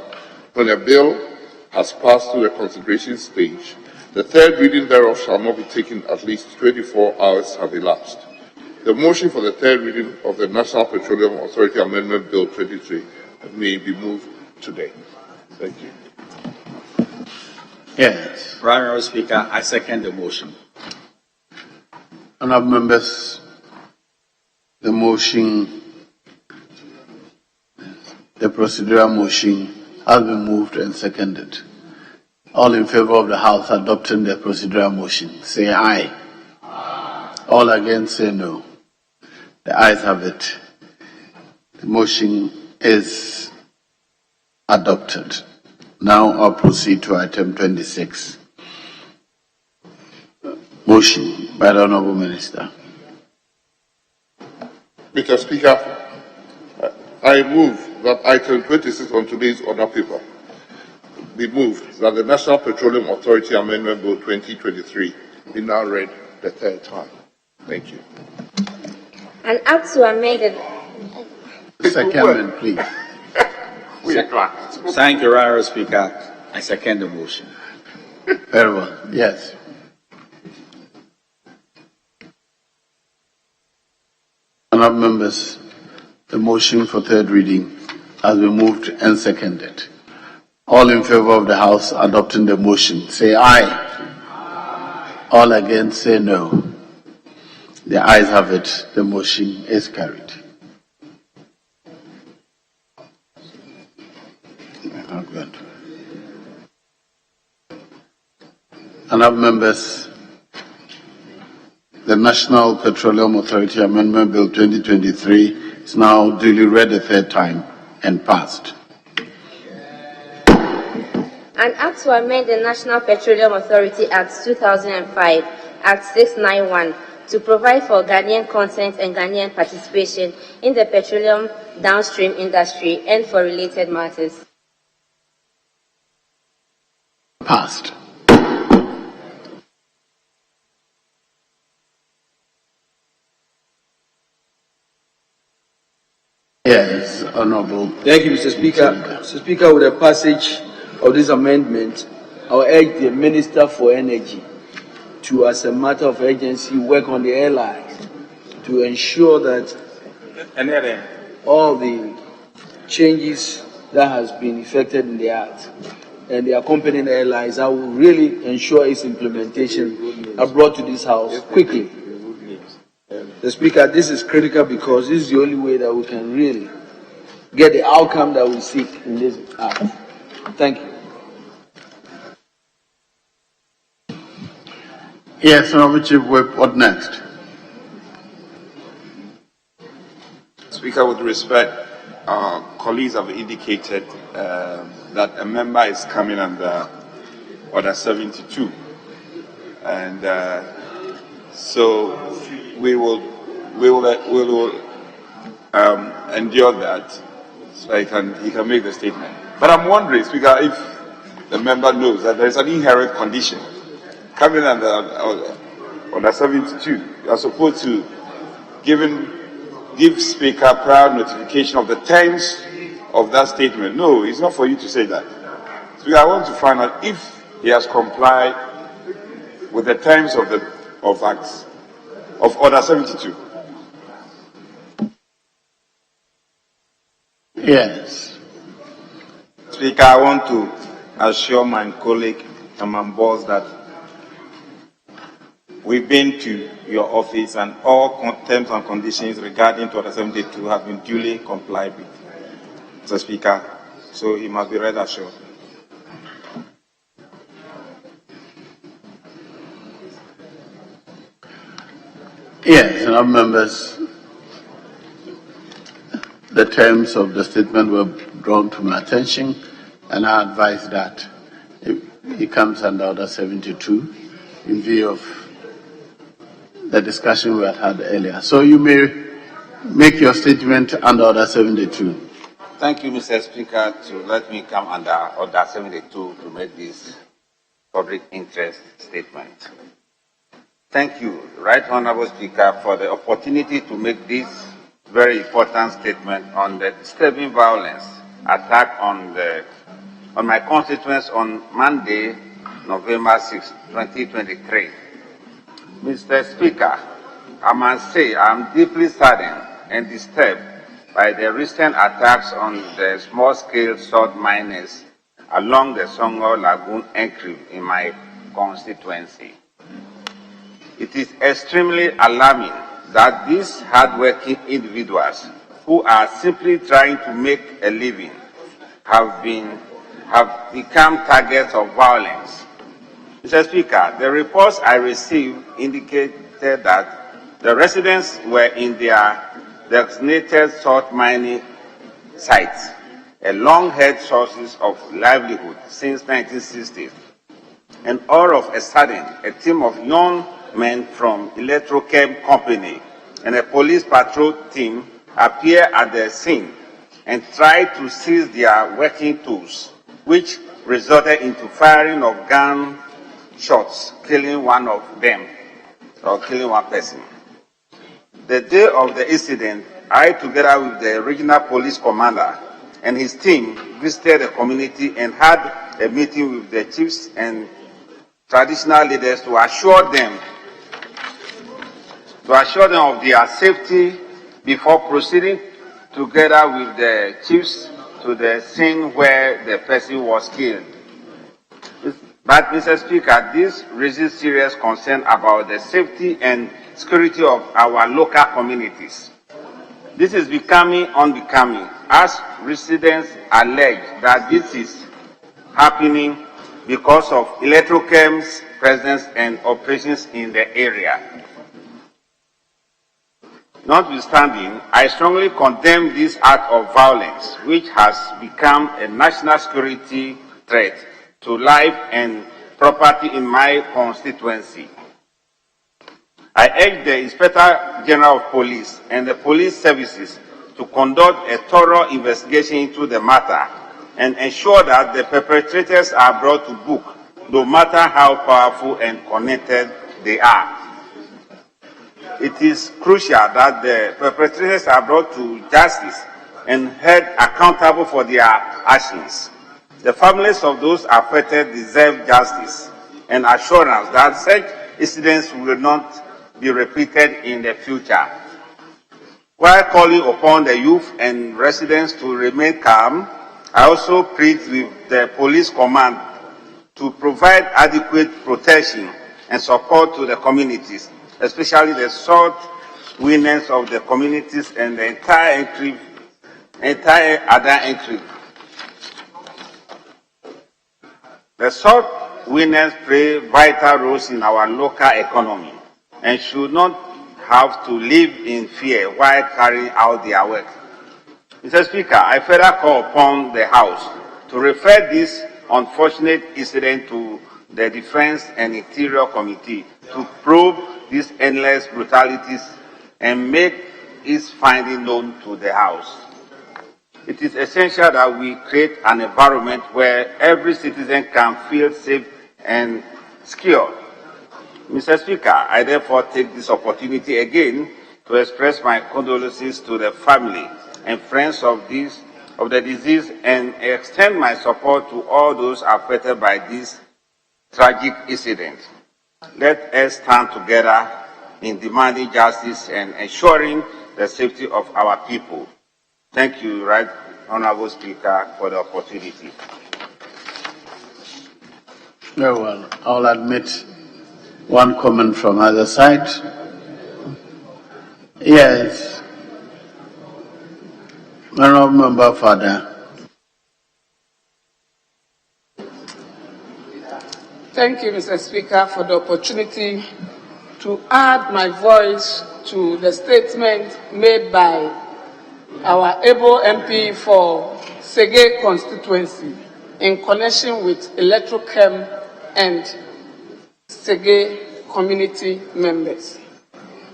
when a bill has passed through the consideration stage, the third reading thereof shall not be taken at least 24 hours have elapsed. The motion for the third reading of the National Petroleum Authority Amendment Bill 23 may be moved today. Thank you. Yes. Honorable Speaker, I second the motion. Honourable members, the motion, the procedural motion has been moved and seconded. All in favour of the House adopting the procedural motion, say aye. All against, say no. The ayes have it. The motion is adopted. Now I'll proceed to item 26. Motion by the Honourable Minister. Mr. Speaker, I move that item 26 on today's order paper be moved that the National Petroleum Authority Amendment Bill 2023 be now read the third time. Thank you. An act to amend the Second, please. Thank you, Honorable Speaker. I second the motion. Very well. Yes. Honourable members, the motion for third reading has been moved and seconded. All in favour of the House adopting the motion, say aye. All against, say no. The ayes have it. The motion is carried. Honourable members, the National Petroleum Authority Amendment Bill 2023 is now duly read a third time and passed. An act to amend the National Petroleum Authority Act 2005, Act 691, to provide for Ghanaian content and Ghanaian participation in the petroleum downstream industry and for related matters. Passed. Yes, Honourable. Thank you, Mr. Speaker. Mr. Speaker, with the passage of this amendment, I will urge the Minister for Energy to, as a matter of urgency, work on the airlines to ensure that all the changes that has been effected in the Act and the accompanying airlines, I will really ensure its implementation are brought to this House quickly. The Speaker, this is critical because this is the only way that we can really get the outcome that we seek in this Act. Thank you. Yes, Honourable Chief Whip, what next? Speaker, with respect, our colleagues have indicated that a member is coming under Order 72. And so we will endure that so he can make the statement. But I'm wondering, Speaker, if the member knows that there is an inherent condition coming under Order 72. You are supposed to give Speaker prior notification of the terms of that statement. No, it's not for you to say that. So I want to find out if he has complied with the terms of Acts of Order 72. Yes. Speaker, I want to assure my colleague and my boss that we've been to your office and all terms and conditions regarding to Order 72 have been duly complied with, Mr. Speaker, so he must be rest assured. Yes, and our members, the terms of the statement were drawn to my attention, and I advise that it comes under Order 72 in view of the discussion we had earlier. So you may make your statement under Order 72. Thank you, Mr. Speaker, to let me come under Order 72 to make this public interest statement. Thank you, Right Honourable Speaker, for the opportunity to make this very important statement on the disturbing violence attack on my constituents on Monday, November 6, 2023. Mr. Speaker, I must say I am deeply saddened and disturbed by the recent attacks on the small-scale salt miners along the Songo Lagoon enclave in my constituency. It is extremely alarming that these hardworking individuals who are simply trying to make a living have become targets of violence. Mr. Speaker, the reports I received indicated that the residents were in their designated salt mining sites, a long-held sources of livelihood since 1960s. And all of a sudden, a team of young men from Electrochem Company and a police patrol team appear at the scene and try to seize their working tools, which resulted into firing of gunshots, killing one of them, or killing one person. The day of the incident, I, together with the regional police commander and his team, visited the community and had a meeting with the chiefs and traditional leaders to assure them of their safety before proceeding together with the chiefs to the scene where the person was killed. But, Mr. Speaker, this raises serious concern about the safety and security of our local communities. This is becoming unbecoming, as residents allege that this is happening because of Electrochem's presence and operations in the area. Notwithstanding, I strongly condemn this act of violence, which has become a national security threat to life and property in my constituency. I urge the Inspector General of Police and the police services to conduct a thorough investigation into the matter and ensure that the perpetrators are brought to book, no matter how powerful and connected they are. It is crucial that the perpetrators are brought to justice and held accountable for their actions. The families of those affected deserve justice and assurance that such incidents will not be repeated in the future. While calling upon the youth and residents to remain calm, I also plead with the police command to provide adequate protection and support to the communities, especially the salt winners of the communities and the entire other enclave. The salt winners play vital roles in our local economy and should not have to live in fear while carrying out their work. Mr. Speaker, I further call upon the House to refer this unfortunate incident to the Defense and Interior Committee to probe these endless brutalities and make its finding known to the House. It is essential that we create an environment where every citizen can feel safe and secure. Mr. Speaker, I therefore take this opportunity again to express my condolences to the family and friends of the deceased and extend my support to all those affected by this tragic incident. Let us stand together in demanding justice and ensuring the safety of our people. Thank you, Right Honorable Speaker, for the opportunity. Very well. I'll admit one comment from either side. Yes. Honorable Member Father. Thank you, Mr. Speaker, for the opportunity to add my voice to the statement made by our able MP for Sege constituency in connection with Electrochem and Sege community members.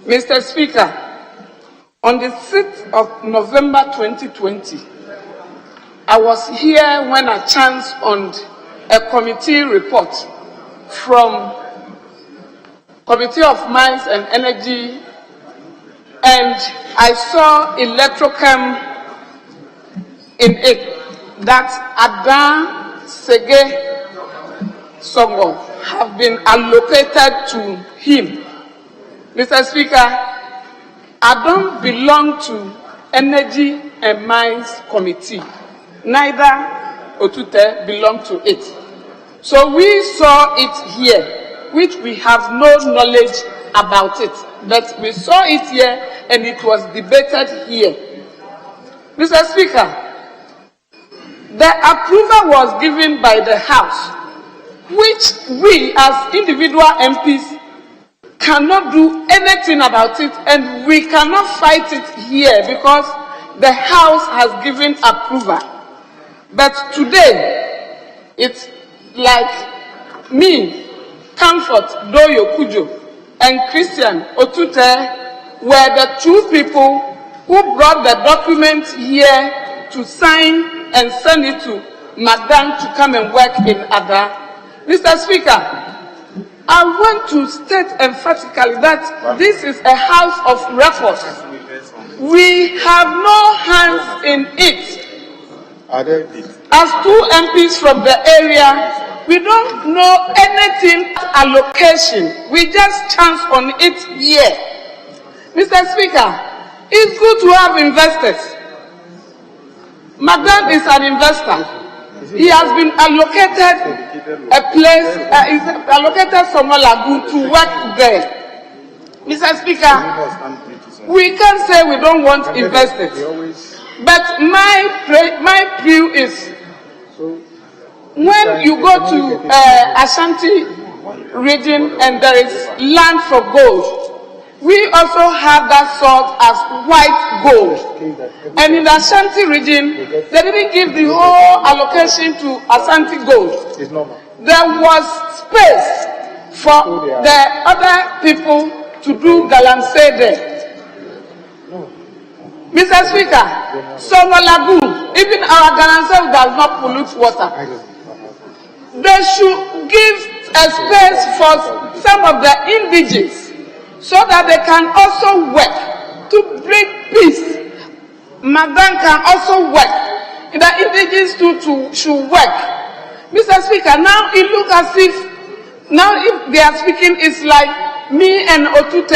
Mr. Speaker, on the 6th of November 2020, I was here when I chanced on a committee report from Committee of Mines and Energy, and I saw Electrochem in it that Ada Sege Songo have been allocated to him. Mr. Speaker, I don't belong to Energy and Mines Committee, neither Otute belonged to it. So we saw it here, which we have no knowledge about it, but we saw it here and it was debated here. Mr. Speaker, the approval was given by the House, which we as individual MPs cannot do anything about it, and we cannot fight it here because the House has given approval. But today, it's like me, Comfort Doyo Kujo, and Christian Otute were the two people who brought the document here to sign and send it to Madam to come and work in Ada. Mr. Speaker, I want to state emphatically that this is a house of records. We have no hands in it. As two MPs from the area, we don't know anything allocation. We just chance on it here. Mr. Speaker, it's good to have investors. Madam is an investor. He has been allocated a place, is allocated somewhere Lagoon to work there. Mr. Speaker, we can't say we don't want investors. But my view is, when you go to Ashanti region and there is land for gold, we also have that sort as white gold. And in the Ashanti region, they didn't give the whole allocation to Ashanti gold. There was space for the other people to do galamsey there. Mr. Speaker, Somo Lagoon, even our galamsey does not pollute water. They should give a space for some of the indigenous, so that they can also work to bring peace. Madam can also work. The indigenous too should work. Mr. Speaker, now it looks as if, now if they are speaking, it's like me and Otute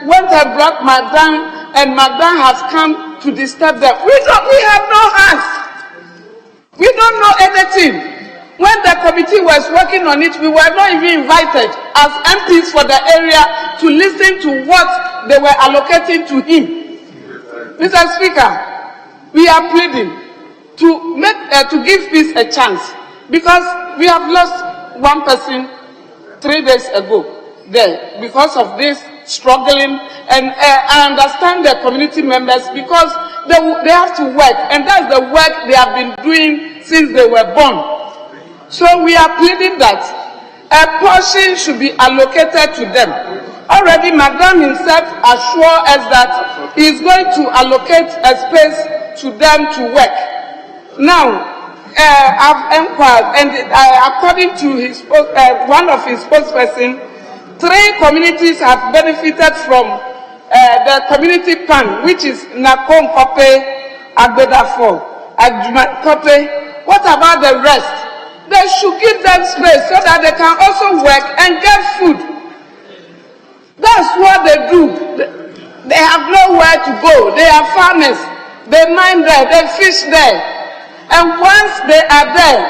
went and brought Madam, and Madam has come to disturb them. We have no hands. We don't know anything. When the committee was working on it, we were not even invited as MPs for the area to listen to what they were allocating to him. Mr. Speaker, we are pleading to give peace a chance, because we have lost one person 3 days ago there because of this struggling, and I understand the community members because they have to work, and that's the work they have been doing since they were born. So we are pleading that a portion should be allocated to them. Already Madam himself assured us that he is going to allocate a space to them to work. Now, I've inquired, and according to his one of his spokespersons, 3 communities have benefited from the community plan, which is Nakon Kope, Agbedafo, Adjumat Kope. What about the rest? They should give them space so that they can also work and get food. That's what they do. They have nowhere to go. They are farmers. They mine there. They fish there. And once they are there,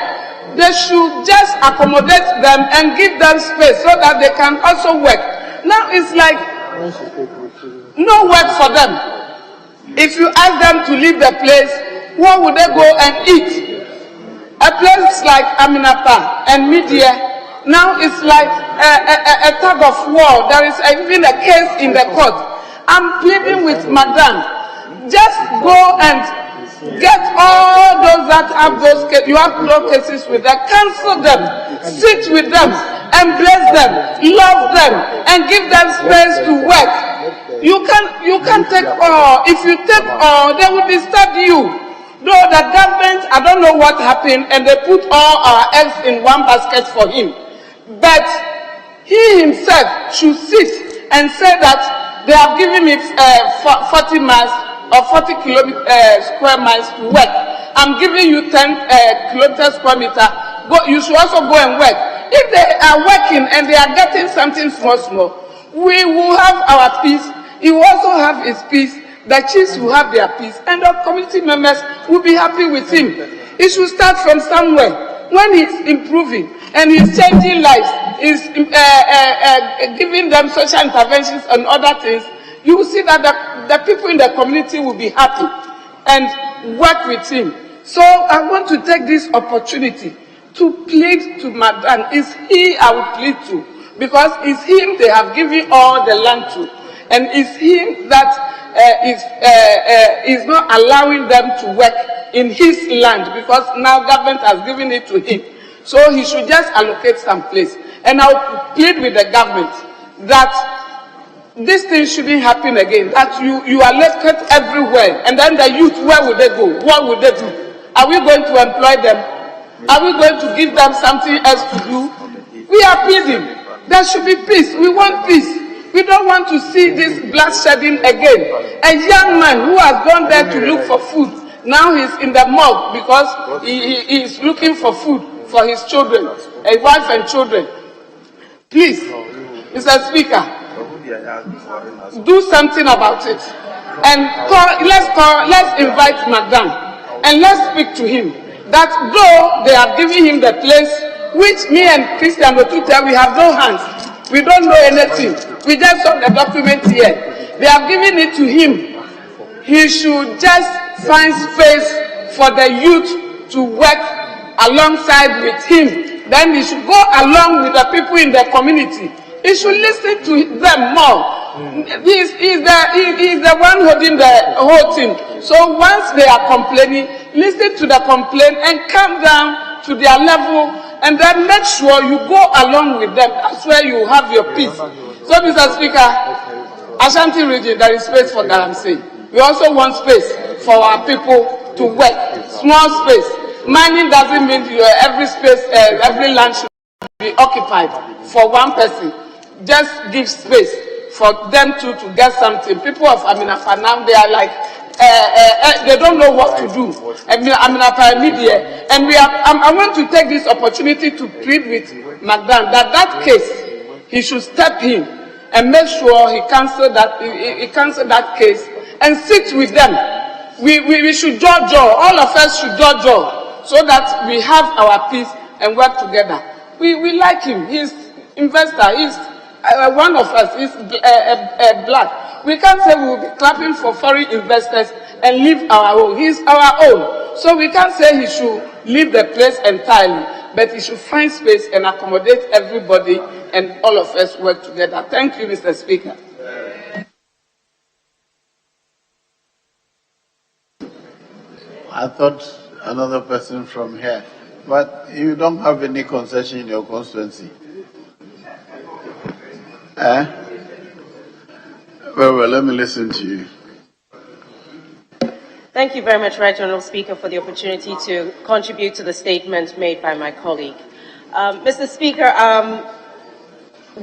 they should just accommodate them and give them space so that they can also work. Now it's like no work for them. If you ask them to leave the place, where would they go and eat? A place like Aminapa and Media, now it's like a tug of war. There is even a case in the court. I'm pleading with Madam, just go and get all those that have those cases. You have no cases with them. Cancel them. Sit with them. Embrace them. Love them. And give them space to work. You can't take all. If you take all, they will disturb you. Though the government, I don't know what happened, and they put all our eggs in one basket for him. But he himself should sit and say that they have given me 40 miles or 40 square miles to work. I'm giving you 10 kilometers square meter. You should also go and work. If they are working and they are getting something small, we will have our peace. He will also have his peace. The chiefs will have their peace, and the community members will be happy with him. It should start from somewhere. When he's improving and he's changing lives, he's giving them social interventions and other things, you will see that the people in the community will be happy and work with him. So I want to take this opportunity to plead to Madam. It's he I will plead to, because it's him they have given all the land to, and it's him that is not allowing them to work in his land, because now government has given it to him. So he should just allocate some place. And I'll plead with the government that this thing shouldn't happen again, that you are left everywhere, and then the youth, where will they go? What will they do? Are we going to employ them? Are we going to give them something else to do? We are pleading. There should be peace. We want peace. We don't want to see this bloodshedding again. A young man who has gone there to look for food, now he's in the morgue because he is looking for food for his children, a wife and children. Please, Mr. Speaker, do something about it. And let's invite Madam and let's speak to him. That though they are giving him the place, which me and Christian Otuta, we have no hands. We don't know anything. We just saw the document here. They have given it to him. He should just find space for the youth to work alongside with him. Then he should go along with the people in the community. He should listen to them more. He's the one holding the whole thing. So once they are complaining, listen to the complaint and come down to their level, and then make sure you go along with them. That's where you have your peace. So, Mr. Speaker, Ashanti region, there is space for Galamsey. We also want space for our people to work. Small space. Mining doesn't mean every space, every land should be occupied for one person. Just give space for them to get something. People of Aminafa now, they are like, they don't know what to do. Aminafa media, and I want to take this opportunity to plead with Magdan that case, he should step in and make sure he cancel that case and sit with them. We should judge, all of us should judge, so that we have our peace and work together. We like him. He's investor. He's one of us. He's black. We can't say we will be clapping for foreign investors and leave our own. He's our own. So we can't say he should leave the place entirely, but he should find space and accommodate everybody, and all of us work together. Thank you, Mr. Speaker. I thought another person from here, but you don't have any concession in your constituency. Well, let me listen to you. Thank you very much, Right Honourable Speaker, for the opportunity to contribute to the statement made by my colleague. Mr. Speaker,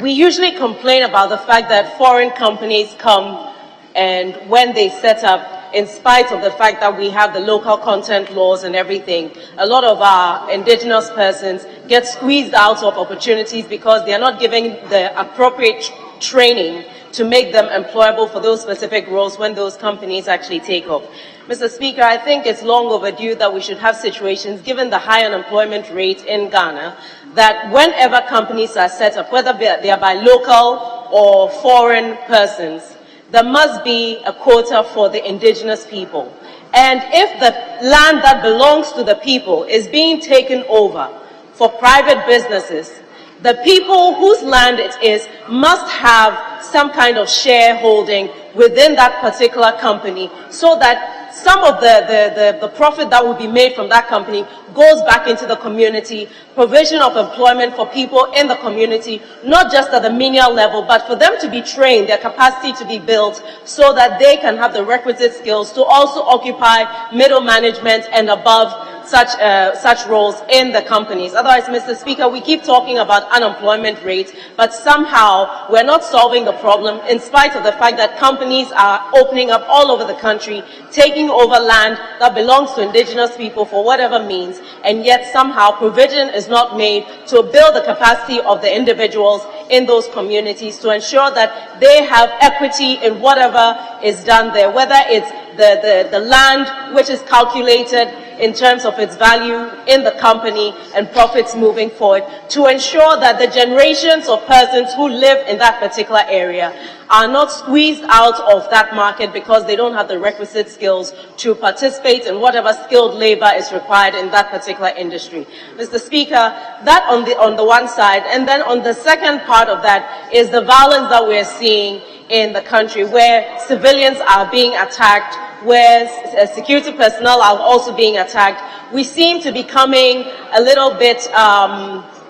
we usually complain about the fact that foreign companies come, and when they set up, in spite of the fact that we have the local content laws and everything, a lot of our indigenous persons get squeezed out of opportunities because they are not given the appropriate training to make them employable for those specific roles when those companies actually take off. Mr. Speaker, I think it's long overdue that we should have situations, given the high unemployment rate in Ghana, that whenever companies are set up, whether they are by local or foreign persons, there must be a quota for the indigenous people. And if the land that belongs to the people is being taken over for private businesses, the people whose land it is must have some kind of shareholding within that particular company, so that some of the profit that will be made from that company goes back into the community, provision of employment for people in the community, not just at the menial level, but for them to be trained, their capacity to be built, so that they can have the requisite skills to also occupy middle management and above such roles in the companies. Otherwise, Mr. Speaker, we keep talking about unemployment rates, but somehow we're not solving the problem, in spite of the fact that companies are opening up all over the country, taking over land that belongs to indigenous people for whatever means, and yet somehow provision is not made to build the capacity of the individuals in those communities to ensure that they have equity in whatever is done there, whether it's the land which is calculated in terms of its value in the company and profits moving forward, to ensure that the generations of persons who live in that particular area are not squeezed out of that market because they don't have the requisite skills to participate in whatever skilled labor is required in that particular industry. Mr. Speaker, that on the one side, and then on the second part of that is the violence that we're seeing in the country, where civilians are being attacked, where security personnel are also being attacked. We seem to be becoming a little bit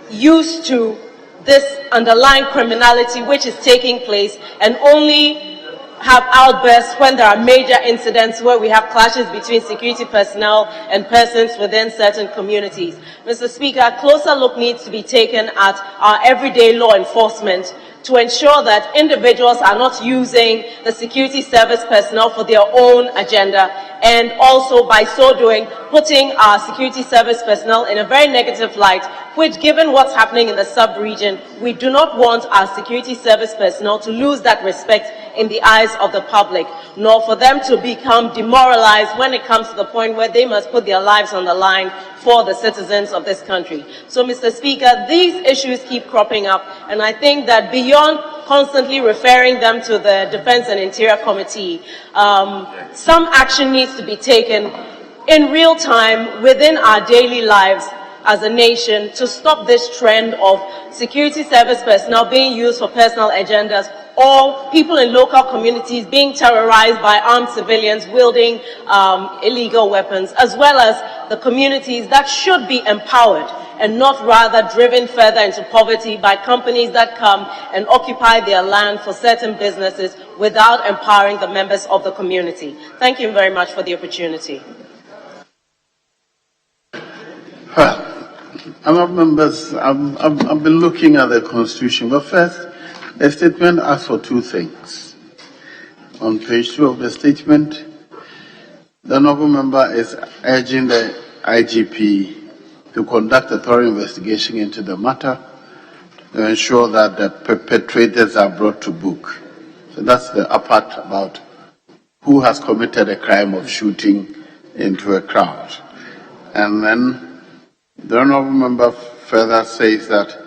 used to this underlying criminality which is taking place, and only have outbursts when there are major incidents where we have clashes between security personnel and persons within certain communities. Mr. Speaker, a closer look needs to be taken at our everyday law enforcement to ensure that individuals are not using the security service personnel for their own agenda, and also by so doing putting our security service personnel in a very negative light, which, given what's happening in the sub-region, we do not want our security service personnel to lose that respect in the eyes of the public, nor for them to become demoralized when it comes to the point where they must put their lives on the line for the citizens of this country. So, Mr. Speaker, these issues keep cropping up, and I think that beyond constantly referring them to the Defense and Interior Committee, some action needs to be taken in real time within our daily lives as a nation to stop this trend of security service personnel being used for personal agendas, or people in local communities being terrorized by armed civilians wielding illegal weapons, as well as the communities that should be empowered and not rather driven further into poverty by companies that come and occupy their land for certain businesses without empowering the members of the community. Thank you very much for the opportunity. Honourable members, I've been looking at the Constitution, but first, the statement asks for two things. On page 2 of the statement, the honourable member is urging the IGP to conduct a thorough investigation into the matter to ensure that the perpetrators are brought to book. So that's the part about who has committed a crime of shooting into a crowd. And then the honourable member further says that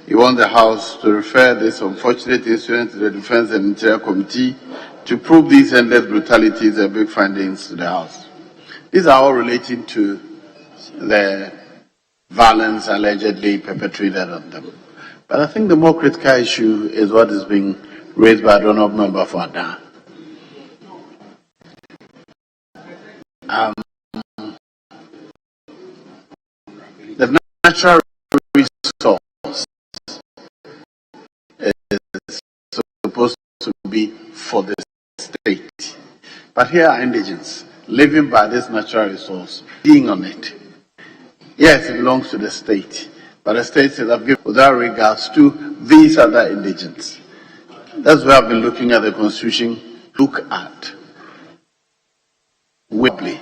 he wants the House to refer this unfortunate incident to the Defense and Interior Committee to prove these endless brutalities and big findings to the House. These are all relating to the violence allegedly perpetrated on them. But I think the more critical issue is what is being raised by the honourable member for Ada. The natural resource is supposed to be for the state. But here are indigents living by this natural resource, being on it. Yes, it belongs to the state, but the state says I've given without regards to these other indigents. That's why I've been looking at the Constitution. Look at Whibley.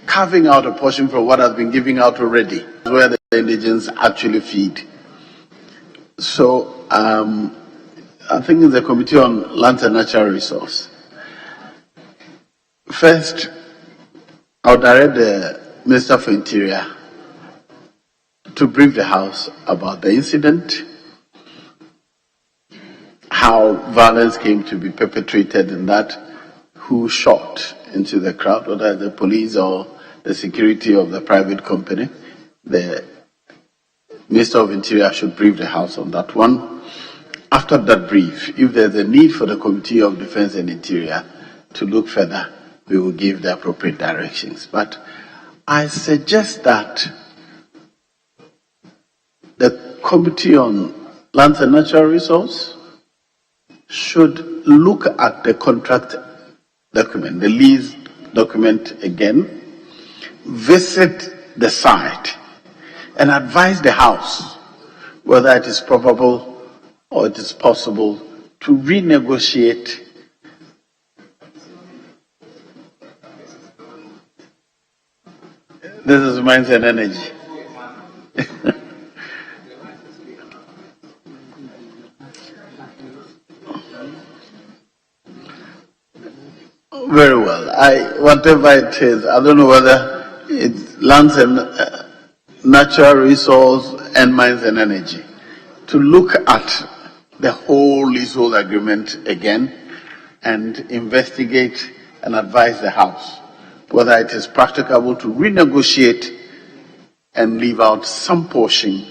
Carving out a portion from what has been given out already, where the indigents actually feed. So, I think it's the Committee on Land and Natural Resource. First, I'll direct the Minister for Interior to brief the House about the incident, how violence came to be perpetrated in that, who shot into the crowd, whether the police or the security of the private company. The Minister of Interior should brief the House on that one. After that brief, if there's a need for the Committee of Defense and Interior to look further, we will give the appropriate directions. But I suggest that the Committee on Land and Natural Resource should look at the contract document, the lease document again, visit the site, and advise the House whether it is probable or it is possible to renegotiate this is Mines and Energy. whatever it is, I don't know whether it's lands and natural resource and mines and energy, to look at the whole leasehold agreement again and investigate and advise the House whether it is practicable to renegotiate and leave out some portion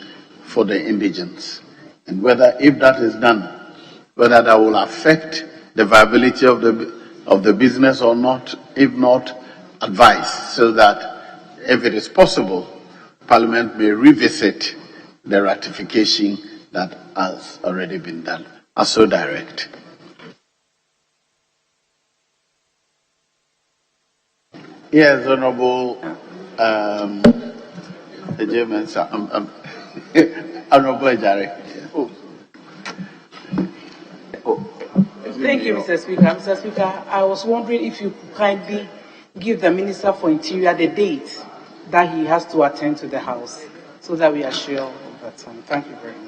for the indigents, and whether, if that is done, whether that will affect the viability of the business or not. If not, advise so that if it is possible, Parliament may revisit the ratification that has already been done. I so direct. Yes, Honorable Honorable Ejare. Thank you, Mr. Speaker. Mr. Speaker, I was wondering if you could kindly give the Minister for Interior the date that he has to attend to the House, so that we are sure of that time. Thank you very much.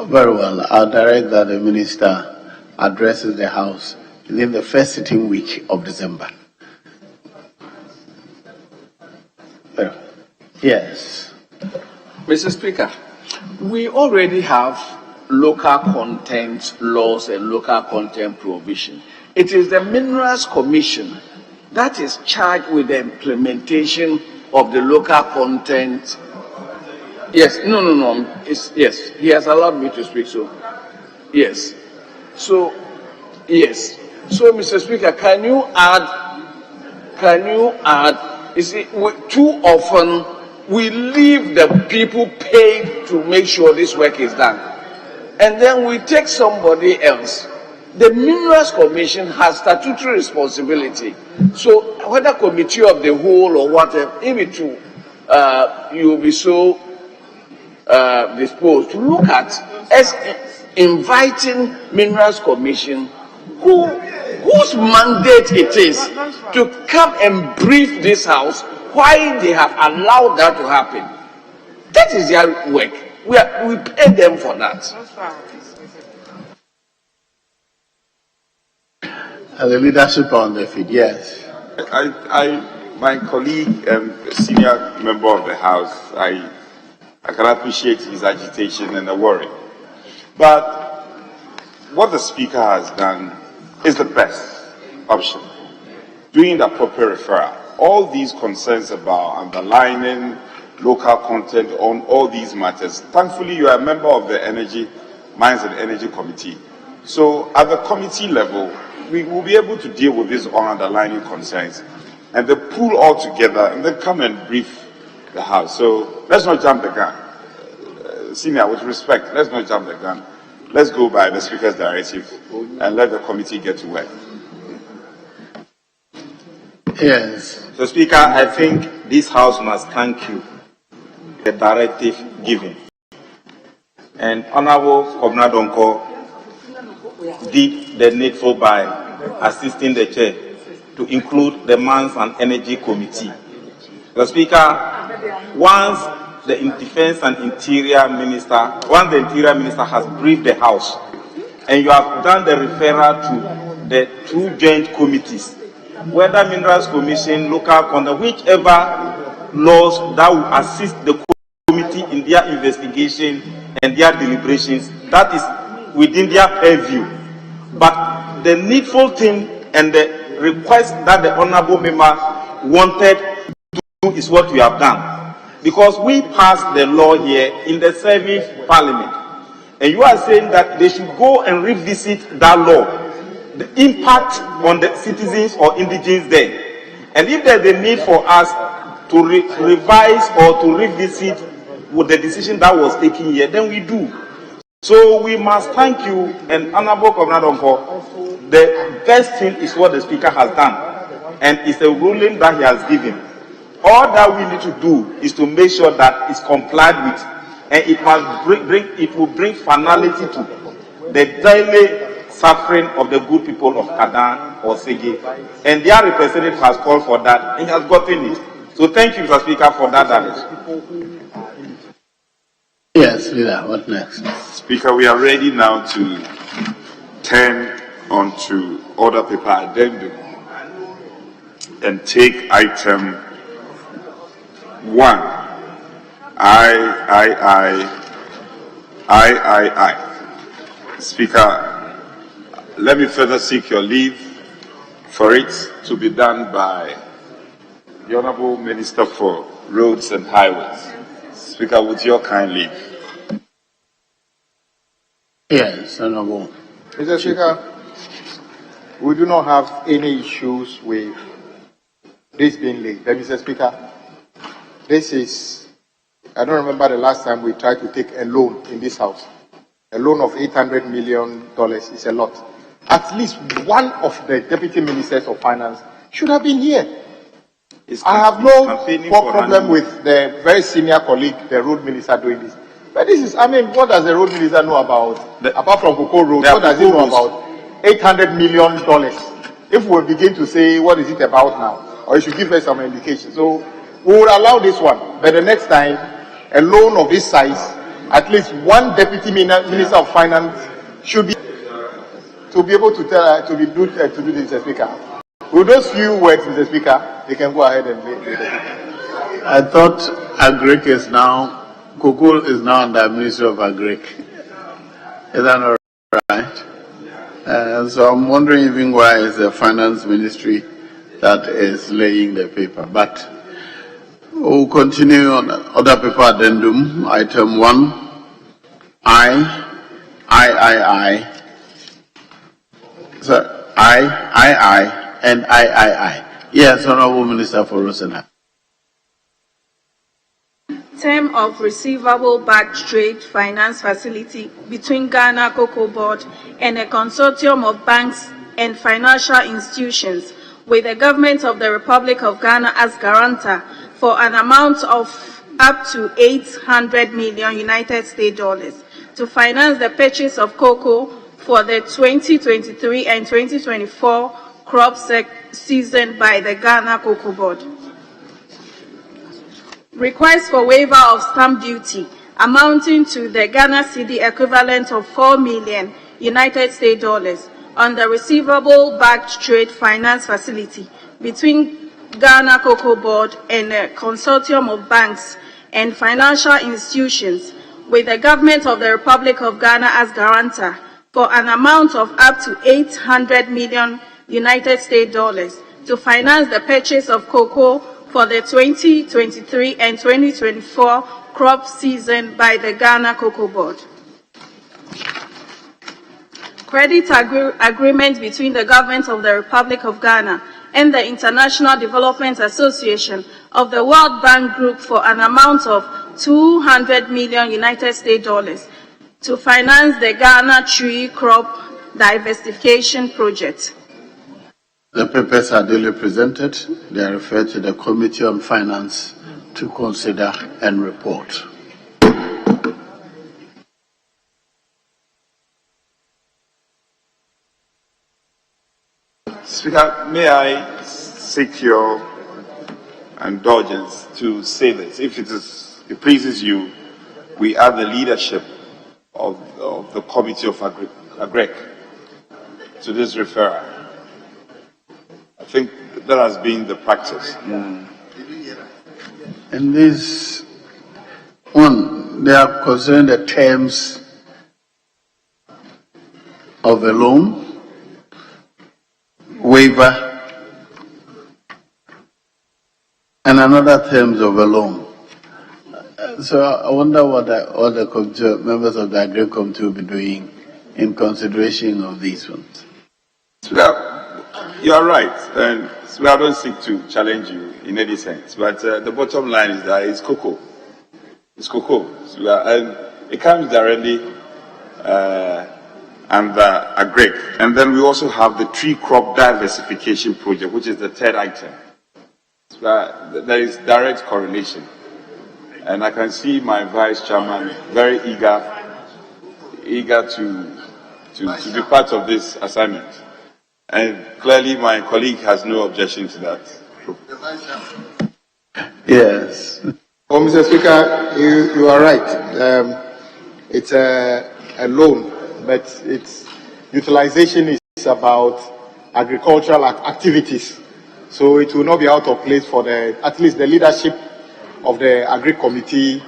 Very well. I'll direct that the Minister addresses the House within the first sitting week of December. Yes. Mr. Speaker, we already have local content laws and local content provision. It is the Minerals Commission that is charged with the implementation of the local content. Yes, no. Yes, he has allowed me to speak, so yes. So, yes. So, Mr. Speaker, can you add, you see, too often we leave the people paid to make sure this work is done. And then we take somebody else. The Minerals Commission has statutory responsibility. So, whether committee of the whole or whatever, if it you will be so disposed to look at as inviting Minerals Commission, whose mandate it is to come and brief this House why they have allowed that to happen. That is their work. We pay them for that. The leadership on the feed, yes. My colleague, senior member of the House, I can appreciate his agitation and the worry. But what the Speaker has done is the best option. Doing the appropriate referral. All these concerns about underlining local content on all these matters. Thankfully, you are a member of the Mines and Energy Committee. So at the committee level, we will be able to deal with these underlying concerns and they pool all together and then come and brief the House. So let's not jump the gun. Senior, with respect, let's not jump the gun. Let's go by the Speaker's directive and let the committee get to work. Yes. So, Speaker, I think this House must thank you for the directive given. And Honorable Kobna Donko did the needful by assisting the Chair to include the Mines and Energy Committee. So, Speaker, once the Defense and Interior Minister, has briefed the House, and you have done the referral to the two joint committees, whether Minerals Commission, local conduct, whichever laws that will assist the committee in their investigation and their deliberations, that is within their purview. But the needful thing and the request that the Honourable Member wanted to do is what we have done. Because we passed the law here in the 7th Parliament. And you are saying that they should go and revisit that law. The impact on the citizens or indigents there. And if there's a need for us to revise or to revisit with the decision that was taken here, then we do. So we must thank you, and Honorable Governor Donko, the best thing is what the Speaker has done, and it's a ruling that he has given. All that we need to do is to make sure that it's complied with, and it must it will bring finality to the daily suffering of the good people of Kadan or Sege, and their representative has called for that and has gotten it. So thank you, Mr. Speaker, for that direction. Yes, leader, what next? Speaker, we are ready now to turn on to order paper addendum and take item 1. I. Speaker, let me further seek your leave for it to be done by the Honorable Minister for Roads and Highways. Speaker, with your kind leave. Yes, Honorable. Mr. Speaker, we do not have any issues with this being late. But Mr. Speaker, this is, I don't remember the last time we tried to take a loan in this house. A loan of $800 million is a lot. At least one of the deputy ministers of finance should have been here. I have no problem with the very senior colleague, the road minister, doing this. But this is, I mean, what does the road minister know about, apart from Cocoa Road, what does he know about $800 million? If we begin to say, what is it about now? Or you should give us some indication. So we will allow this one. But the next time, a loan of this size, at least one deputy minister of finance should be to be able to tell to do this, Mr. Speaker. With those few words, Mr. Speaker, they can go ahead and make it. I thought Agric is now, Cocoa is now under Ministry of Agric. Is that not right? So I'm wondering even why it's the Finance Ministry that is laying the paper. But we'll continue on other paper addendum. Item 1, I. So I. And I. Yes, Honorable Minister for Rosenheim. Term of receivable backed trade finance facility between Ghana Cocoa Board and a consortium of banks and financial institutions with the government of the Republic of Ghana as guarantor for an amount of up to $800 million United States dollars to finance the purchase of cocoa for the 2023 and 2024 crop season by the Ghana Cocoa Board. Request for waiver of stamp duty amounting to the Ghana cedi equivalent of $4 million United States dollars on the receivable backed trade finance facility between Ghana Cocoa Board and a consortium of banks and financial institutions with the government of the Republic of Ghana as guarantor for an amount of up to $800 million United States dollars to finance the purchase of cocoa for the 2023 and 2024 crop season by the Ghana Cocoa Board. Credit agreement between the government of the Republic of Ghana and the International Development Association of the World Bank Group for an amount of $200 million United States dollars to finance the Ghana tree crop diversification project. The papers are duly presented. They are referred to the Committee on Finance to consider and report. Speaker, may I seek your indulgence to say this? If it pleases you, we add the leadership of the Committee of Agric to this referral. I think that has been the practice. And this one, they are concerning the terms of the loan, waiver, and another terms of a loan. So I wonder what the members of the Agri Committee will be doing in consideration of these ones. You are right, and I don't seek to challenge you in any sense, but the bottom line is that it's cocoa. It's cocoa. And it comes directly under Agric. And then we also have the tree crop diversification project, which is the third item. There is direct correlation. And I can see my vice chairman very eager to be part of this assignment. And clearly my colleague has no objection to that. Yes. Oh, Mr. Speaker, you are right. It's a loan, but its utilization is about agricultural activities. So it will not be out of place for at least the leadership of the Agri Committee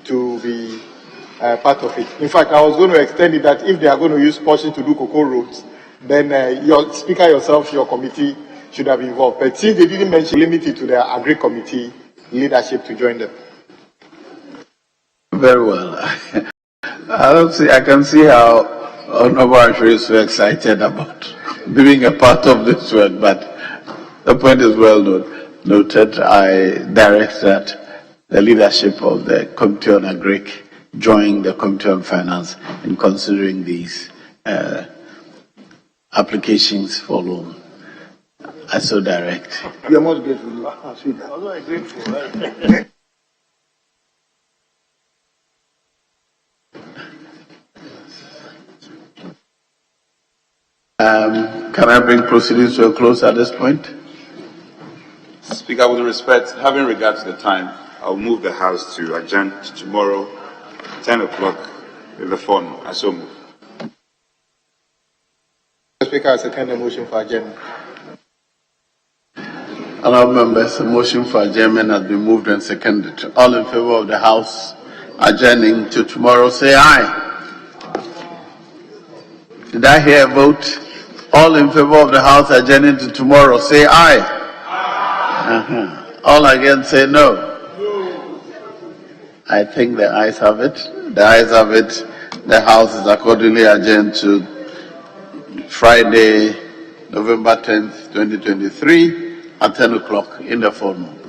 to be part of it. In fact, I was going to extend it that if they are going to use portion to do cocoa roads, then your Speaker yourself, your committee should have involved. But since they didn't mention, limit it to the Agri Committee leadership to join them. Very well. I can see how Honorable Ashuri is so excited about being a part of this work, but the point is well noted. I direct that the leadership of the Committee on Agric join the Committee on Finance in considering these applications for loan. I so direct. You are most grateful. Can I bring proceedings to a close at this point? Speaker, with respect, having regard to the time, I'll move the House to adjourn to tomorrow, 10 o'clock, in the form. I so move. Speaker, I second the motion for adjournment. Honourable members, a motion for adjournment has been moved and seconded. All in favour of the House adjourning to tomorrow, say aye. Did I hear a vote? All in favour of the House adjourning to tomorrow, say aye. All against, say no. I think the ayes have it. The ayes have it. The House is accordingly adjourned to Friday, November 10th, 2023 at 10 o'clock in the forenoon.